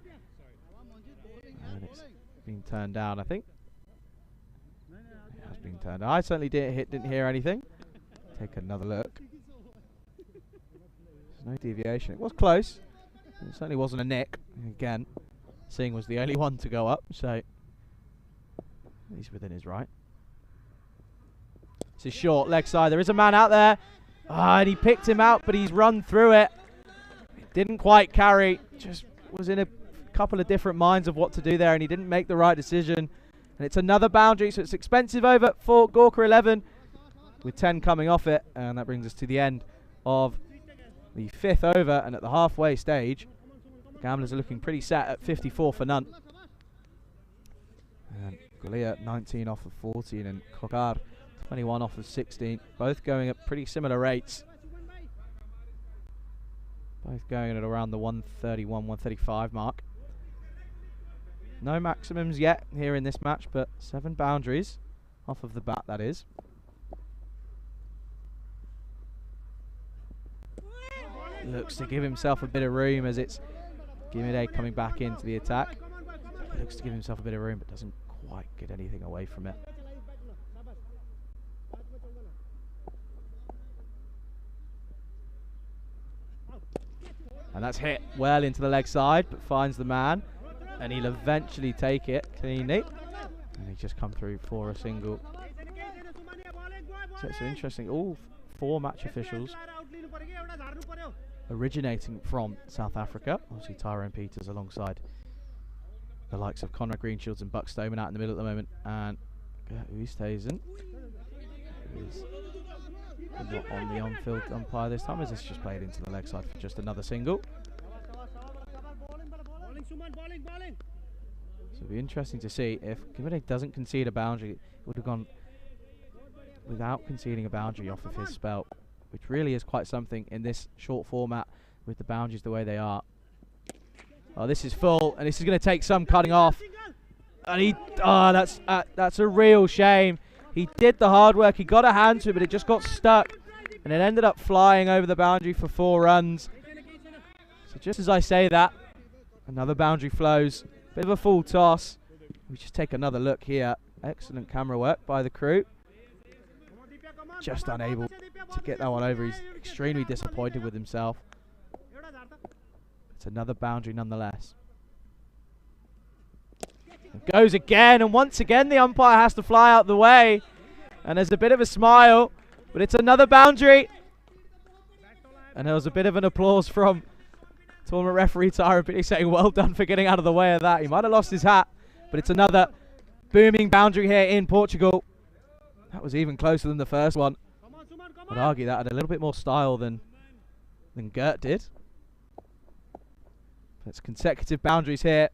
And it's been turned down, I think. It has been turned down. I certainly didn't hear anything. Take another look. There's no deviation. It was close. It certainly wasn't a nick. Again, Singh was the only one to go up, so he's within his right. This is short, leg side. There is a man out there. And he picked him out, but he's run through it. Didn't quite carry, just was in a couple of different minds of what to do there, and he didn't make the right decision. And it's another boundary, so it's expensive over for Gorka 11 with 10 coming off it. And that brings us to the end of the 5th over, and at the halfway stage, the Gamblers are looking pretty set at 54 for none. And Gulia 19 off of 14 and Kokar 21 off of 16, both going at pretty similar rates. Both going at around the 131, 135 mark. No maximums yet here in this match, but 7 boundaries off of the bat, that is. Looks to give himself a bit of room as it's Gimide coming back into the attack. Looks to give himself a bit of room, but doesn't quite get anything away from it. And that's hit well into the leg side, but finds the man. And he'll eventually take it cleanly. And he's just come through for a single. So it's interesting. All 4 match officials originating from South Africa. Obviously Tyrone Peters alongside the likes of Conrad Greenshields and Buck Stoneman out in the middle at the moment. And Oosthuizen is not on the on-field umpire this time, as this just played into the leg side for just another single. So it'll be interesting to see if Gimide doesn't concede a boundary. It would have gone without conceding a boundary off of his spell, which really is quite something in this short format with the boundaries the way they are. Oh, this is full, and this is going to take some cutting off. And he, that's a real shame. He did the hard work, he got a hand to it, but it just got stuck. And it ended up flying over the boundary for 4 runs. So just as I say that, another boundary flows. Bit of a full toss. We just take another look here. Excellent camera work by the crew. just unable to get that one over. He's extremely disappointed with himself. It's another boundary nonetheless. It goes again, and once again the umpire has to fly out the way. And there's a bit of a smile, but it's another boundary. And there was a bit of an applause from tournament referee Tyron Pitty saying, well done for getting out of the way of that. He might have lost his hat, but it's another booming boundary here in Portugal. That was even closer than the first one. I'd argue that had a little bit more style than Gert did. It's consecutive boundaries here.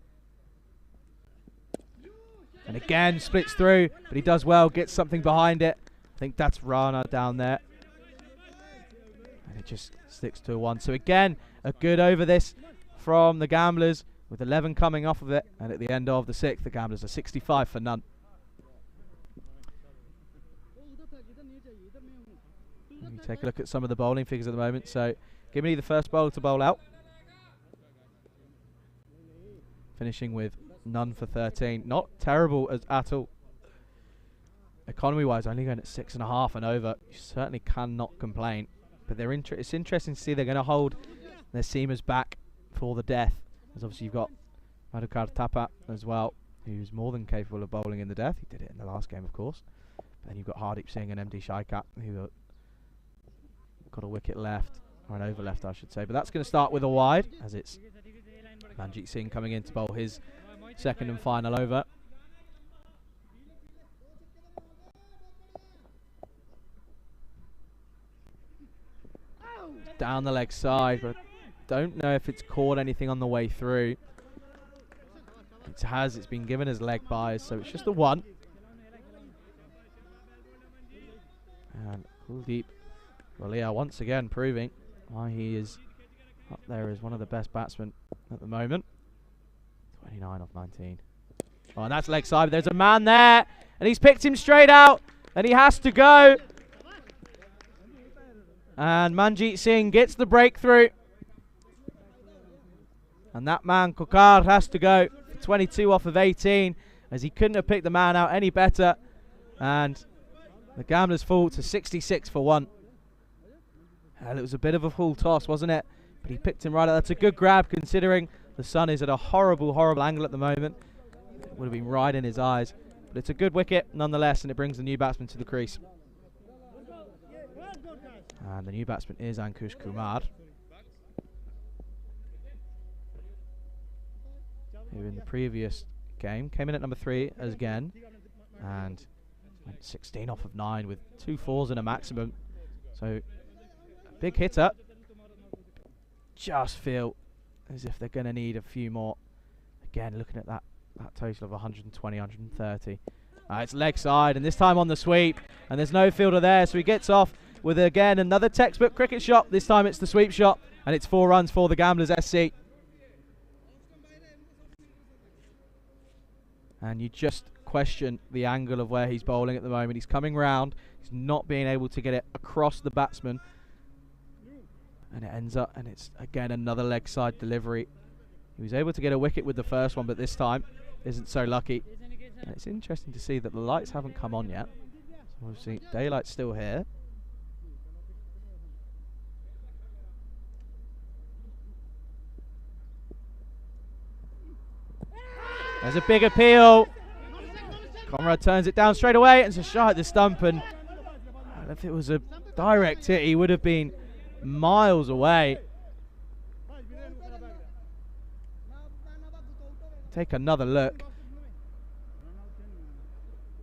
And again, splits through, but he does well, gets something behind it. I think that's Rana down there. And it just sticks to a 1. So again, a good over this from the Gamblers, with 11 coming off of it. And at the end of the 6th, the Gamblers are 65 for none. Let me take a look at some of the bowling figures at the moment. So give me the first bowler to bowl out. Finishing with none for 13. Not terrible at all. Economy-wise, only going at 6.5 and over. You certainly cannot complain. But it's interesting to see they're going to hold their seamers back for the death. As obviously you've got Madhukar Thapa as well, who's more than capable of bowling in the death. He did it in the last game, of course. But then you've got Hardeep Singh and MD Shaikat, who got a wicket left, or an over left, I should say. But that's going to start with a wide, as it's Manjeet Singh coming in to bowl his second and final over. Down the leg side, but don't know if it's caught anything on the way through. It has, it's been given as leg buys, so it's just a 1. And Kuldeep Walia once again proving why he is up there as one of the best batsmen at the moment. 29 off 19. Oh, and that's leg side. There's a man there, and he's picked him straight out, and he has to go. And Manjeet Singh gets the breakthrough. And that man, Kokar, has to go for 22 off of 18, as he couldn't have picked the man out any better. And the Gamblers fall to 66 for 1. And it was a bit of a full toss, wasn't it? But he picked him right out. That's a good grab, considering the sun is at a horrible, horrible angle at the moment. It would have been right in his eyes. But it's a good wicket nonetheless, and it brings the new batsman to the crease. And the new batsman is Ankush Kumar, who in the previous game came in at number 3 as again, and went 16 off of 9 with 2 4s and a maximum. So a big hitter. Just feel as if they're going to need a few more. Again, looking at that total of 120, 130. It's leg side, and this time on the sweep, and there's no fielder there, so he gets off with, again, another textbook cricket shot. This time it's the sweep shot, and it's 4 runs for the Gamblers SC. And you just question the angle of where he's bowling at the moment. He's coming round. He's not being able to get it across the batsman. And it ends up, and it's, again, another leg side delivery. He was able to get a wicket with the first one, but this time isn't so lucky. And it's interesting to see that the lights haven't come on yet. So obviously, daylight's still here. There's a big appeal. Conrad turns it down straight away, and it's a shot at the stump. And if it was a direct hit, he would have been miles away. Take another look.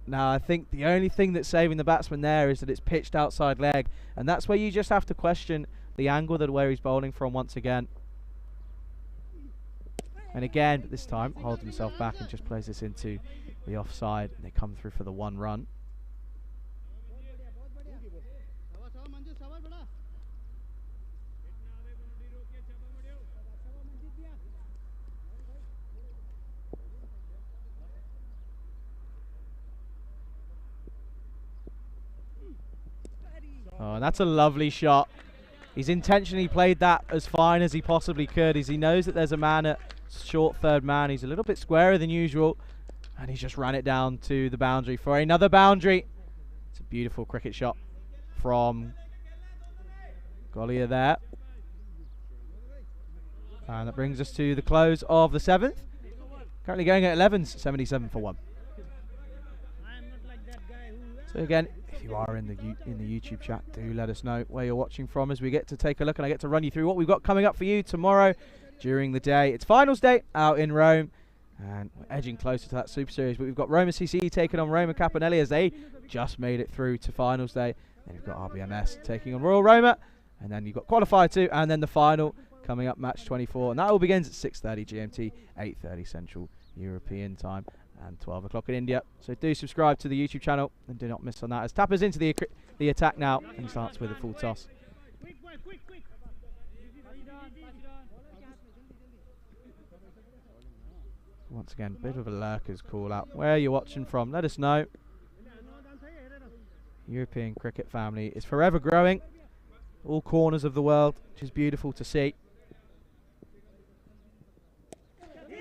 Now, I think the only thing that's saving the batsman there is that it's pitched outside leg, and that's where you just have to question the angle that where he's bowling from once again. And again, but this time, holds himself back and just plays this into the offside. And they come through for the 1 run. Oh, and that's a lovely shot. He's intentionally played that as fine as he possibly could, as he knows that there's a man at short third man. He's a little bit squarer than usual, and he's just ran it down to the boundary for another boundary. It's a beautiful cricket shot. from Gollier there. And that brings us to the close of the 7th. Currently going at 11s, 77 for 1. So again, if you are in the YouTube chat, do let us know where you're watching from as we get to take a look and I get to run you through what we've got coming up for you tomorrow during the day. It's finals day out in Rome, and we're edging closer to that Super Series. But we've got Roma CC taking on Roma Caponelli as they just made it through to finals day. Then you've got RBMS taking on Royal Roma, and then you've got qualifier 2, and then the final coming up, match 24, and that all begins at 6:30 GMT, 8:30 Central European time, and 12 o'clock in India. So do subscribe to the YouTube channel and do not miss on that as Tapper's into the attack now and starts with a full toss. Once again, bit of a lurkers call out. Where are you watching from? Let us know. European cricket family is forever growing. All corners of the world, which is beautiful to see.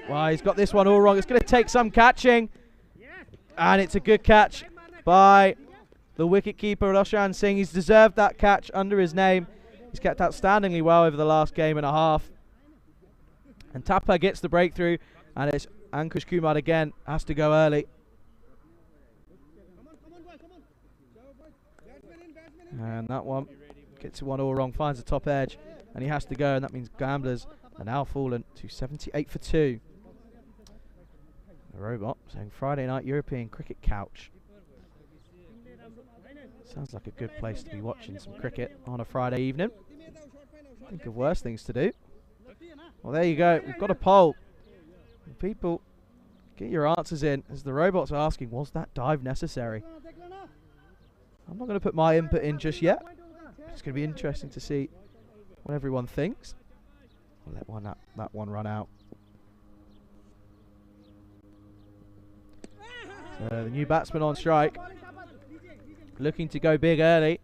Well, he's got this one all wrong. It's going to take some catching. And it's a good catch by the wicket-keeper, Roshan Singh. He's deserved that catch under his name. He's kept outstandingly well over the last game and a half. And Tapper gets the breakthrough. And it's Ankush Kumar again. Has to go early. And that one gets one all wrong. Finds the top edge. And he has to go. And that means Gamblers are now fallen to 78 for 2. The robot saying Friday night European cricket couch. Sounds like a good place to be watching some cricket on a Friday evening. Think of worse things to do. Well, there you go. We've got a poll. People, get your answers in as the robots are asking, was that dive necessary? I'm not going to put my input in just yet. It's going to be interesting to see what everyone thinks. I'll let that one run out. So the new batsman on strike, looking to go big early,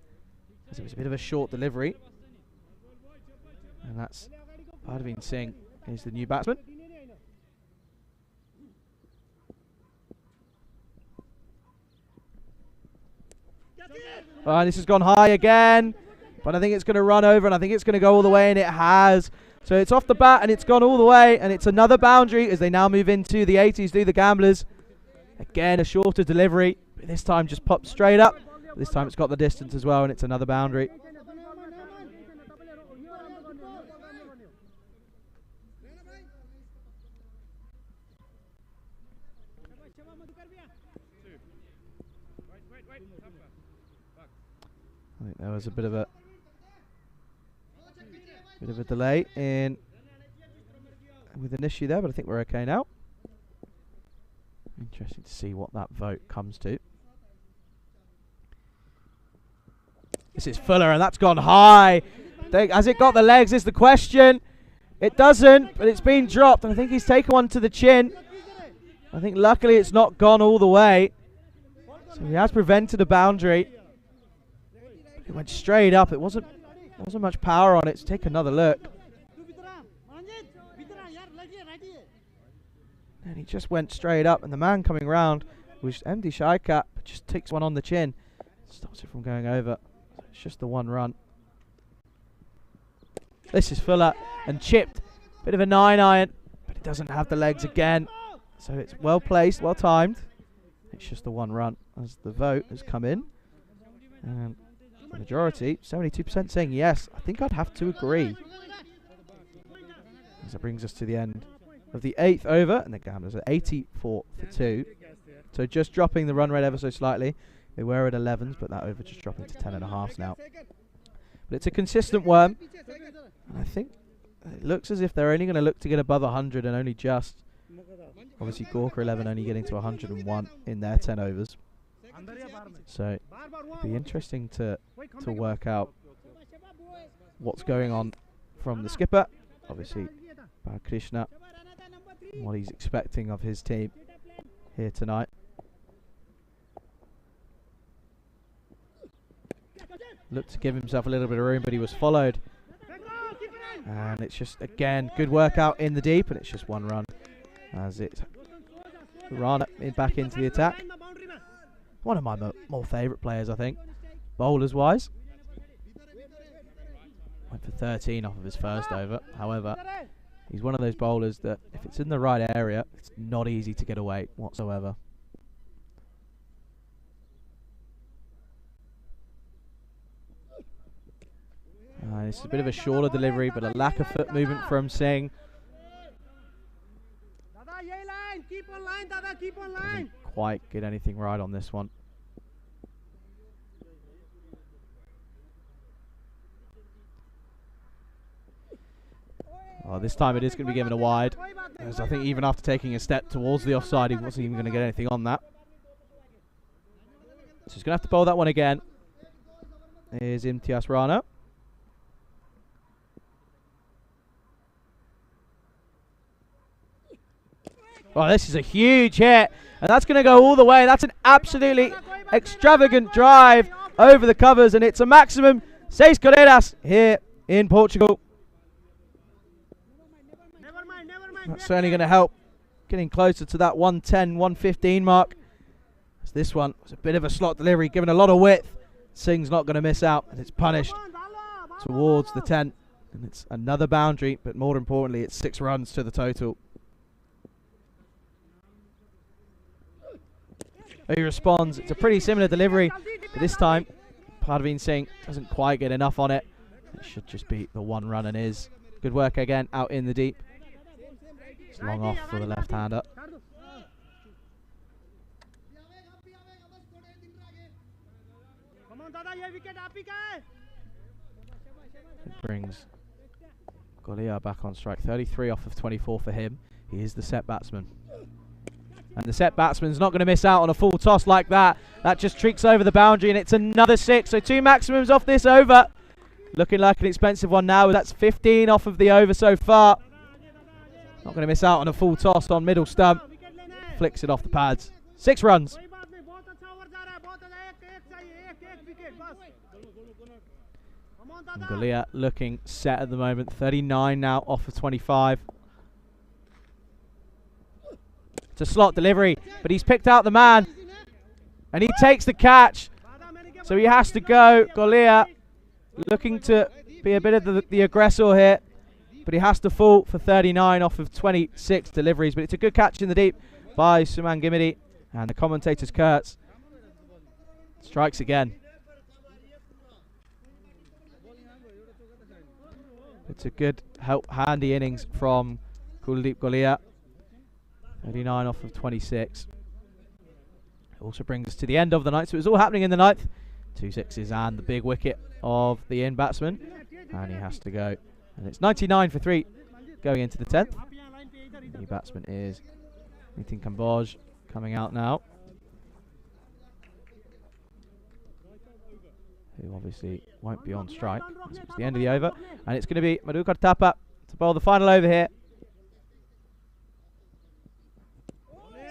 as it was a bit of a short delivery. And that's Parveen Singh is the new batsman. And this has gone high again, but I think it's going to run over, and I think it's going to go all the way, and it has. So it's off the bat, and it's gone all the way, and it's another boundary as they now move into the 80s, do the Gamblers. Again, a shorter delivery, but this time just popped straight up. This time it's got the distance as well, and it's another boundary. I think there was a bit of a delay with an issue there, but I think we're okay now. Interesting to see what that vote comes to. This is Fuller, and that's gone high. Has it got the legs is the question. It doesn't, but it's been dropped, and I think he's taken one to the chin. I think luckily it's not gone all the way. So he has prevented a boundary. It went straight up. It wasn't much power on it. Let's take another look. And he just went straight up, and the man coming round was MD Shaikat, but just takes one on the chin. Stops it from going over. It's just the one run. This is Fuller and chipped. Bit of a 9-iron, but it doesn't have the legs again. So it's well placed, well timed. It's just the one run as the vote has come in. And the majority, 72% saying yes. I think I'd have to agree. As that brings us to the end of the 8th over, and the Gamblers are 84 for 2. So just dropping the run rate ever so slightly. They were at 11s, but that over just dropping to 10.5 now. But it's a consistent worm, and I think it looks as if they're only going to look to get above 100 and only just. Obviously, Gorka 11 only getting to 101 in their 10 overs. So it'll be interesting to work out what's going on from the skipper. Obviously, Krishna, what he's expecting of his team here tonight. Looked to give himself a little bit of room, but he was followed. And it's just, again, good work out in the deep, and it's just one run as it ran back into the attack. One of my more favourite players, I think, bowlers-wise. Went for 13 off of his first over. However, he's one of those bowlers that if it's in the right area, it's not easy to get away whatsoever. This is a bit of a shorter delivery, but a lack of foot movement from Singh. Doesn't quite get anything right on this one. Well, this time it is going to be given a wide, as I think even after taking a step towards the offside, he wasn't even going to get anything on that. So he's going to have to bowl that one again. Here's Imtiaz Rana. Oh, this is a huge hit, and that's going to go all the way. That's an absolutely extravagant drive over the covers, and it's a maximum 6 carreras here in Portugal. That's certainly going to help getting closer to that 110, 115 mark. As this one was a bit of a slot delivery, given a lot of width. Singh's not going to miss out, and it's punished towards the 10. And it's another boundary, but more importantly, it's 6 runs to the total. He responds. It's a pretty similar delivery, but this time Parveen Singh doesn't quite get enough on it. It should just be the 1 run, and is. Good work again out in the deep. It's long off for the left-hander. It brings Golia back on strike. 33 off of 24 for him. He is the set batsman. And the set batsman's not going to miss out on a full toss like that. That just streaks over the boundary, and it's another 6. So 2 maximums off this over. Looking like an expensive one now. That's 15 off of the over so far. Not going to miss out on a full toss on middle stump. Flicks it off the pads. 6 runs. And Golia looking set at the moment. 39 now off of 25. It's a slot delivery, but he's picked out the man, and he takes the catch. So he has to go. Golia looking to be a bit of the aggressor here, but he has to fall for 39 off of 26 deliveries. But it's a good catch in the deep by Suman Gimidi, and the commentator's Kurtz strikes again. It's a good, handy innings from Kuldeep Golia. 39 off of 26. It also brings us to the end of the night. So it was all happening in the 9th. 2 sixes and the big wicket of the in batsman. And he has to go. And it's 99 for 3 going into the 10th. The batsman is Nitin Kamboj coming out now. Who obviously won't be on strike. So it's the end of the over. And it's going to be Madhukar Thapa to bowl the final over here.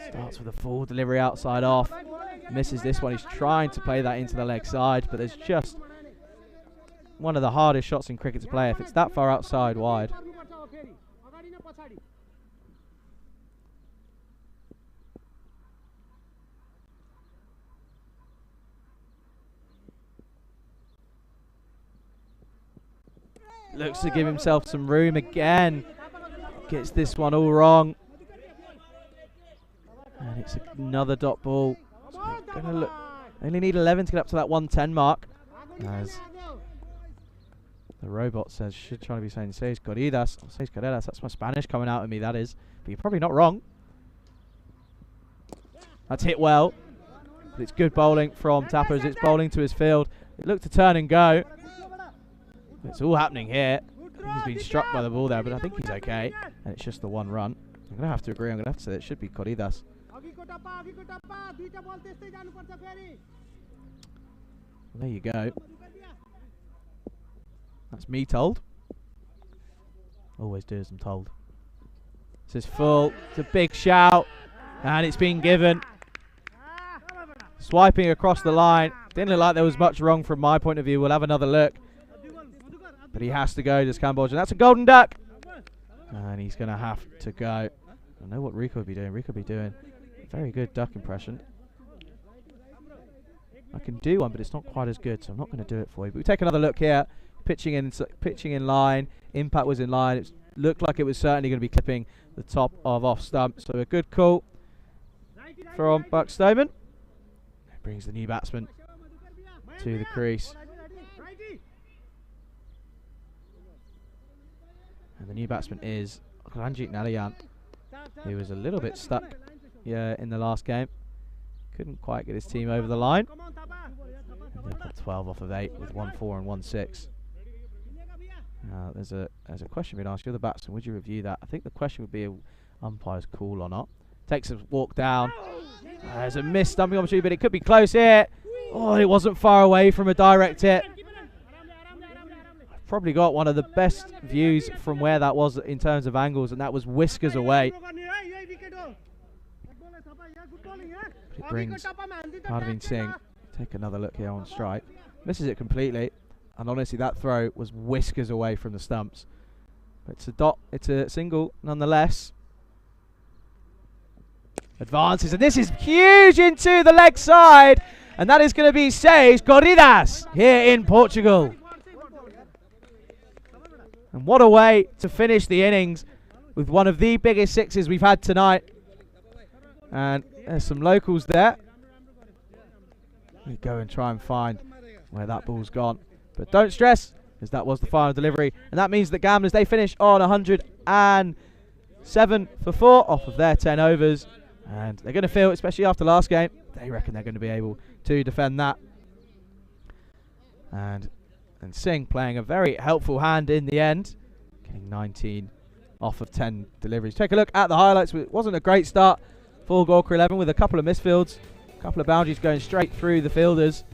Starts with a full delivery outside off. Misses this one. He's trying to play that into the leg side, but there's just one of the hardest shots in cricket to play if it's that far outside wide. Looks to give himself some room again. Gets this one all wrong. And it's another dot ball. So gonna look. They only need 11 to get up to that 110 mark. As the robot says, should try to be saying 6 corridas, 6 carreras. That's my Spanish coming out of me, that is. But you're probably not wrong. That's hit well. But it's good bowling from Thapa as it's bowling to his field. It looked to turn and go. It's all happening here. I think he's been struck by the ball there, but I think he's okay. And it's just the 1 run. I'm going to have to agree. I'm going to have to say it should be corridas. There you go. That's me told. Always do as I'm told. This is full. It's a big shout. And it's been given. Swiping across the line. Didn't look like there was much wrong from my point of view. We'll have another look. But he has to go, does Kamboj. And that's a golden duck. And he's going to have to go. I don't know what Rico would be doing. Rico would be doing a very good duck impression. I can do one, but it's not quite as good, so I'm not going to do it for you. But we take another look here. pitching in line. Impact was in line. It looked like it was certainly going to be clipping the top of off stump. So a good call from Buck Stoneman. Brings the new batsman to the crease. And the new batsman is Ranjit Narayan, who was a little bit stuck in the last game. Couldn't quite get his team over the line. 12 off of 8 with 1-4 and 1-6. There's a question being asked. You're the batsman. Would you review that? I think the question would be a umpire's call or not. Takes a walk down. There's a missed stumping opportunity, but it could be close here. Oh, it wasn't far away from a direct hit. I've probably got one of the best views from where that was in terms of angles, and that was whiskers away. It brings Parveen Singh. Take another look here on strike. Misses it completely, and honestly, that throw was whiskers away from the stumps. But it's a dot. It's a single nonetheless. Advances, and this is huge into the leg side, and that is going to be Seis Corridas here in Portugal. And what a way to finish the innings with one of the biggest sixes we've had tonight. And there's some locals there. We go and try and find where that ball's gone, but don't stress, because that was the final delivery, and that means that Gamblers, they finish on 107 for 4 off of their 10 overs. And they're going to feel, especially after last game, they reckon they're going to be able to defend that. And Singh playing a very helpful hand in the end, getting 19 off of 10 deliveries. Take a look at the highlights. It wasn't a great start for Gorka 11 with a couple of misfields, a couple of boundaries going straight through the fielders.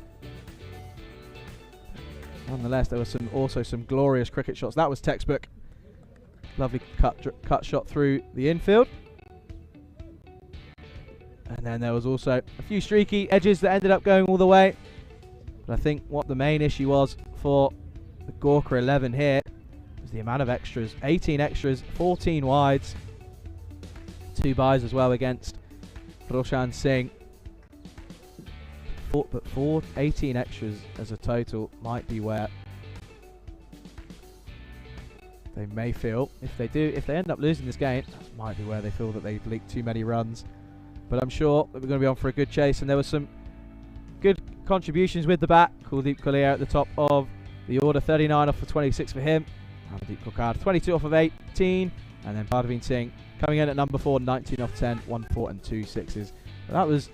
Nonetheless, there was also some glorious cricket shots. That was textbook. Lovely cut shot through the infield. And then there was also a few streaky edges that ended up going all the way. But I think what the main issue was for the Gorka 11 here was the amount of extras. 18 extras, 14 wides. 2 byes as well against Roshan Singh. But 18 extras as a total might be where they may feel, if they end up losing this game, that might be where they feel that they've leaked too many runs. But I'm sure that we're going to be on for a good chase, and there was some good contributions with the bat. Kuldeep Collier at the top of the order, 39 off of 26 for him. Amandeep Kokard, 22 off of 18, and then Parveen Singh coming in at number 4, 19 off 10, 1 4 and 2 6s. But that was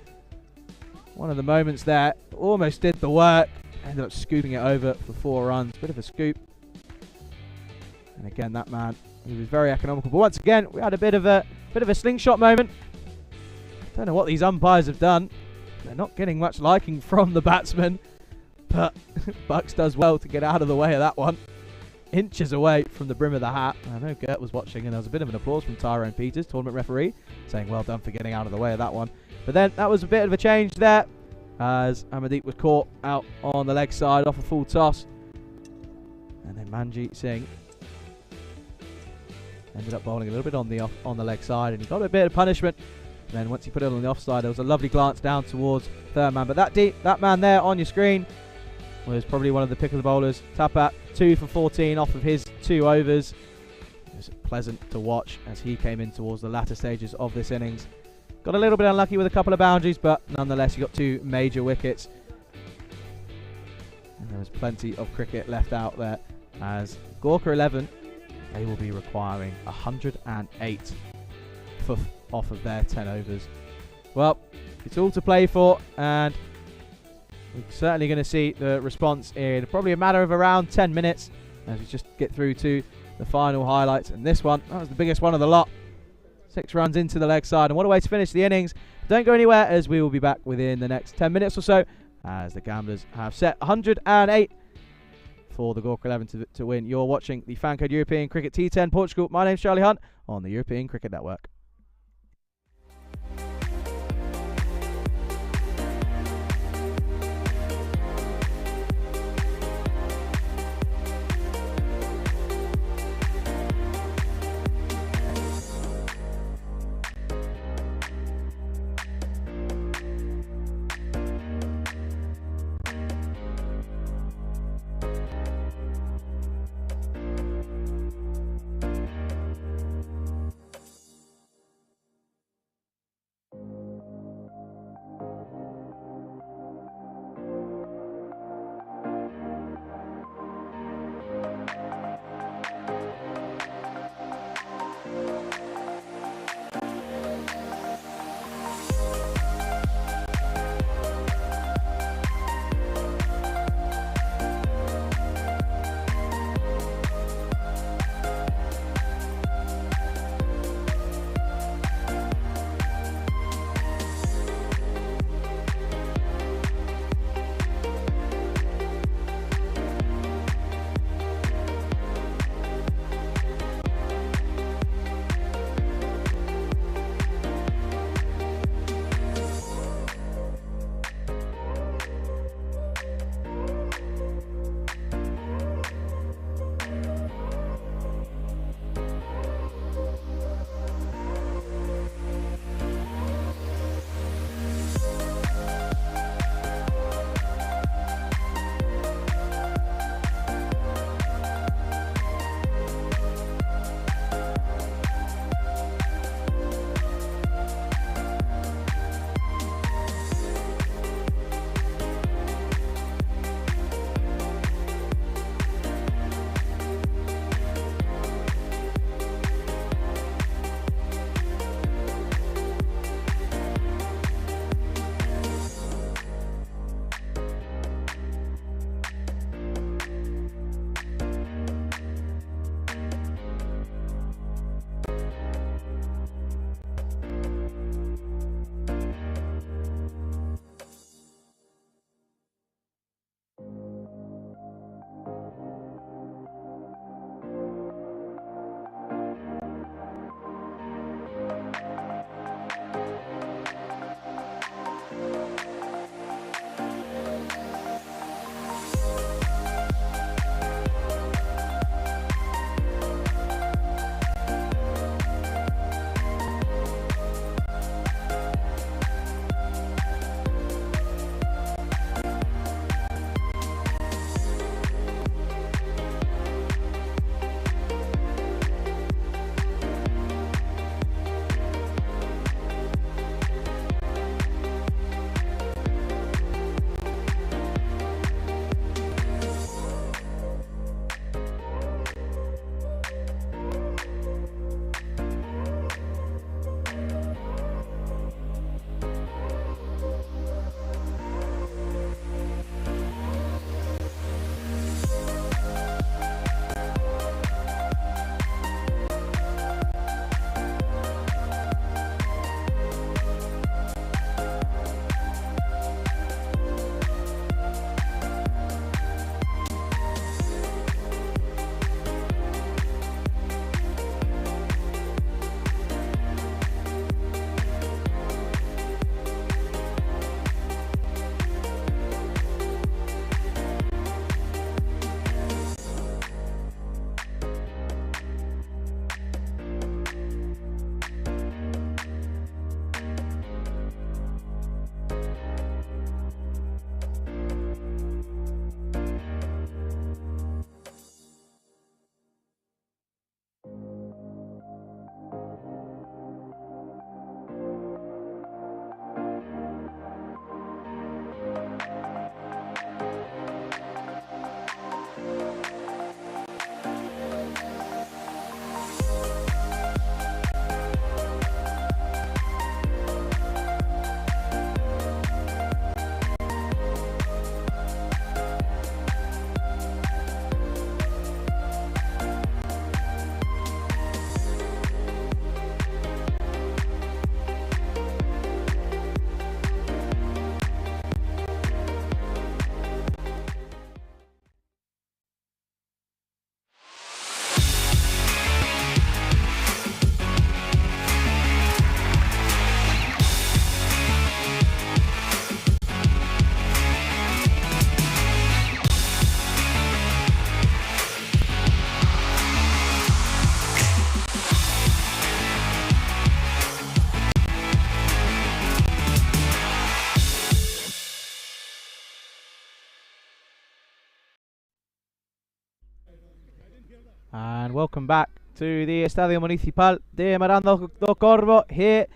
one of the moments there. Almost did the work. Ended up scooping it over for 4 runs. Bit of a scoop. And again, that man, he was very economical. But once again, we had a bit of a slingshot moment. Don't know what these umpires have done. They're not getting much liking from the batsman, but Bucks does well to get out of the way of that one. Inches away from the brim of the hat. I know Gert was watching, and there was a bit of an applause from Tyrone Peters, tournament referee, saying well done for getting out of the way of that one. But then that was a bit of a change there, as Amandeep was caught out on the leg side off a full toss. And then Manjeet Singh ended up bowling a little bit on the leg side, and he got a bit of punishment. And then once he put it on the offside, there was a lovely glance down towards third man. But that man there on your screen was probably one of the pick of the bowlers. Tapat, 2 for 14 off of his 2 overs. It was pleasant to watch as he came in towards the latter stages of this innings. Got a little bit unlucky with a couple of boundaries, but nonetheless he got 2 major wickets. And there was plenty of cricket left out there, as Gorka 11, they will be requiring 108 off of their 10 overs. Well, it's all to play for, and we're certainly going to see the response in probably a matter of around 10 minutes as we just get through to the final highlights. And this one, that was the biggest one of the lot. 6 runs into the leg side, and what a way to finish the innings. Don't go anywhere, as we will be back within the next 10 minutes or so, as the Gamblers have set 108 for the Gorka 11 to win. You're watching the FanCode European Cricket T10 Portugal. My name's Charlie Hunt on the European Cricket Network. And welcome back to the Estadio Municipal de Miranda do Corvo here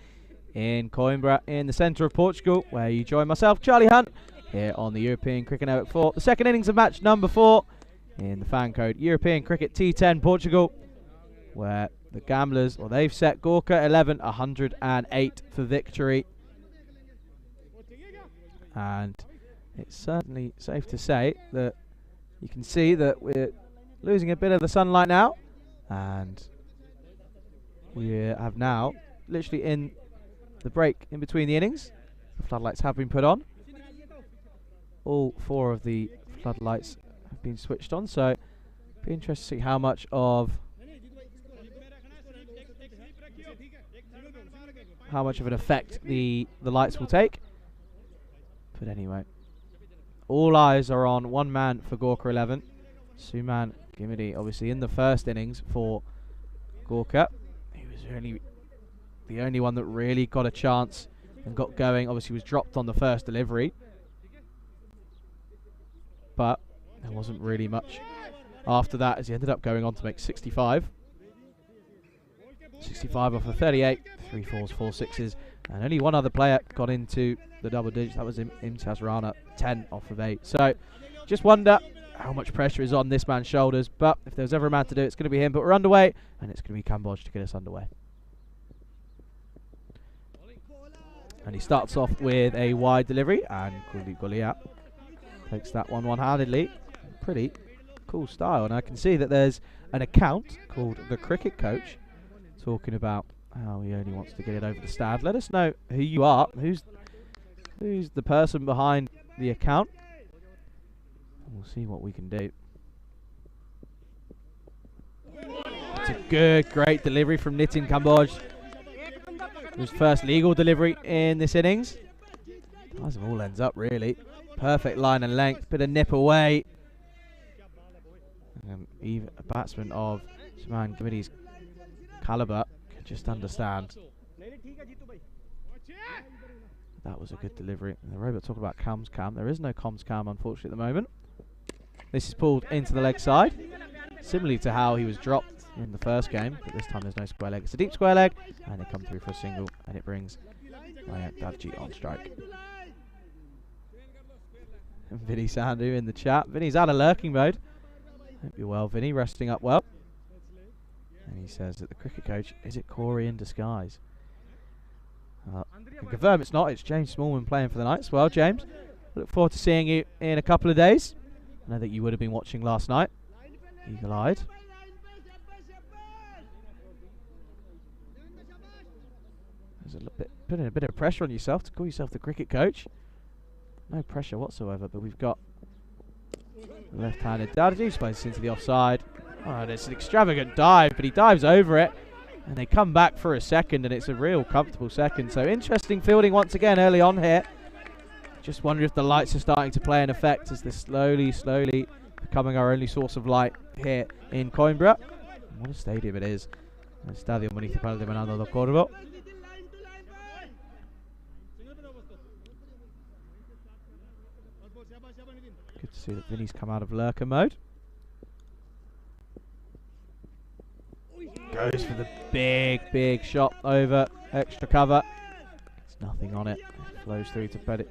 in Coimbra, in the centre of Portugal, where you join myself, Charlie Hunt, here on the European Cricket Network for the second innings of match number 4 in the FanCode European Cricket T10 Portugal, where the Gamblers, well, they've set Gorka 11 108 for victory. And it's certainly safe to say that you can see that we're losing a bit of the sunlight now, and we have now, literally in the break in between the innings, the floodlights have been put on. All 4 of the floodlights have been switched on, so it'll be interesting to see how much of an effect the lights will take. But anyway, all eyes are on one man for Gorka 11, Suman Gimidi, obviously in the first innings for Gorka. He was really the only one that really got a chance and got going. Obviously was dropped on the first delivery, but there wasn't really much after that, as he ended up going on to make 65. 65 off of 38, 3 fours, 4 sixes, and only one other player got into the double digits. That was Imtiaz Rana, 10 off of 8. So just wonder how much pressure is on this man's shoulders, but if there's ever a man to do it, it's going to be him. But we're underway, and it's going to be Cambodge to get us underway. And he starts off with a wide delivery, and Golia takes that one one-handedly. Pretty cool style, and I can see that there's an account called The Cricket Coach talking about how he only wants to get it over the stand. Let us know who you are, who's the person behind the account. We'll see what we can do. It's a great delivery from Nitin Cambodge. His first legal delivery in this innings. Ties of all ends up, really. Perfect line and length, bit of nip away. Even a batsman of Suman Gimidi's calibre can just understand. That was a good delivery. And the robot talking about comms cam. There is no comms cam, unfortunately, at the moment. This is pulled into the leg side, similarly to how he was dropped in the first game, but this time there's no square leg. It's a deep square leg, and they come through for a single, and it brings Davji on strike. And Vinny Sandhu in the chat. Vinny's out of lurking mode. Hope you're well, Vinny, resting up well. And he says that the cricket coach, is it Corey in disguise? I can confirm it's not. It's James Smallman playing for the Knights. Well, James, look forward to seeing you in a couple of days. I know that you would have been watching last night, eagle-eyed. There's a bit, putting a bit of pressure on yourself to call yourself the cricket coach. No pressure whatsoever, but we've got left-handed Darji, plays into the offside. Oh, it's an extravagant dive, but he dives over it, and they come back for a second, and it's a real comfortable second. So interesting fielding once again early on here. Just wonder if the lights are starting to play an effect as they're slowly becoming our only source of light here in Coimbra. And what a stadium it is. Estadio Municipal de Miranda do Corvo. Good to see that Vinny's come out of lurker mode. Goes for the big shot over extra cover. It's nothing on it. Flows through to Pedit.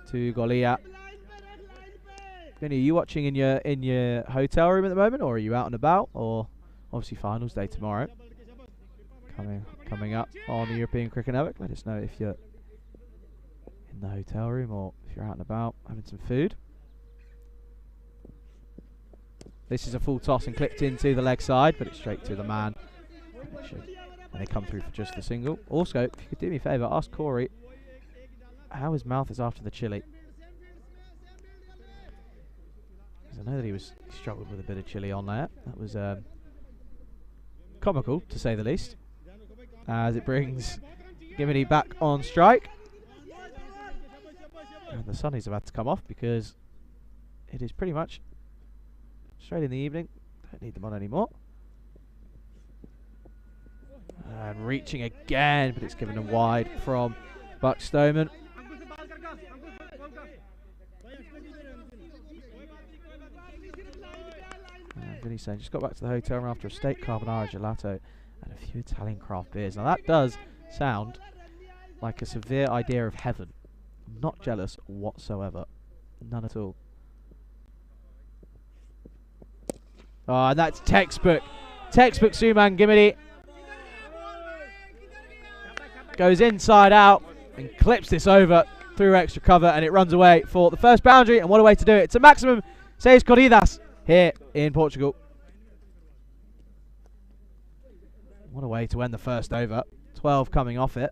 To Golia. Vinny, are you watching in your hotel room at the moment, or are you out and about? Or obviously finals day tomorrow coming up on the European Cricket Network. Let us know if you're in the hotel room or if you're out and about having some food. This is a full toss and clipped into the leg side, but it's straight to the man. And they come through for just the single. Also, if you could do me a favour, ask Corey how his mouth is after the chili. Because I know that he struggled with a bit of chili on there. That was comical, to say the least. As it brings Gimini back on strike. And the sunnies have had to come off because it is pretty much straight in the evening. Don't need them on anymore. And reaching again, but it's given them wide from Buck Stoneman. And Vinny's saying, just got back to the hotel room after a steak carbonara gelato and a few Italian craft beers. Now that does sound like a severe idea of heaven. I'm not jealous whatsoever. None at all. Oh, and that's textbook. Textbook Suman Gimidi. Goes inside out and clips this over through extra cover, and it runs away for the first boundary. And what a way to do it. It's a maximum 6 corridas here in Portugal. What a way to end the first over. 12 coming off it.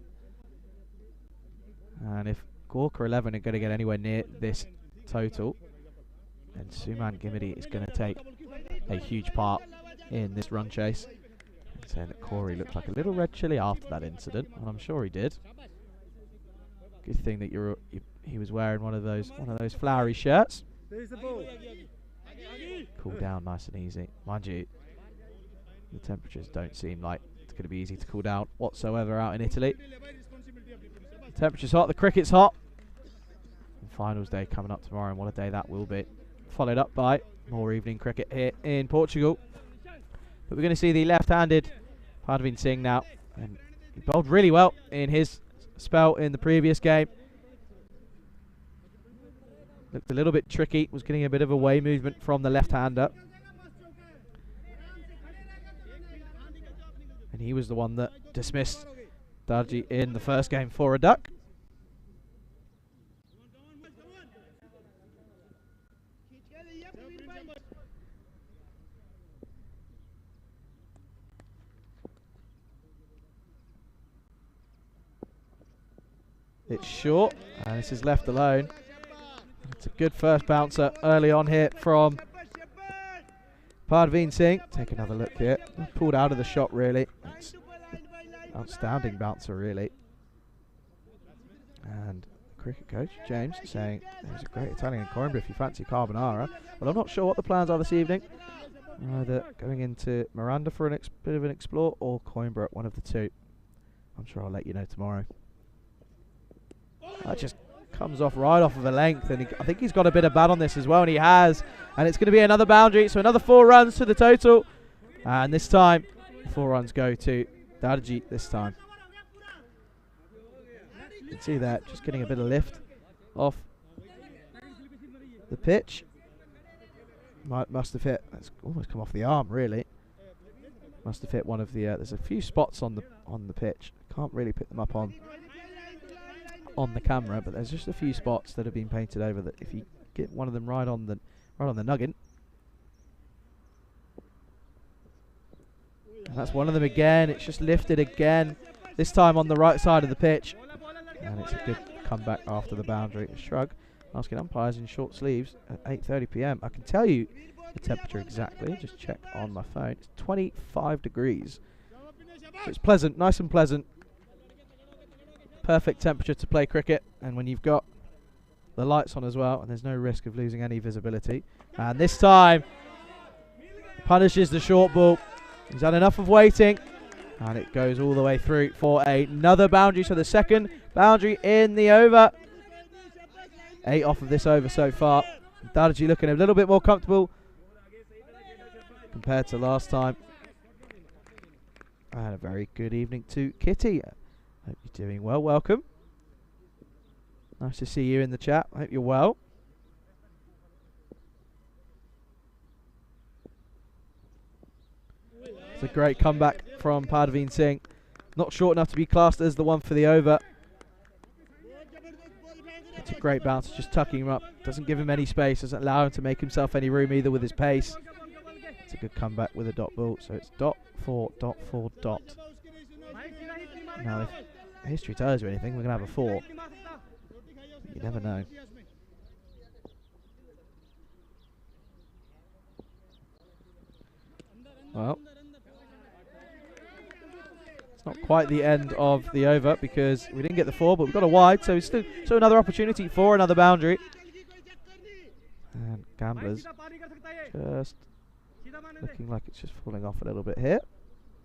And if Gorka 11 are going to get anywhere near this total, then Suman Gimidi is going to take a huge part in this run chase. And saying that Corey looked like a little red chilli after that incident, and I'm sure he did. Good thing that he was wearing one of those flowery shirts. Cool down nice and easy. Mind you, the temperatures don't seem like it's going to be easy to cool down whatsoever out in Italy. The temperature's hot, the cricket's hot. And finals day coming up tomorrow, and what a day that will be. Followed up by more evening cricket here in Portugal. But we're going to see the left-handed Parveen Singh now. And he bowled really well in his spell in the previous game. Looked a little bit tricky, was getting a bit of away movement from the left-hander. And he was the one that dismissed Darji in the first game for a duck. It's short, and this is left alone. It's a good first bouncer early on here from Parveen Singh. Take another look here. Pulled out of the shot, really. It's outstanding bouncer, really. And cricket coach, James, saying there's a great Italian in Coimbra if you fancy carbonara. But I'm not sure what the plans are this evening. Either going into Miranda for a bit of an explore or Coimbra, one of the two. I'm sure I'll let you know tomorrow. That just comes off right off of a length, and I think he's got a bit of bat on this as well, and he has. And it's going to be another boundary, so another 4 runs to the total. And this time, 4 runs go to Darji this time. You can see that, just getting a bit of lift off the pitch. Must have hit, that's almost come off the arm, really. Must have hit one of the, there's a few spots on the pitch. Can't really pick them up on the camera, but there's just a few spots that have been painted over that if you get one of them right on the noggin, and that's one of them again. It's just lifted again, this time on the right side of the pitch, and it's a good comeback after the boundary. A shrug, asking umpires in short sleeves at 8:30 p.m. I can tell you the temperature exactly. Just check on my phone. It's 25 degrees, so it's pleasant, nice and pleasant. Perfect temperature to play cricket, and when you've got the lights on as well, and there's no risk of losing any visibility. And this time punishes the short ball. He's had enough of waiting, and it goes all the way through for another boundary. So the second boundary in the over. 8 off of this over so far. Darji looking a little bit more comfortable compared to last time. And a very good evening to Kitty. Hope you're doing well. Welcome. Nice to see you in the chat. Hope you're well. It's a great comeback from Parveen Singh. Not short enough to be classed as the one for the over. It's a great bounce, just tucking him up. Doesn't give him any space, doesn't allow him to make himself any room either with his pace. It's a good comeback with a dot ball. So it's dot, 4, dot, 4, dot. Now if history tells you anything, we're going to have a 4. You never know. Well, it's not quite the end of the over because we didn't get the 4, but we've got a wide, so still another opportunity for another boundary. And Gamblers just looking like it's just falling off a little bit here.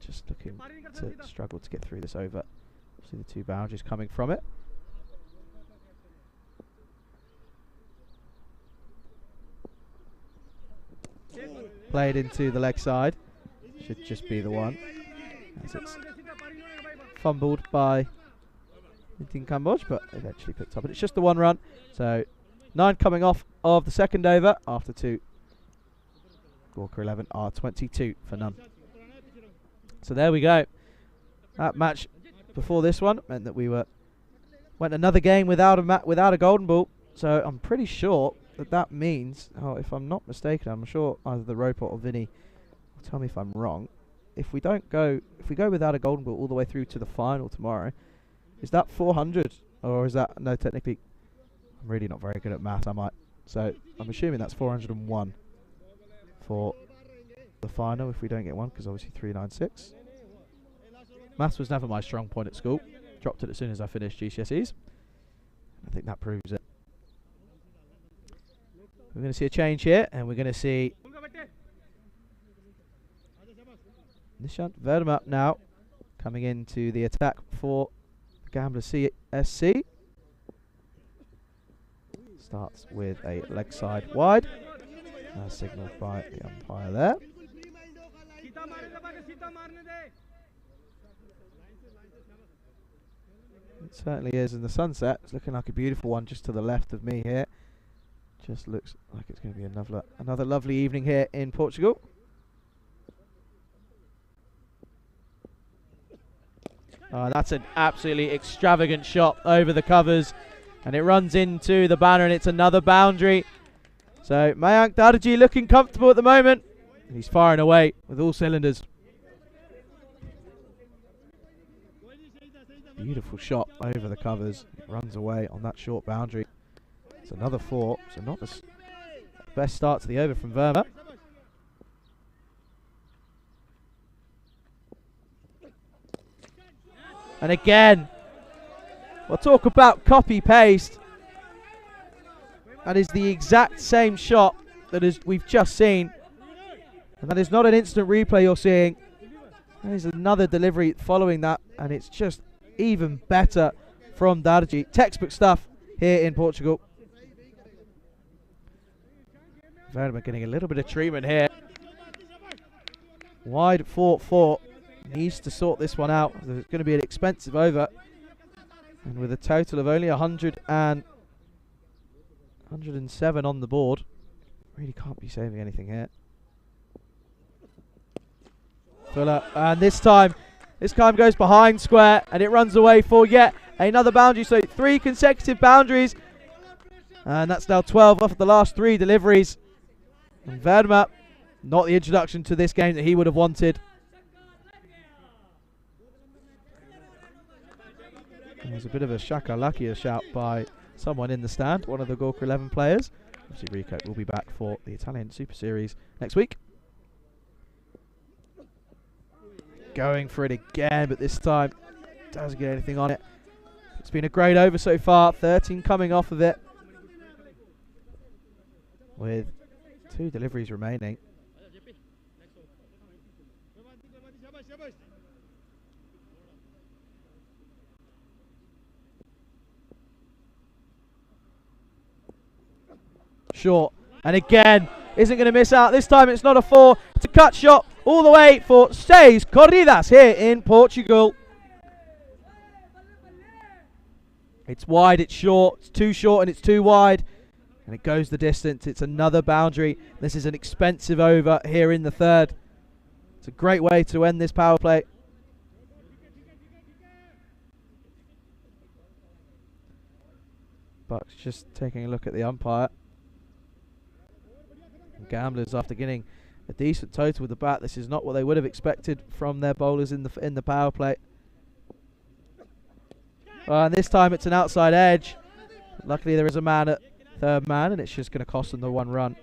Just looking to struggle to get through this over. See the 2 boundaries coming from it. played into the leg side. Should just be the one. As it's fumbled by Cambodge, but eventually picked up. And it's just the 1 run. So 9 coming off of the second over after 2. Gorka 11 are 22 for none. So there we go. That match before this one meant that we went another game without a golden ball. So I'm pretty sure that means, if I'm not mistaken, I'm sure either the robot or Vinny will tell me if I'm wrong. If we go without a golden ball all the way through to the final tomorrow, is that 400 or is that no? Technically, I'm really not very good at math. So I'm assuming that's 401 for the final if we don't get one, because obviously 396. Maths was never my strong point at school. Dropped it as soon as I finished GCSEs. I think that proves it. We're going to see a change here, and we're going to see Nishant Verma now coming into the attack for Gambler CSC. Starts with a leg side wide, as signalled by the umpire there. It certainly is in the sunset. It's looking like a beautiful one just to the left of me here. Just looks like it's going to be another lovely evening here in Portugal. That's an absolutely extravagant shot over the covers, and it runs into the banner, and it's another boundary. So Mayank Darji looking comfortable at the moment. He's firing away with all cylinders. Beautiful shot over the covers. It runs away on that short boundary. It's another 4, so not the best start to the over from Verma. And again, we'll talk about copy-paste. That is the exact same shot that we've just seen. And that is not an instant replay you're seeing. That is another delivery following that, and it's just even better from Darji. Textbook stuff here in Portugal. Verma getting a little bit of treatment here. Wide 4-4. Needs to sort this one out. There's going to be an expensive over. And with a total of only 107 on the board, really can't be saving anything here. Fuller, and this time goes behind square, and it runs away for yet another boundary. So 3 consecutive boundaries, and that's now 12 off of the last 3 deliveries. And Verma, not the introduction to this game that he would have wanted. And there's a bit of a Shaka Lakia shout by someone in the stand, one of the Gorka 11 players. Obviously Rico will be back for the Italian Super Series next week. Going for it again, but this time doesn't get anything on it. It's been a great over so far, 13 coming off of it, with 2 deliveries remaining. Short, and again, isn't going to miss out. This time it's not a 4, it's a cut shot all the way for Seis Corridas here in Portugal. It's wide, it's short, it's too short and it's too wide, and it goes the distance. It's another boundary. This is an expensive over here in the third. It's a great way to end this power play. But just taking a look at the umpire. Gamblers, after getting a decent total with the bat, this is not what they would have expected from their bowlers in the power play. And this time it's an outside edge. Luckily there is a man at third man, and it's just going to cost them the 1 run.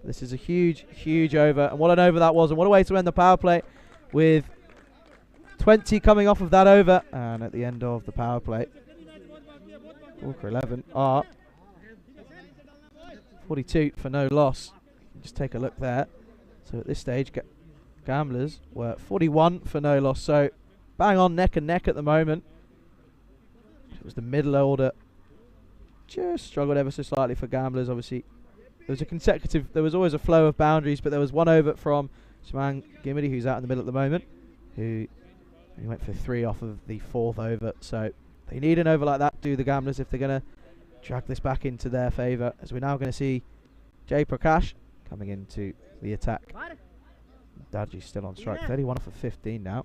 This is a huge over, and what an over that was, and what a way to end the power play, with 20 coming off of that over. And at the end of the power play, Gorka 11 are 42 for no loss. Just take a look there. So at this stage, Gamblers were 41 for no loss. So bang on neck and neck at the moment. It was the middle order. Just struggled ever so slightly for Gamblers. Obviously, there was always a flow of boundaries, but there was one over from Shimang Gimidi, who's out in the middle at the moment, who he went for 3 off of the 4th over. So they need an over like that, do the gamblers, if they're going to drag this back into their favour, as we're now going to see Jay Prakash coming into the attack. Daji's still on strike, 31 off of 15 now.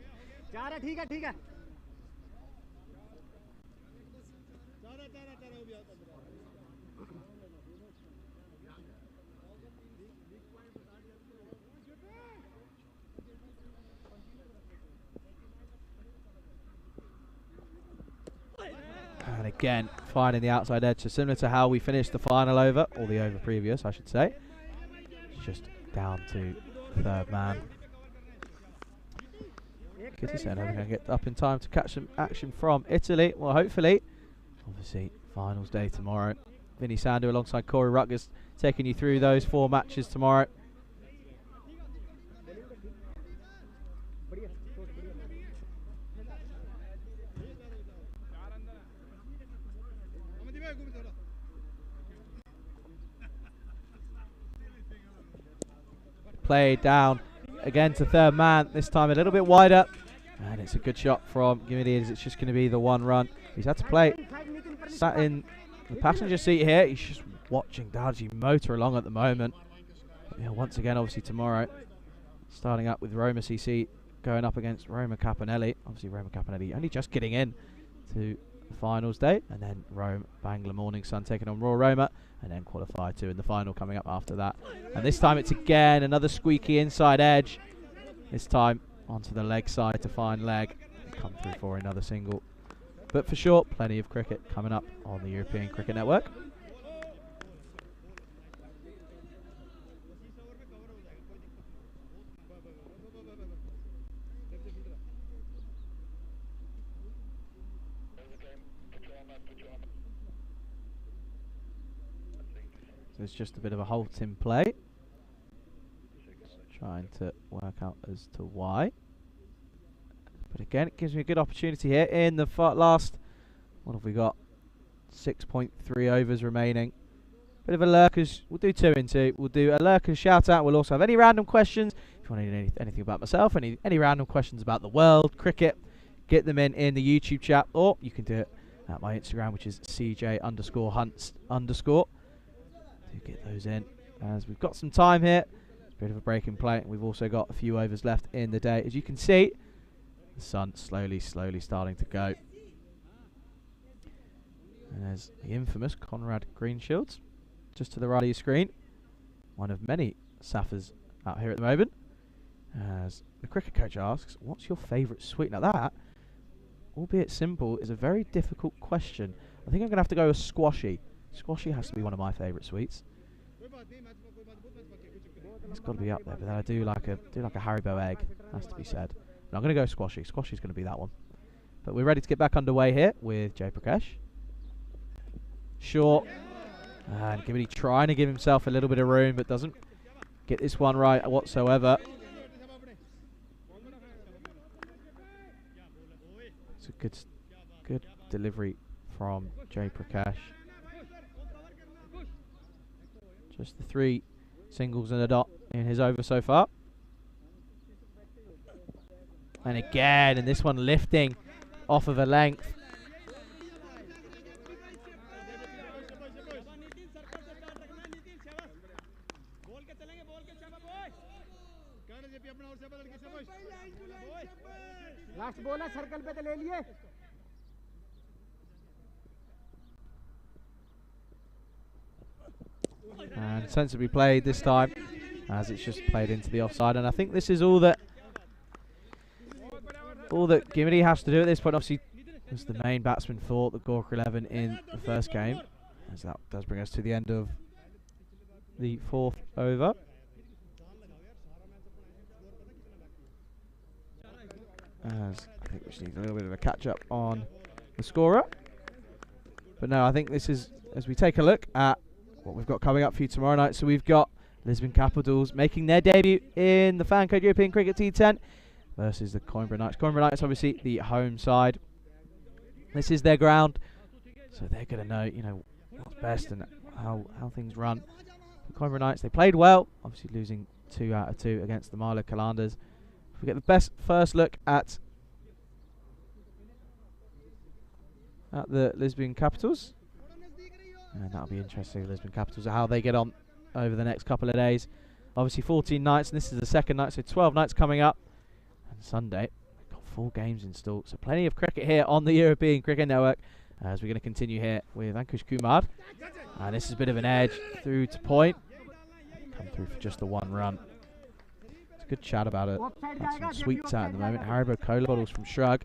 And again, finding the outside edge, so similar to how we finished the final over, or the over previous, I should say. It's just down to 3rd man. Kitty said, "Are we going to get up in time to catch some action from Italy?" Well, hopefully. Obviously, finals day tomorrow. Vinny Sandu alongside Corey Rutgers taking you through those 4 matches tomorrow. Played down again to 3rd man, this time a little bit wider, and it's a good shot from Gimidi. It's just going to be the 1 run. He's had to play, sat in the passenger seat here. He's just watching Daji motor along at the moment. But yeah, once again, obviously tomorrow, starting up with Roma CC going up against Roma Caponelli. Obviously Roma Caponelli only just getting in to the finals day, and then Rome Bangla Morning Sun taking on Raw Roma, and then qualify 2 in the final coming up after that. And this time it's again another squeaky inside edge. This time onto the leg side to find leg. Come through for another single. But for sure, plenty of cricket coming up on the European Cricket Network. There's just a bit of a halt in play. Trying to work out as to why. But again, it gives me a good opportunity here in the last, what have we got? 6.3 overs remaining. Bit of a lurkers. We'll do 2 in 2. We'll do a lurkers shout out. We'll also have any random questions. If you want to know anything about myself, any random questions about the world, cricket, get them in the YouTube chat, or you can do it at my Instagram, which is CJ_Hunts_. Do get those in, as we've got some time here. Bit of a break in play. We've also got a few overs left in the day. As you can see, the sun slowly starting to go. And there's the infamous Conrad Greenshields, just to the right of your screen. One of many Saffers out here at the moment. As the cricket coach asks, what's your favourite sweet? Now that, albeit simple, is a very difficult question. I think I'm going to have to go with squashy. Squashy has to be one of my favourite sweets. It's got to be up there, but then I do like a Haribo egg. Has to be said. But I'm going to go squashy. Squashy's going to be that one. But we're ready to get back underway here with Jay Prakash. Short, and Gimidi trying to give himself a little bit of room, but doesn't get this one right whatsoever. It's a good delivery from Jay Prakash. Just the 3 singles and a dot in his over so far. And again, and this one lifting off of a length. Last ball है circle पे तो ले लिए. And sensibly played this time, as it's just played into the offside. And I think this is all that Gimidi has to do at this point. Obviously, as the main batsman thought, the Gorka 11 in the first game, as that does bring us to the end of the 4th over. As I think we just need a little bit of a catch up on the scorer. But no, I think this is, as we take a look at what we've got coming up for you tomorrow night. So we've got Lisbon Capitals making their debut in the FanCode European Cricket T10 versus the Coimbra Knights. Coimbra Knights, obviously the home side. This is their ground, so they're going to know, what's best and how things run. Coimbra Knights, they played well, obviously losing 2 out of 2 against the Marlow Calanders. We get the best first look at the Lisbon Capitals. And that'll be interesting, the Lisbon Capitals, how they get on over the next couple of days. Obviously 14 nights, and this is the second night, so 12 nights coming up. And Sunday, we've got 4 games installed, so plenty of cricket here on the European Cricket Network. As we're going to continue here with Ankush Kumar. And this is a bit of an edge through to point. Come through for just the 1 run. It's a good chat about it. Got some sweets out at the moment. Haribo cola bottles from Shrug.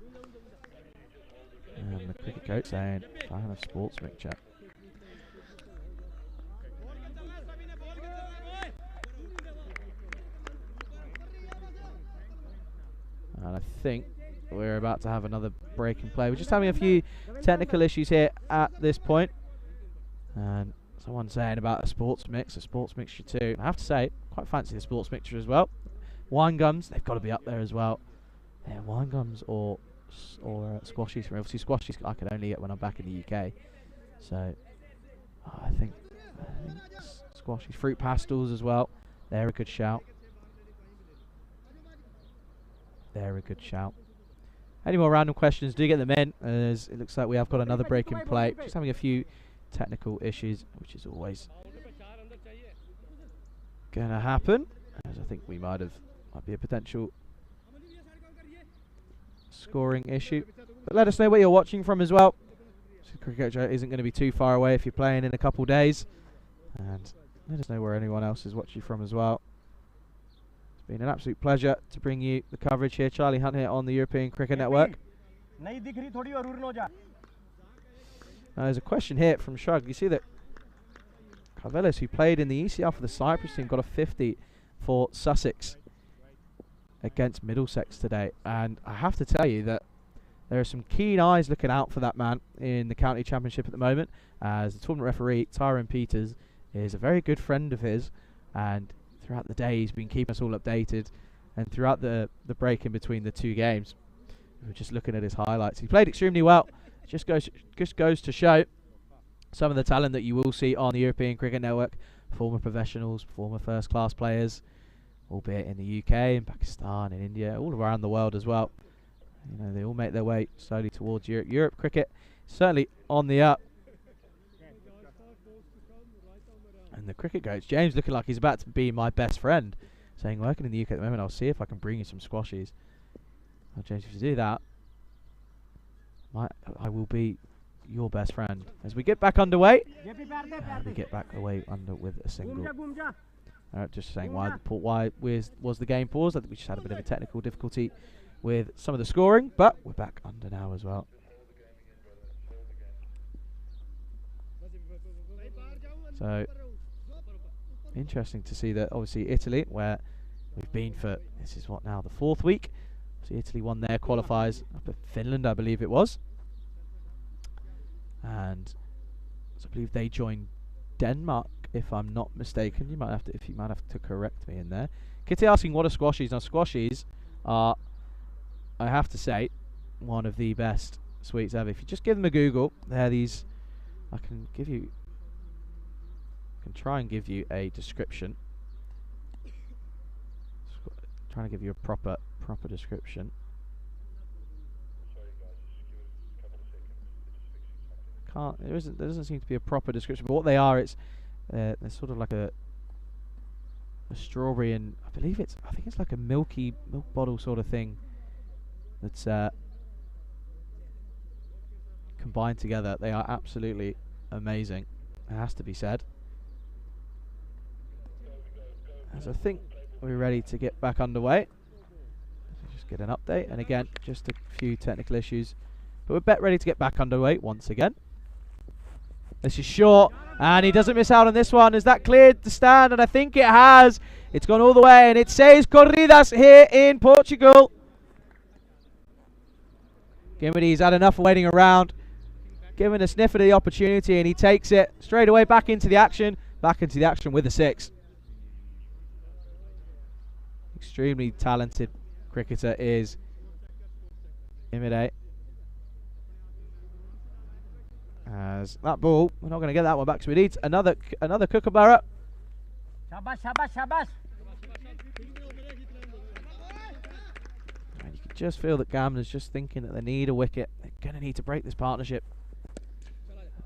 And the cricket coach saying, fan of sports mixture. And I think we're about to have another break in play. We're just having a few technical issues here at this point. And someone saying about a sports mixture too. I have to say, quite fancy the sports mixture as well. Wine gums, they've got to be up there as well. Yeah, wine gums or squashies. Obviously squashies I can only get when I'm back in the UK. So I think squashies, fruit pastels as well. They're a good shout. They're a good shout. Any more random questions, do get them in, as it looks like we have got another break in play. Just having a few technical issues, which is always going to happen, as I think we might be a potential scoring issue. But let us know where you're watching from as well. So Cricket isn't going to be too far away if you're playing in a couple days. And let us know where anyone else is watching from as well. It's been an absolute pleasure to bring you the coverage here. Charlie Hunt here on the European Cricket Network. There's a question here from Shrug. You see that Carvelis, who played in the ECL for the Cyprus team, got a 50 for Sussex against Middlesex today. And I have to tell you that there are some keen eyes looking out for that man in the county championship at the moment, as the tournament referee, Tyrone Peters, is a very good friend of his, and throughout the day he's been keeping us all updated, and throughout the break in between the 2 games, we were just looking at his highlights. He played extremely well. It just goes to show some of the talent that you will see on the European Cricket Network. Former professionals, former first-class players, albeit in the UK, in Pakistan, in India, all around the world as well. You know, they all make their way slowly towards Europe. Europe cricket certainly on the up. And the cricket coach, James, looking like he's about to be my best friend, saying, working in the UK at the moment, I'll see if I can bring you some squashies. Well, James, if you do that, I will be your best friend. As we get back underway, we get back away with a single. Just saying why was the game paused. I think we just had a bit of a technical difficulty with some of the scoring, but we're back under now as well. So interesting to see that obviously Italy, where we've been for, this is what now, the 4th week. So Italy won their qualifiers up at Finland, I believe it was. And so I believe they joined Denmark, if I'm not mistaken. You might have to correct me in there. Kitty asking what are squashies. Now squashies are, I have to say, one of the best sweets ever. If you just give them a Google, they're these. I can try and give you a description. Trying to give you a proper description. There doesn't seem to be a proper description. But what they are, they're sort of like a strawberry, and I think it's like a milk bottle sort of thing that's combined together. They are absolutely amazing. It has to be said. As I think we're ready to get back underway. Just get an update, and again, just a few technical issues, but we're ready to get back underway once again. This is short, and he doesn't miss out on this one. Has that cleared the stand? And I think it has. It's gone all the way, and it says corridas here in Portugal. Gimmedy's had enough of waiting around, giving a sniff of the opportunity, and he takes it straight away back into the action with a 6. Extremely talented cricketer is Gimedy. As that ball, we're not going to get that one back, so we need another Kookaburra. Shabash, shabash, shabash. And you can just feel that Gamblers just thinking that they need a wicket. They're going to need to break this partnership.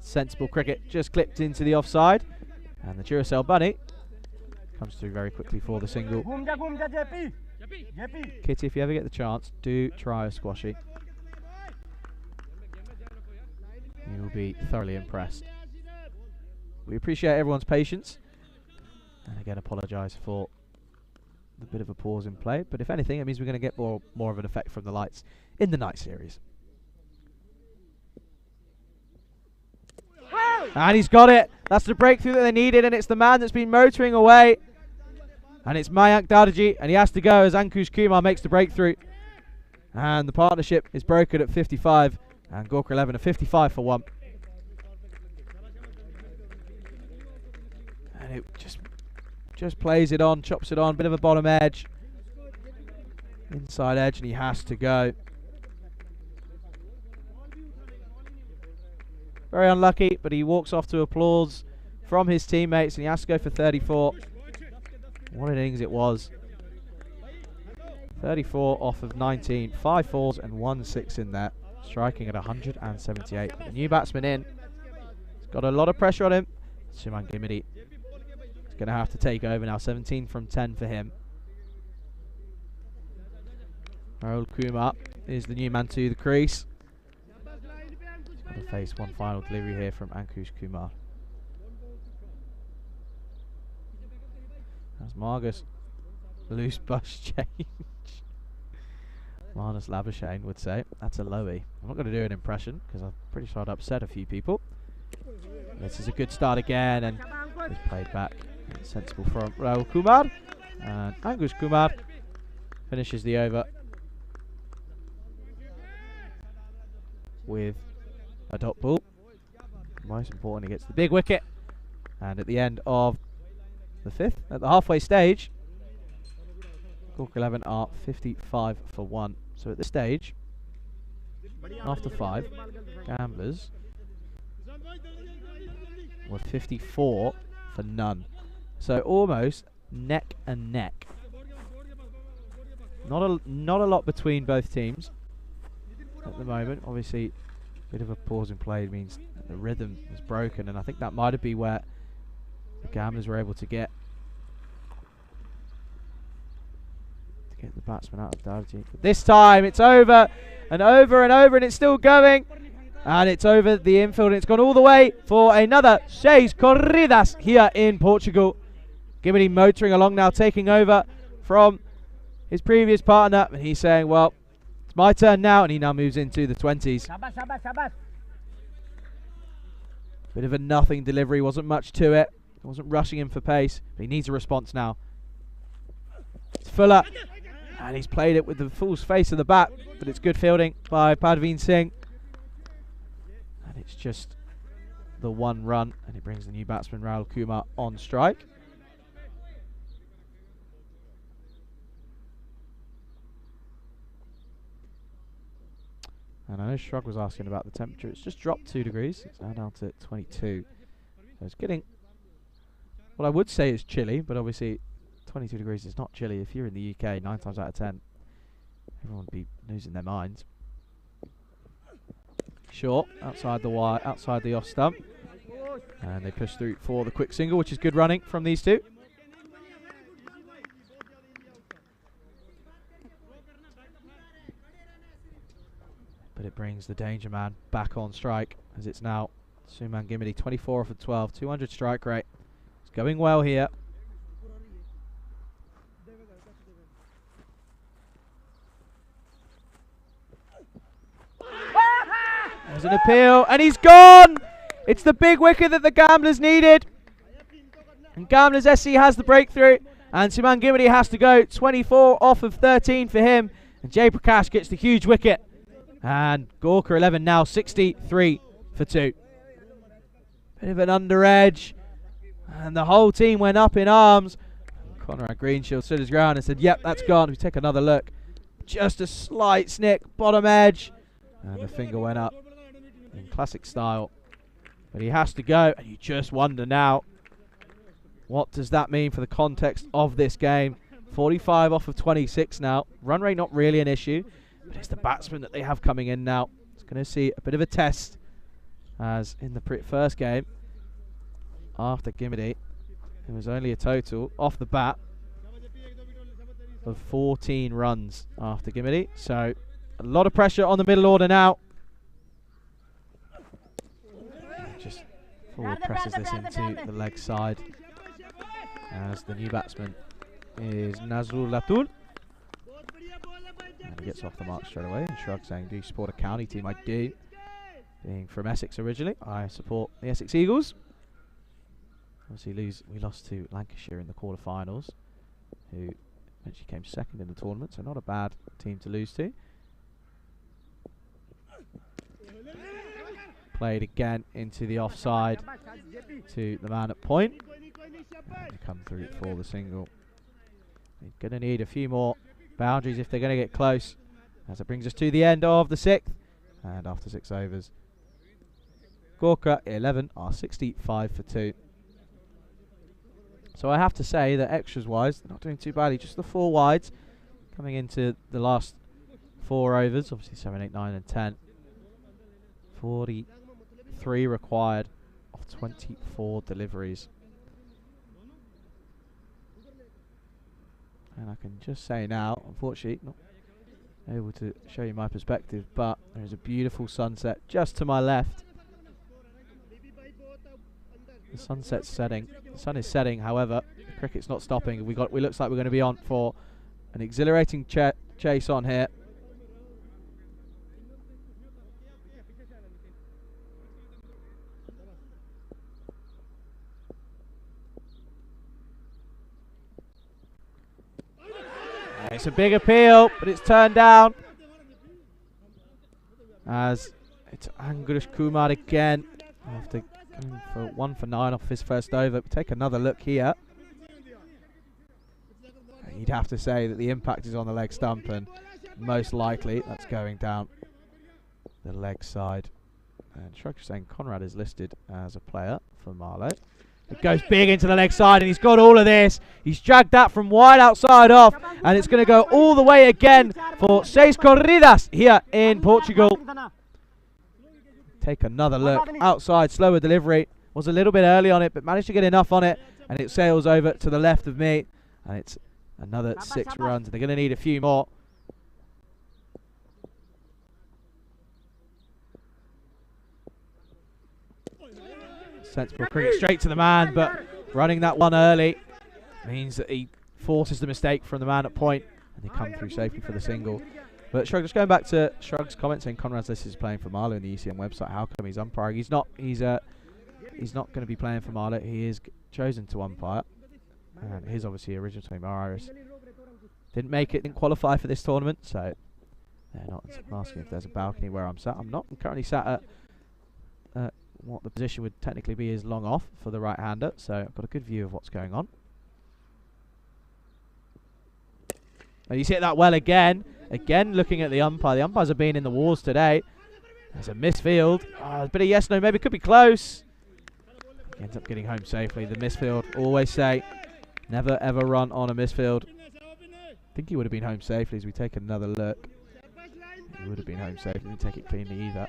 Sensible cricket just clipped into the offside. And the Duracell Bunny comes through very quickly for the single. Kitty, if you ever get the chance, do try a squashy. You will be thoroughly impressed. We appreciate everyone's patience. And again, apologise for the bit of a pause in play. But if anything, it means we're going to get more of an effect from the lights in the night series. And he's got it. That's the breakthrough that they needed, and it's the man that's been motoring away. And it's Mayank Dardaji, and he has to go as Ankush Kumar makes the breakthrough. And the partnership is broken at 55, and Gorka 11 are 55 for 1. And it just plays it on, chops it on, bit of a bottom edge. Inside edge, and he has to go. Very unlucky, but he walks off to applause from his teammates, and he has to go for 34. What an innings it was. 34 off of 19, 5 fours and 1 6 in there, striking at 178. The new batsman in. He's got a lot of pressure on him. Suman Gimidi is going to have to take over now. 17 from 10 for him. Rahul Kumar is the new man to the crease. He's got to face one final delivery here from Ankush Kumar. That's Margus. Loose bus change. Marnus Labuschagne would say. That's a lowie. I'm not going to do an impression because I'm pretty sure I'd upset a few people. This is a good start again, and it's played back. It's sensible from Rahul Kumar. And Ankush Kumar finishes the over with a dot ball. Most important, he gets the big wicket. And at the end of the 5th, at the halfway stage, Gorka 11 are 55 for 1. So at this stage, after 5, Gamblers were 54 for none. So almost neck and neck. Not a lot between both teams at the moment. Obviously, a bit of a pause in play means the rhythm is broken, and I think that might have been where the Gamblers were able to get the batsman out of Dardaji. But this time it's over and over and over, and it's still going, and it's over the infield, and it's gone all the way for another 6 corridas here in Portugal. Gimidi motoring along now, taking over from his previous partner, and he's saying, well, it's my turn now, and he now moves into the 20s. Bit of a nothing delivery, wasn't much to it. Wasn't rushing him for pace, but he needs a response now. It's Fuller, and he's played it with the full face of the bat, but it's good fielding by Padveen Singh. And it's just the 1 run, and he brings the new batsman Rahul Kumar on strike. And I know Shrug was asking about the temperature. It's just dropped 2 degrees. It's now down to 22. So it's getting, well, I would say it's chilly, but obviously 22 degrees is not chilly. If you're in the UK, 9 times out of 10, everyone would be losing their minds. Short, outside the wire, outside the off stump. And they push through for the quick single, which is good running from these two. But it brings the danger man back on strike, as it's now Suman Gimidi, 24 off of 12, 200 strike rate. It's going well here. There's an appeal, and he's gone! It's the big wicket that the Gamblers needed. And Gamblers SC has the breakthrough, and Suman Gimidi has to go. 24 off of 13 for him, and Jay Prakash gets the huge wicket. And Gorka 11 now 63 for 2. Bit of an under edge, and the whole team went up in arms. Conrad Greenshield stood his ground and said, yep, that's gone. We take another look. Just a slight snick, bottom edge, and the finger went up in classic style. But he has to go, and you just wonder now what does that mean for the context of this game? 45 off of 26 now. Run rate not really an issue, but it's the batsmen that they have coming in now. It's going to see a bit of a test, as in the first game, after Gimidi, it was only a total off the bat of 14 runs after Gimidi. So a lot of pressure on the middle order now. Just forward presses this into the leg side, as the new batsman is Nazrul Latul. And he gets off the mark straight away and shrugs, saying, do you support a county team? I do. Being from Essex originally, I support the Essex Eagles. Obviously we lost to Lancashire in the quarterfinals, who eventually came second in the tournament, so not a bad team to lose to. Played again into the offside to the man at point. And they come through for the single. They're going to need a few more boundaries if they're going to get close, as it brings us to the end of the 6th. And after 6 overs, Gorka 11 are 65 for 2. So I have to say that extras-wise, they're not doing too badly. Just the 4 wides coming into the last 4 overs. Obviously 7, 8, 9 and 10. 43 required of 24 deliveries. And I can just say now, unfortunately, not able to show you my perspective, but there is a beautiful sunset just to my left. The sunset's setting. The sun is setting, however, the cricket's not stopping. We looks like we're going to be on for an exhilarating chase on here. It's a big appeal, but it's turned down, as it's Anguresh Kumar again after going for 1 for 9 off his first over. But take another look here. You'd have to say that the impact is on the leg stump, and most likely that's going down the leg side. And Shrug saying Conrad is listed as a player for Marlow. It goes big into the leg side, and he's got all of this. He's dragged that from wide outside off, and it's going to go all the way again for 6 corridas here in Portugal. Take another look. Outside, slower delivery. Was a little bit early on it, but managed to get enough on it, and it sails over to the left of me. And it's another 6 runs. They're going to need a few more. Sensible cricket straight to the man, but running that one early means that he forces the mistake from the man at point, and they come through safely for the single. But Shrug, just going back to Shrug's comment saying Conrad's list is playing for Marlow in the ECM website. How come he's umpiring? He's not. He's not going to be playing for Marlow. He is chosen to umpire, and his obviously original team Iris didn't make it, didn't qualify for this tournament, so they're not asking if there's a balcony where I'm sat. I'm not. I'm currently sat at what the position would technically be is long off for the right-hander, so I've got a good view of what's going on. And he's hit that well again. Again, looking at the umpire. The umpires have been in the wars today. There's a misfield. A bit of yes, no, maybe could be close. He ends up getting home safely. The misfield, always say, never ever run on a misfield. I think he would have been home safely as we take another look. He would have been home safely. Didn't take it cleanly either.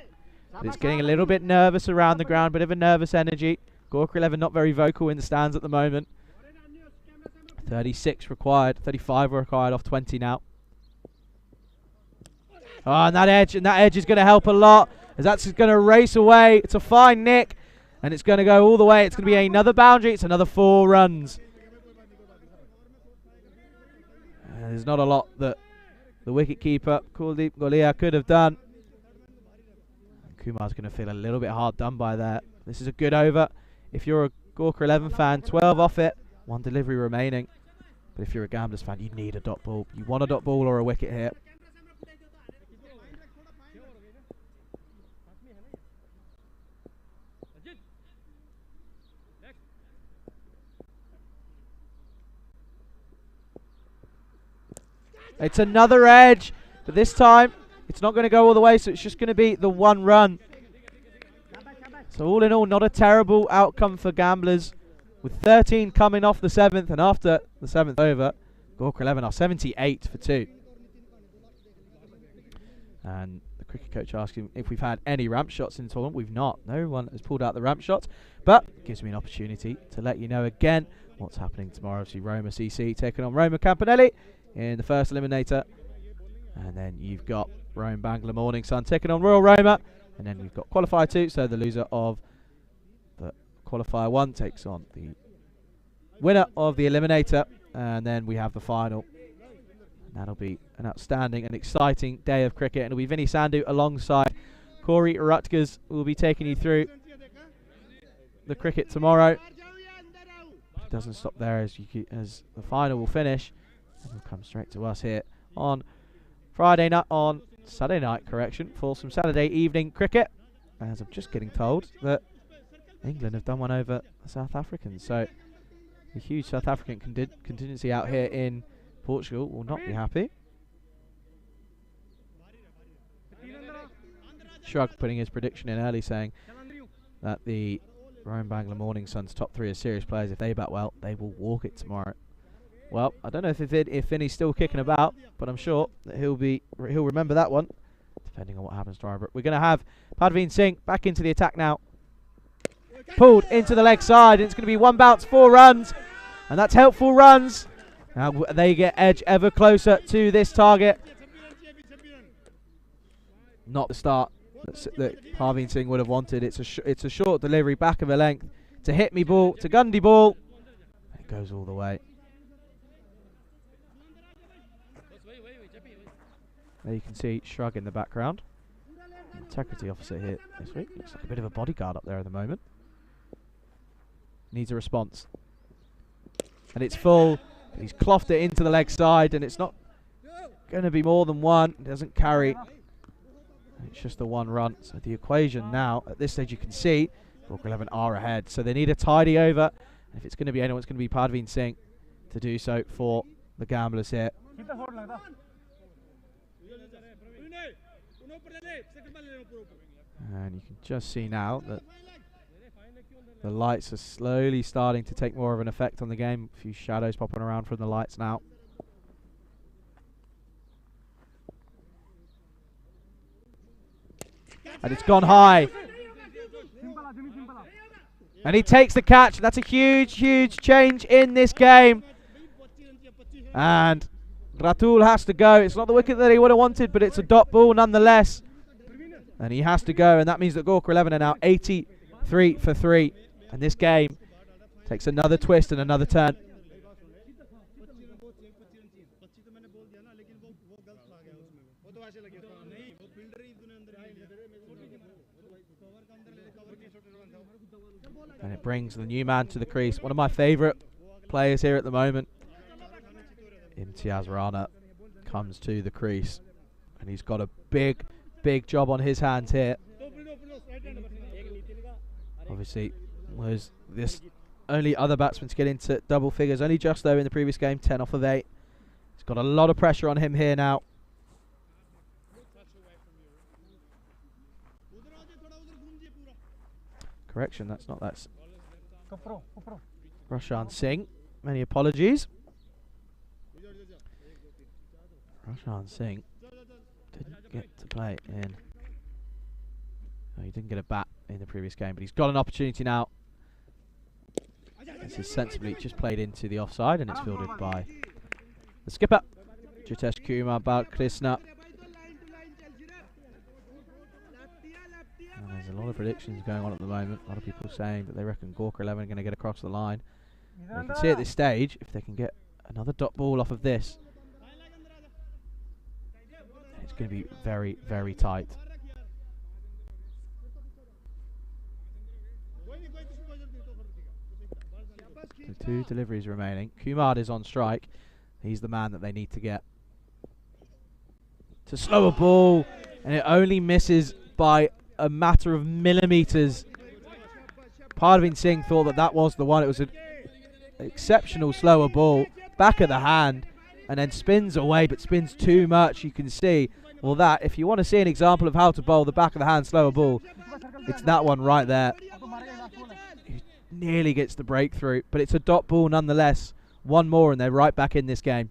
But it's getting a little bit nervous around the ground, bit of a nervous energy. Gorka 11 not very vocal in the stands at the moment. 36 required, 35 required off 20 now. Oh, and that edge is going to help a lot, as that's going to race away. It's a fine nick, and it's going to go all the way. It's going to be another boundary. It's another 4 runs. There's not a lot that the wicket-keeper, Kuldeep Golia, could have done. Kumar's going to feel a little bit hard done by that. This is a good over. If you're a Gorka 11 fan, 12 off it, 1 delivery remaining. But if you're a Gamblers fan, you need a dot ball. You want a dot ball or a wicket here. It's another edge, but this time it's not going to go all the way, so it's just going to be the 1 run. So all in all, not a terrible outcome for Gamblers. with 13 coming off the 7th, and after the 7th over, Gorka 11 are 78 for 2. And the cricket coach asking if we've had any ramp shots in the tournament. We've not. No one has pulled out the ramp shots, but it gives me an opportunity to let you know again what's happening tomorrow. Obviously, Roma CC taking on Roma Campanelli in the first eliminator. And then you've got Rome Bangla Morning Sun taking on Royal Roma. And then we've got Qualifier 2, so the loser of the Qualifier 1 takes on the winner of the eliminator. And then we have the final. And that'll be an outstanding and exciting day of cricket. And it'll be Vinny Sandhu alongside Corey Rutgers, who will be taking you through the cricket tomorrow. It doesn't stop there as the final will finish. And we'll come straight to us here on Saturday night, for some Saturday evening cricket. As I'm just getting told that England have done one over the South Africans. So a huge South African contingency out here in Portugal will not be happy. Shrug putting his prediction in early, saying that the Rome Bangla Morning Sun's top 3 are serious players. If they bat well, they will walk it tomorrow. Well, I don't know if Vinny's still kicking about, but I'm sure that he'll remember that one, depending on what happens tomorrow. But we're going to have Parveen Singh back into the attack now. Pulled into the leg side, and it's going to be 1 bounce, 4 runs, and that's helpful runs. Now they get edge ever closer to this target. Not the start that Parveen Singh would have wanted. It's a short delivery, back of a length. It's a hit me ball, it's a Gundy ball. It goes all the way. There you can see Shrug in the background. Integrity officer here this week. Looks like a bit of a bodyguard up there at the moment. Needs a response. And it's full. He's clothed it into the leg side, and it's not going to be more than 1. It doesn't carry. It's just the 1 run. So the equation now, at this stage, you can see Gorka 11 are ahead. So they need a tidy over. And if it's going to be anyone, it's going to be Parveen Singh to do so for the Gamblers here. And you can just see now that the lights are slowly starting to take more of an effect on the game. A few shadows popping around from the lights now. And it's gone high. And he takes the catch. That's a huge, huge change in this game. And Ratul has to go. It's not the wicket that he would have wanted, but it's a dot ball nonetheless. And he has to go, and that means that Gorka 11 are now 83 for 3. And this game takes another twist and another turn. And it brings the new man to the crease. One of my favourite players here at the moment. Imtiaz Rana comes to the crease. And he's got a big job on his hands here. Obviously, was this only other batsman to get into double figures. Only just though in the previous game, 10 off of 8. He's got a lot of pressure on him here now. Correction, that's not that. Roshan Singh, many apologies. Roshan Singh didn't get to play in. Oh, he didn't get a bat in the previous game, but he's got an opportunity now. This is sensibly just played into the offside, and it's fielded by the skipper, Jitesh Kumar Balkrishna. And there's a lot of predictions going on at the moment. A lot of people saying that they reckon Gorka 11 are going to get across the line. And you can see at this stage, if they can get another dot ball off of this, it's going to be very, very tight. So 2 deliveries remaining. Kumar is on strike. He's the man that they need to get. To slow a ball, and it only misses by a matter of millimetres. Parveen Singh thought that that was the one. It was an exceptional slower ball, back of the hand, and then spins away, but spins too much. You can see, well, that, if you want to see an example of how to bowl the back of the hand slower ball, it's that one right there. nearly gets the breakthrough, but it's a dot ball nonetheless. One more and they're right back in this game.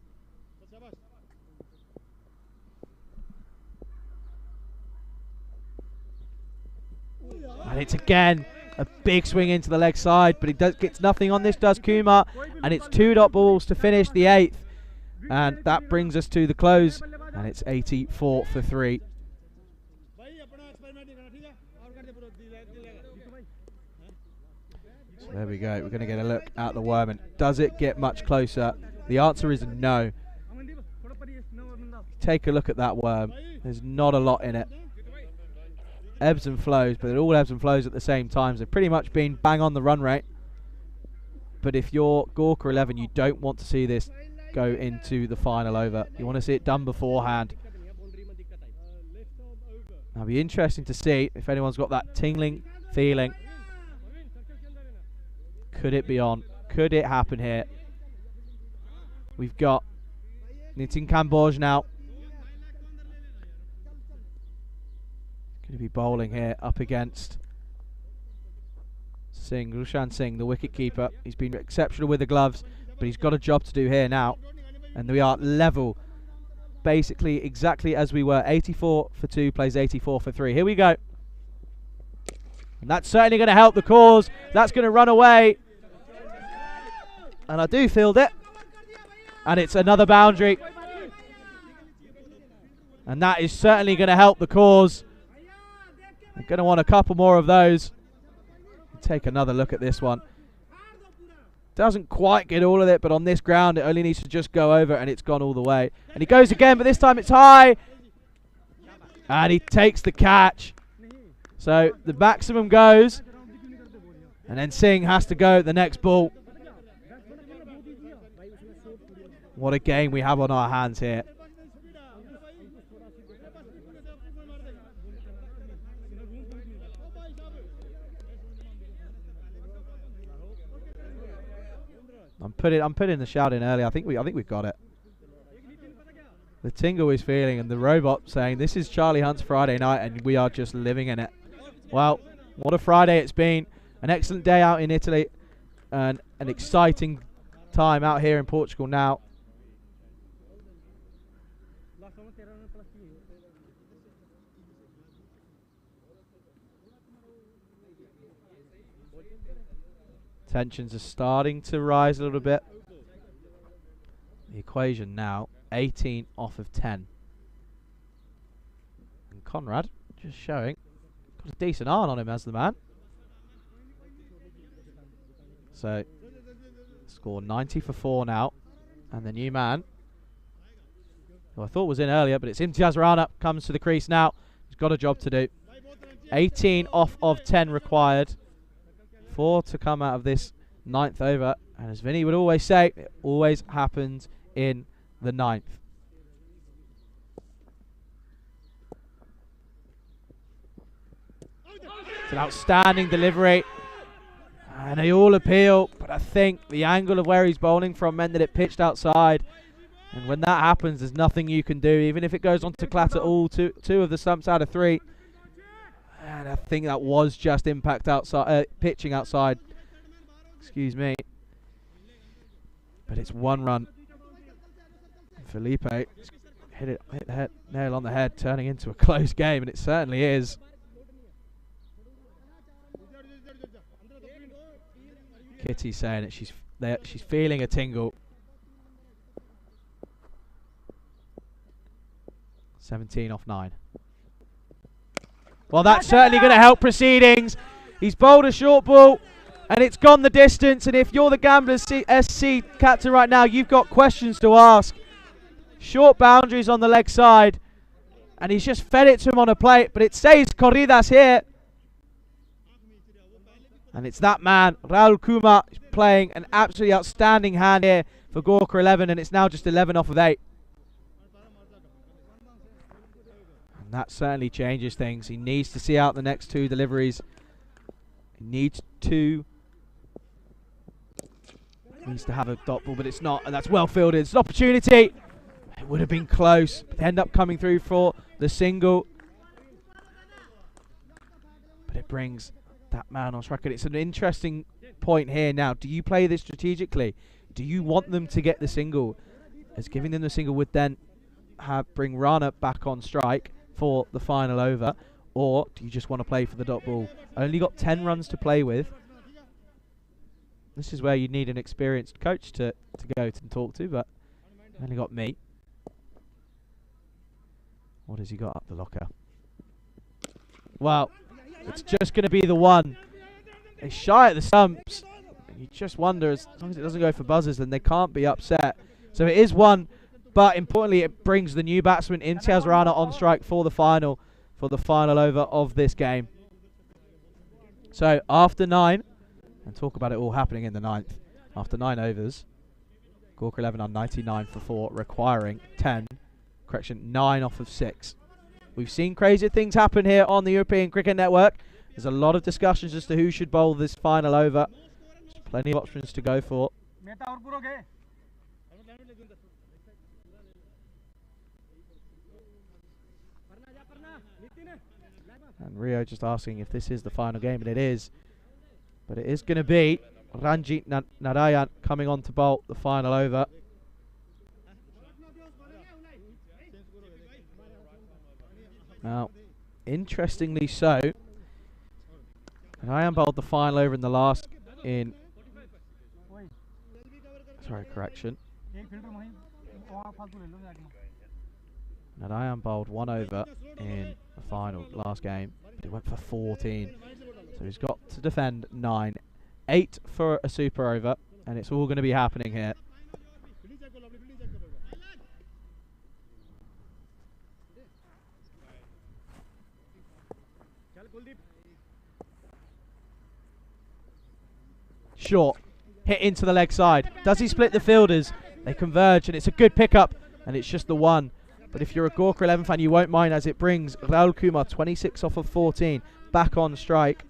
And it's again a big swing into the leg side, but he gets nothing on this, does Kumar. And it's 2 dot balls to finish the 8th. And that brings us to the close. And it's 84 for 3. So there we go. We're going to get a look at the worm. And does it get much closer? The answer is no. Take a look at that worm. There's not a lot in it. Ebbs and flows, but it all ebbs and flows at the same time. They've pretty much been bang on the run rate. But if you're Gorka 11, you don't want to see this go into the final over. You want to see it done beforehand. It'll be interesting to see if anyone's got that tingling feeling. Could it be on? Could it happen here? We've got Nitin Kamboj now. Going to be bowling here up against Singh, Rushan Singh, the wicket keeper. He's been exceptional with the gloves, but he's got a job to do here now. And we are level, basically exactly as we were. 84 for 2 plays 84 for 3. Here we go. And that's certainly going to help the cause. That's going to run away. And I do field it. And it's another boundary. And that is certainly going to help the cause. I'm going to want a couple more of those. Take another look at this one. Doesn't quite get all of it, but on this ground it only needs to just go over and it's gone all the way. And he goes again, but this time it's high. And he takes the catch. So the maximum goes. And then Singh has to go at the next ball. What a game we have on our hands here. I'm putting the shout in early. I think we've got it. The tingle is feeling, and the robot saying this is Charlie Hunt's Friday night, and we are just living in it. Well, what a Friday it's been! An excellent day out in Italy, and an exciting time out here in Portugal now. Tensions are starting to rise a little bit. The equation now, 18 off of 10. And Conrad, just showing, got a decent iron on him as the man. So, score 90 for 4 now. And the new man, who I thought was in earlier, but it's Imtiaz Rana, comes to the crease now. He's got a job to do. 18 off of 10 required. 4 to come out of this 9th over, and as Vinny would always say, it always happens in the 9th. It's an outstanding delivery, and they all appeal, but I think the angle of where he's bowling from meant that it pitched outside, and when that happens there's nothing you can do, even if it goes on to clatter all two of the stumps out of 3. And I think that was just impact outside, pitching outside. Excuse me. But it's 1 run. Felipe hit the head, nail on the head, turning into a close game, and it certainly is. Kitty's saying that she's feeling a tingle. 17 off 9. Well, that's certainly going to help proceedings. He's bowled a short ball, and it's gone the distance. And if you're the Gamblers SC captain right now, you've got questions to ask. Short boundaries on the leg side, and he's just fed it to him on a plate, but it stays Corridas here. And it's that man, Raul Kumar, playing an absolutely outstanding hand here for Gorka 11, and it's now just 11 off of 8. That certainly changes things. He needs to see out the next 2 deliveries. He needs to have a dot ball, but it's not, and that's well fielded. It's an opportunity. It would have been close, but they end up coming through for the single. But it brings that man on strike. And it's an interesting point here now. Do you play this strategically? Do you want them to get the single? As giving them the single would then bring Rana back on strike for the final over. Or do you just want to play for the dot ball? Only got 10 runs to play with. This is where you need an experienced coach to go and talk to, but only got me. What has he got up the locker? Well, it's just going to be the one. They're shy at the stumps. You just wonder, as long as it doesn't go for buzzers, then they can't be upset. So it is one, but importantly, it brings the new batsman Imtiaz Rana on strike for the final over of this game. So after 9, and talk about it all happening in the 9th, after 9 overs, Gorkha 11 on 99 for 4, requiring 9 off of 6. We've seen crazy things happen here on the European Cricket Network. There's a lot of discussions as to who should bowl this final over. There's plenty of options to go for. And Rio just asking if this is the final game, and it is. But it is going to be Ranjit Narayan coming on to bowl the final over. Now, interestingly so, Narayan bowled the final over in the last correction. Narayan bowled 1 over in the final last game, but he went for 14. So he's got to defend 9. 8 for a super over, and it's all going to be happening here. Short, hit into the leg side. Does he split the fielders? They converge, and it's a good pickup, and it's just the one. But if you're a Gorkha 11 fan, you won't mind, as it brings Rahul Kumar, 26 off of 14, back on strike.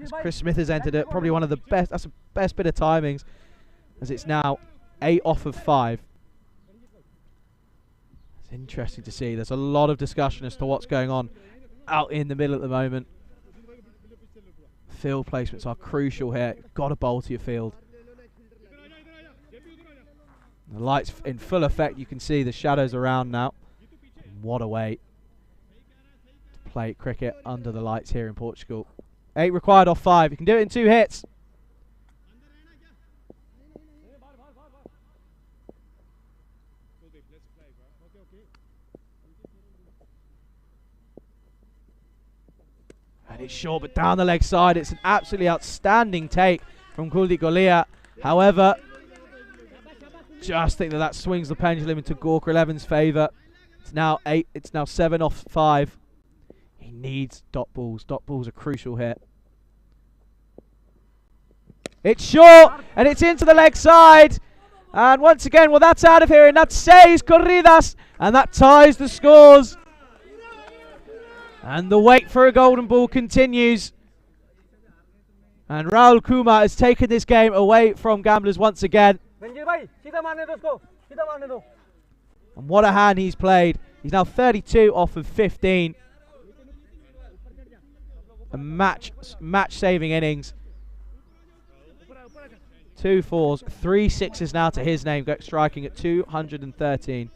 As Chris Smith has entered it, probably one of the best. That's the best bit of timings, as it's now 8 off of 5. It's interesting to see. There's a lot of discussion as to what's going on out in the middle at the moment. Field placements are crucial here. Got to bowl to your field. The lights in full effect. You can see the shadows around now. What a way to play cricket under the lights here in Portugal. 8 required off 5. You can do it in 2 hits. And it's short, but down the leg side. It's an absolutely outstanding take from Kuldeep Golia. However, just think that swings the pendulum into Gorkha 11's favour. It's now 8. It's now 7 off 5. He needs dot balls. Dot balls are crucial here. It's short, and it's into the leg side. And once again, well, that's out of here, and that's 6 corridas, and that ties the scores. And the wait for a golden ball continues. And Rahul Kumar has taken this game away from gamblers once again. And what a hand he's played. He's now 32 off of 15. A match-saving innings. 2 4s, 3 6s now to his name, striking at 213.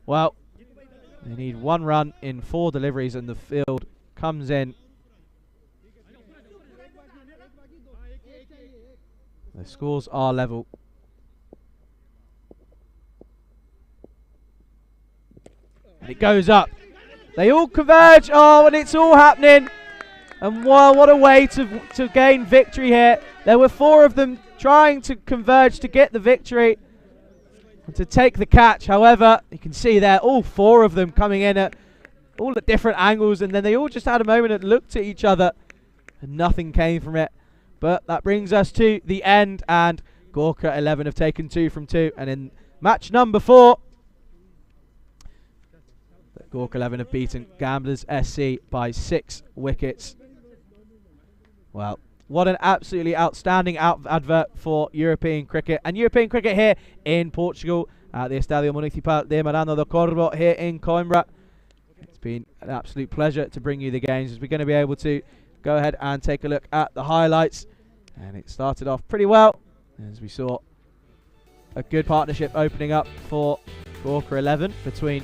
Well, they need 1 run in 4 deliveries, and the field comes in. The scores are level. And it goes up. They all converge. Oh, and it's all happening. And wow, what a way to gain victory here. There were 4 of them trying to converge to get the victory and to take the catch. However, you can see there all 4 of them coming in at all at different angles, and then they all just had a moment and looked at each other, and nothing came from it. But that brings us to the end, and Gorkha 11 have taken 2 from 2, and in match number 4, Gorkha 11 have beaten Gamblers SC by 6 wickets. Well, what an absolutely outstanding advert for European cricket. And European cricket here in Portugal at the Estadio Municipal de Miranda do Corvo here in Coimbra. It's been an absolute pleasure to bring you the games, as we're going to be able to go ahead and take a look at the highlights. And it started off pretty well, as we saw a good partnership opening up for quarter 11 between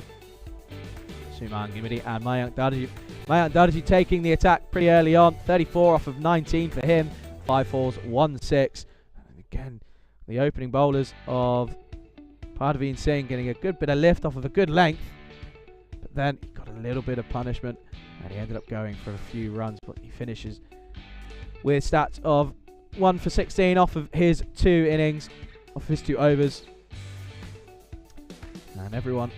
Suman Gimidi and Mayank Darji. Mayank Darji taking the attack pretty early on, 34 off of 19 for him, 5 fours, 1 6. And again, the opening bowlers of Parveen Singh getting a good bit of lift off of a good length, but then he got a little bit of punishment and he ended up going for a few runs, but he finishes with stats of 1 for 16 off of his 2 innings, off his 2 overs. And everyone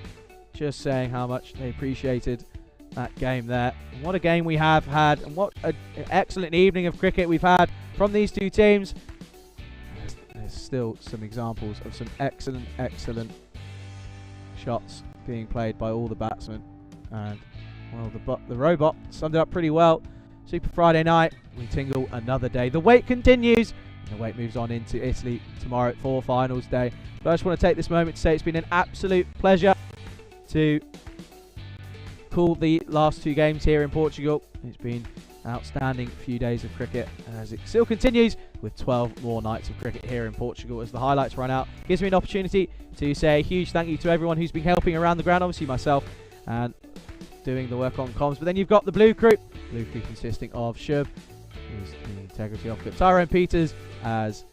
just saying how much they appreciated that game there. And what a game we have had, and what an excellent evening of cricket we've had from these two teams. There's still some examples of some excellent shots being played by all the batsmen. And well, the robot summed it up pretty well. Super Friday night, we tingle another day. The wait continues. The wait moves on into Italy tomorrow for finals day. But I just want to take this moment to say it's been an absolute pleasure to call the last 2 games here in Portugal. It's been an outstanding few days of cricket, as it still continues with 12 more nights of cricket here in Portugal as the highlights run out. Gives me an opportunity to say a huge thank you to everyone who's been helping around the ground, obviously myself and doing the work on comms. But then you've got the Blue Crew consisting of Shub, who's the integrity officer, Tyrone Peters as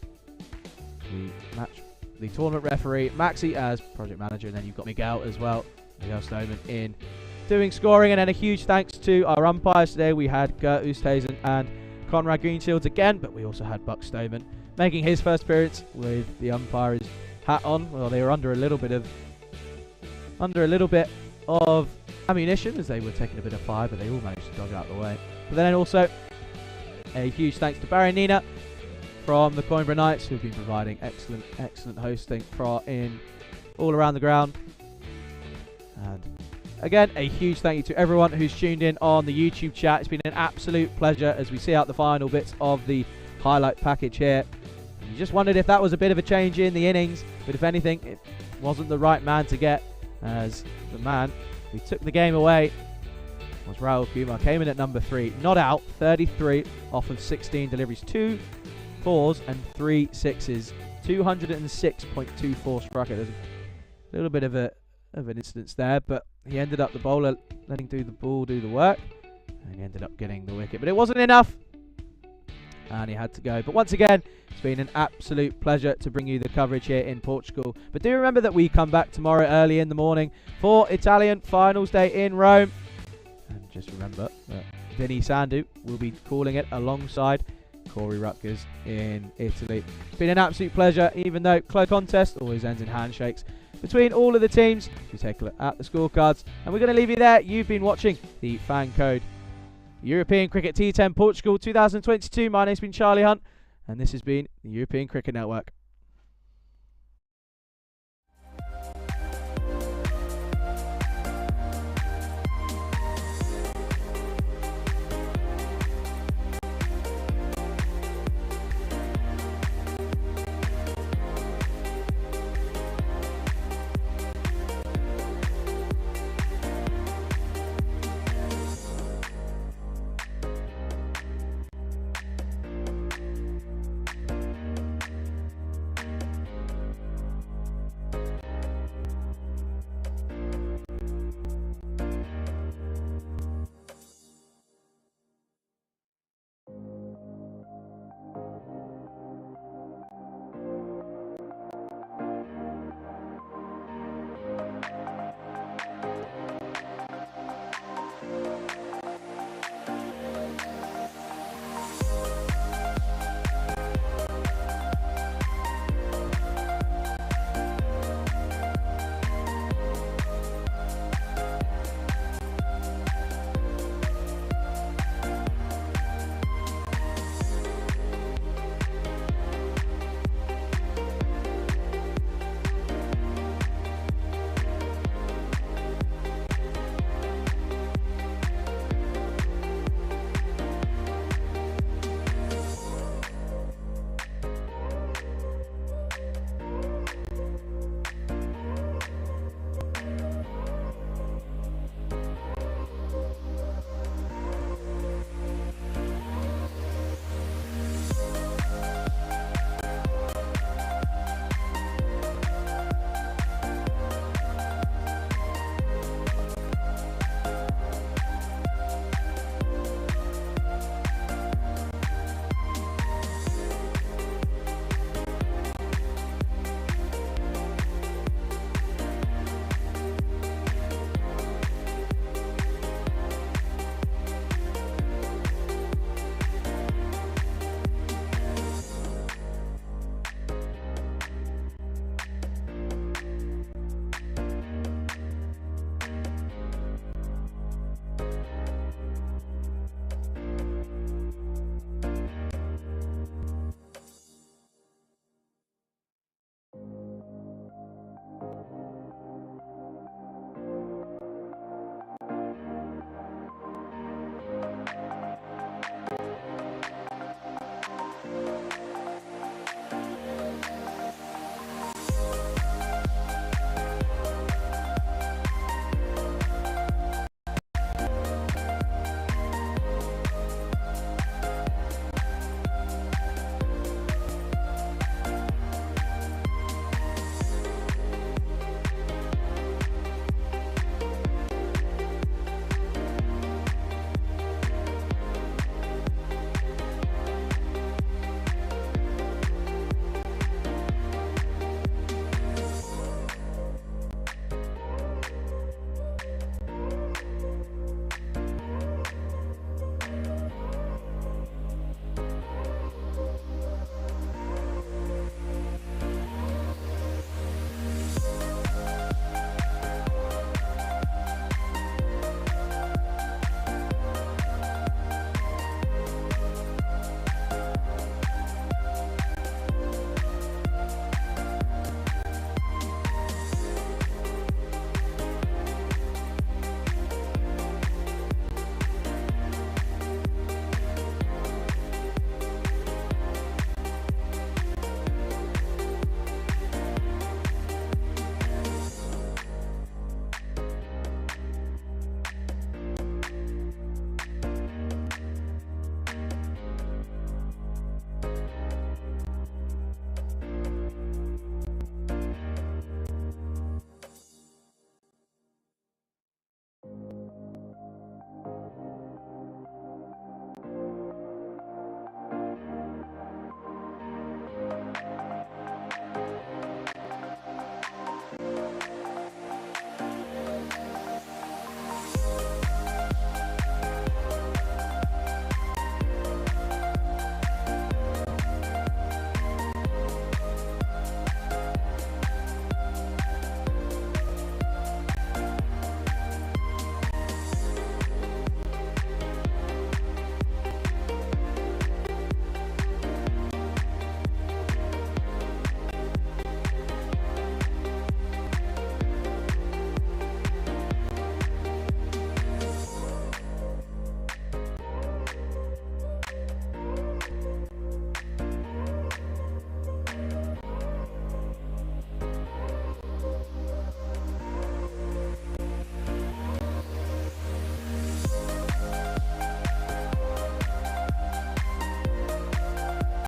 the tournament referee, Maxi as project manager, and then you've got Miguel as well, Miguel Snowman in doing scoring. And then a huge thanks to our umpires today. We had Gert Oosthuizen and Conrad Greenshields again, but we also had Buck Stoneman making his first appearance with the umpire's hat on. Well, they were under a little bit of ammunition as they were taking a bit of fire, but they all managed to dodge out of the way. But then also a huge thanks to Barry and Nina from the Coimbra Knights, who've been providing excellent hosting in all around the ground. And again, a huge thank you to everyone who's tuned in on the YouTube chat. It's been an absolute pleasure as we see out the final bits of the highlight package here. And you just wondered if that was a bit of a change in the innings, but if anything, it wasn't the right man to get, as the man who took the game away was Rahul Kumar. Came in at number 3, not out, 33 off of 16 deliveries, 2 4s and 3 6s, 206.24 struck it. There's a little bit of an incidence there, but he ended up, the bowler letting the ball do the work, and he ended up getting the wicket, but it wasn't enough and he had to go. But once again, it's been an absolute pleasure to bring you the coverage here in Portugal. But do remember that we come back tomorrow early in the morning for Italian finals day in Rome. And just remember that Vinny Sandu will be calling it alongside Corey Rutgers in Italy. It's been an absolute pleasure, even though close contest always ends in handshakes between all of the teams. We take a look at the scorecards, and we're going to leave you there. You've been watching the FanCode European Cricket T10 Portugal 2022. My name's been Charlie Hunt, and this has been the European Cricket Network.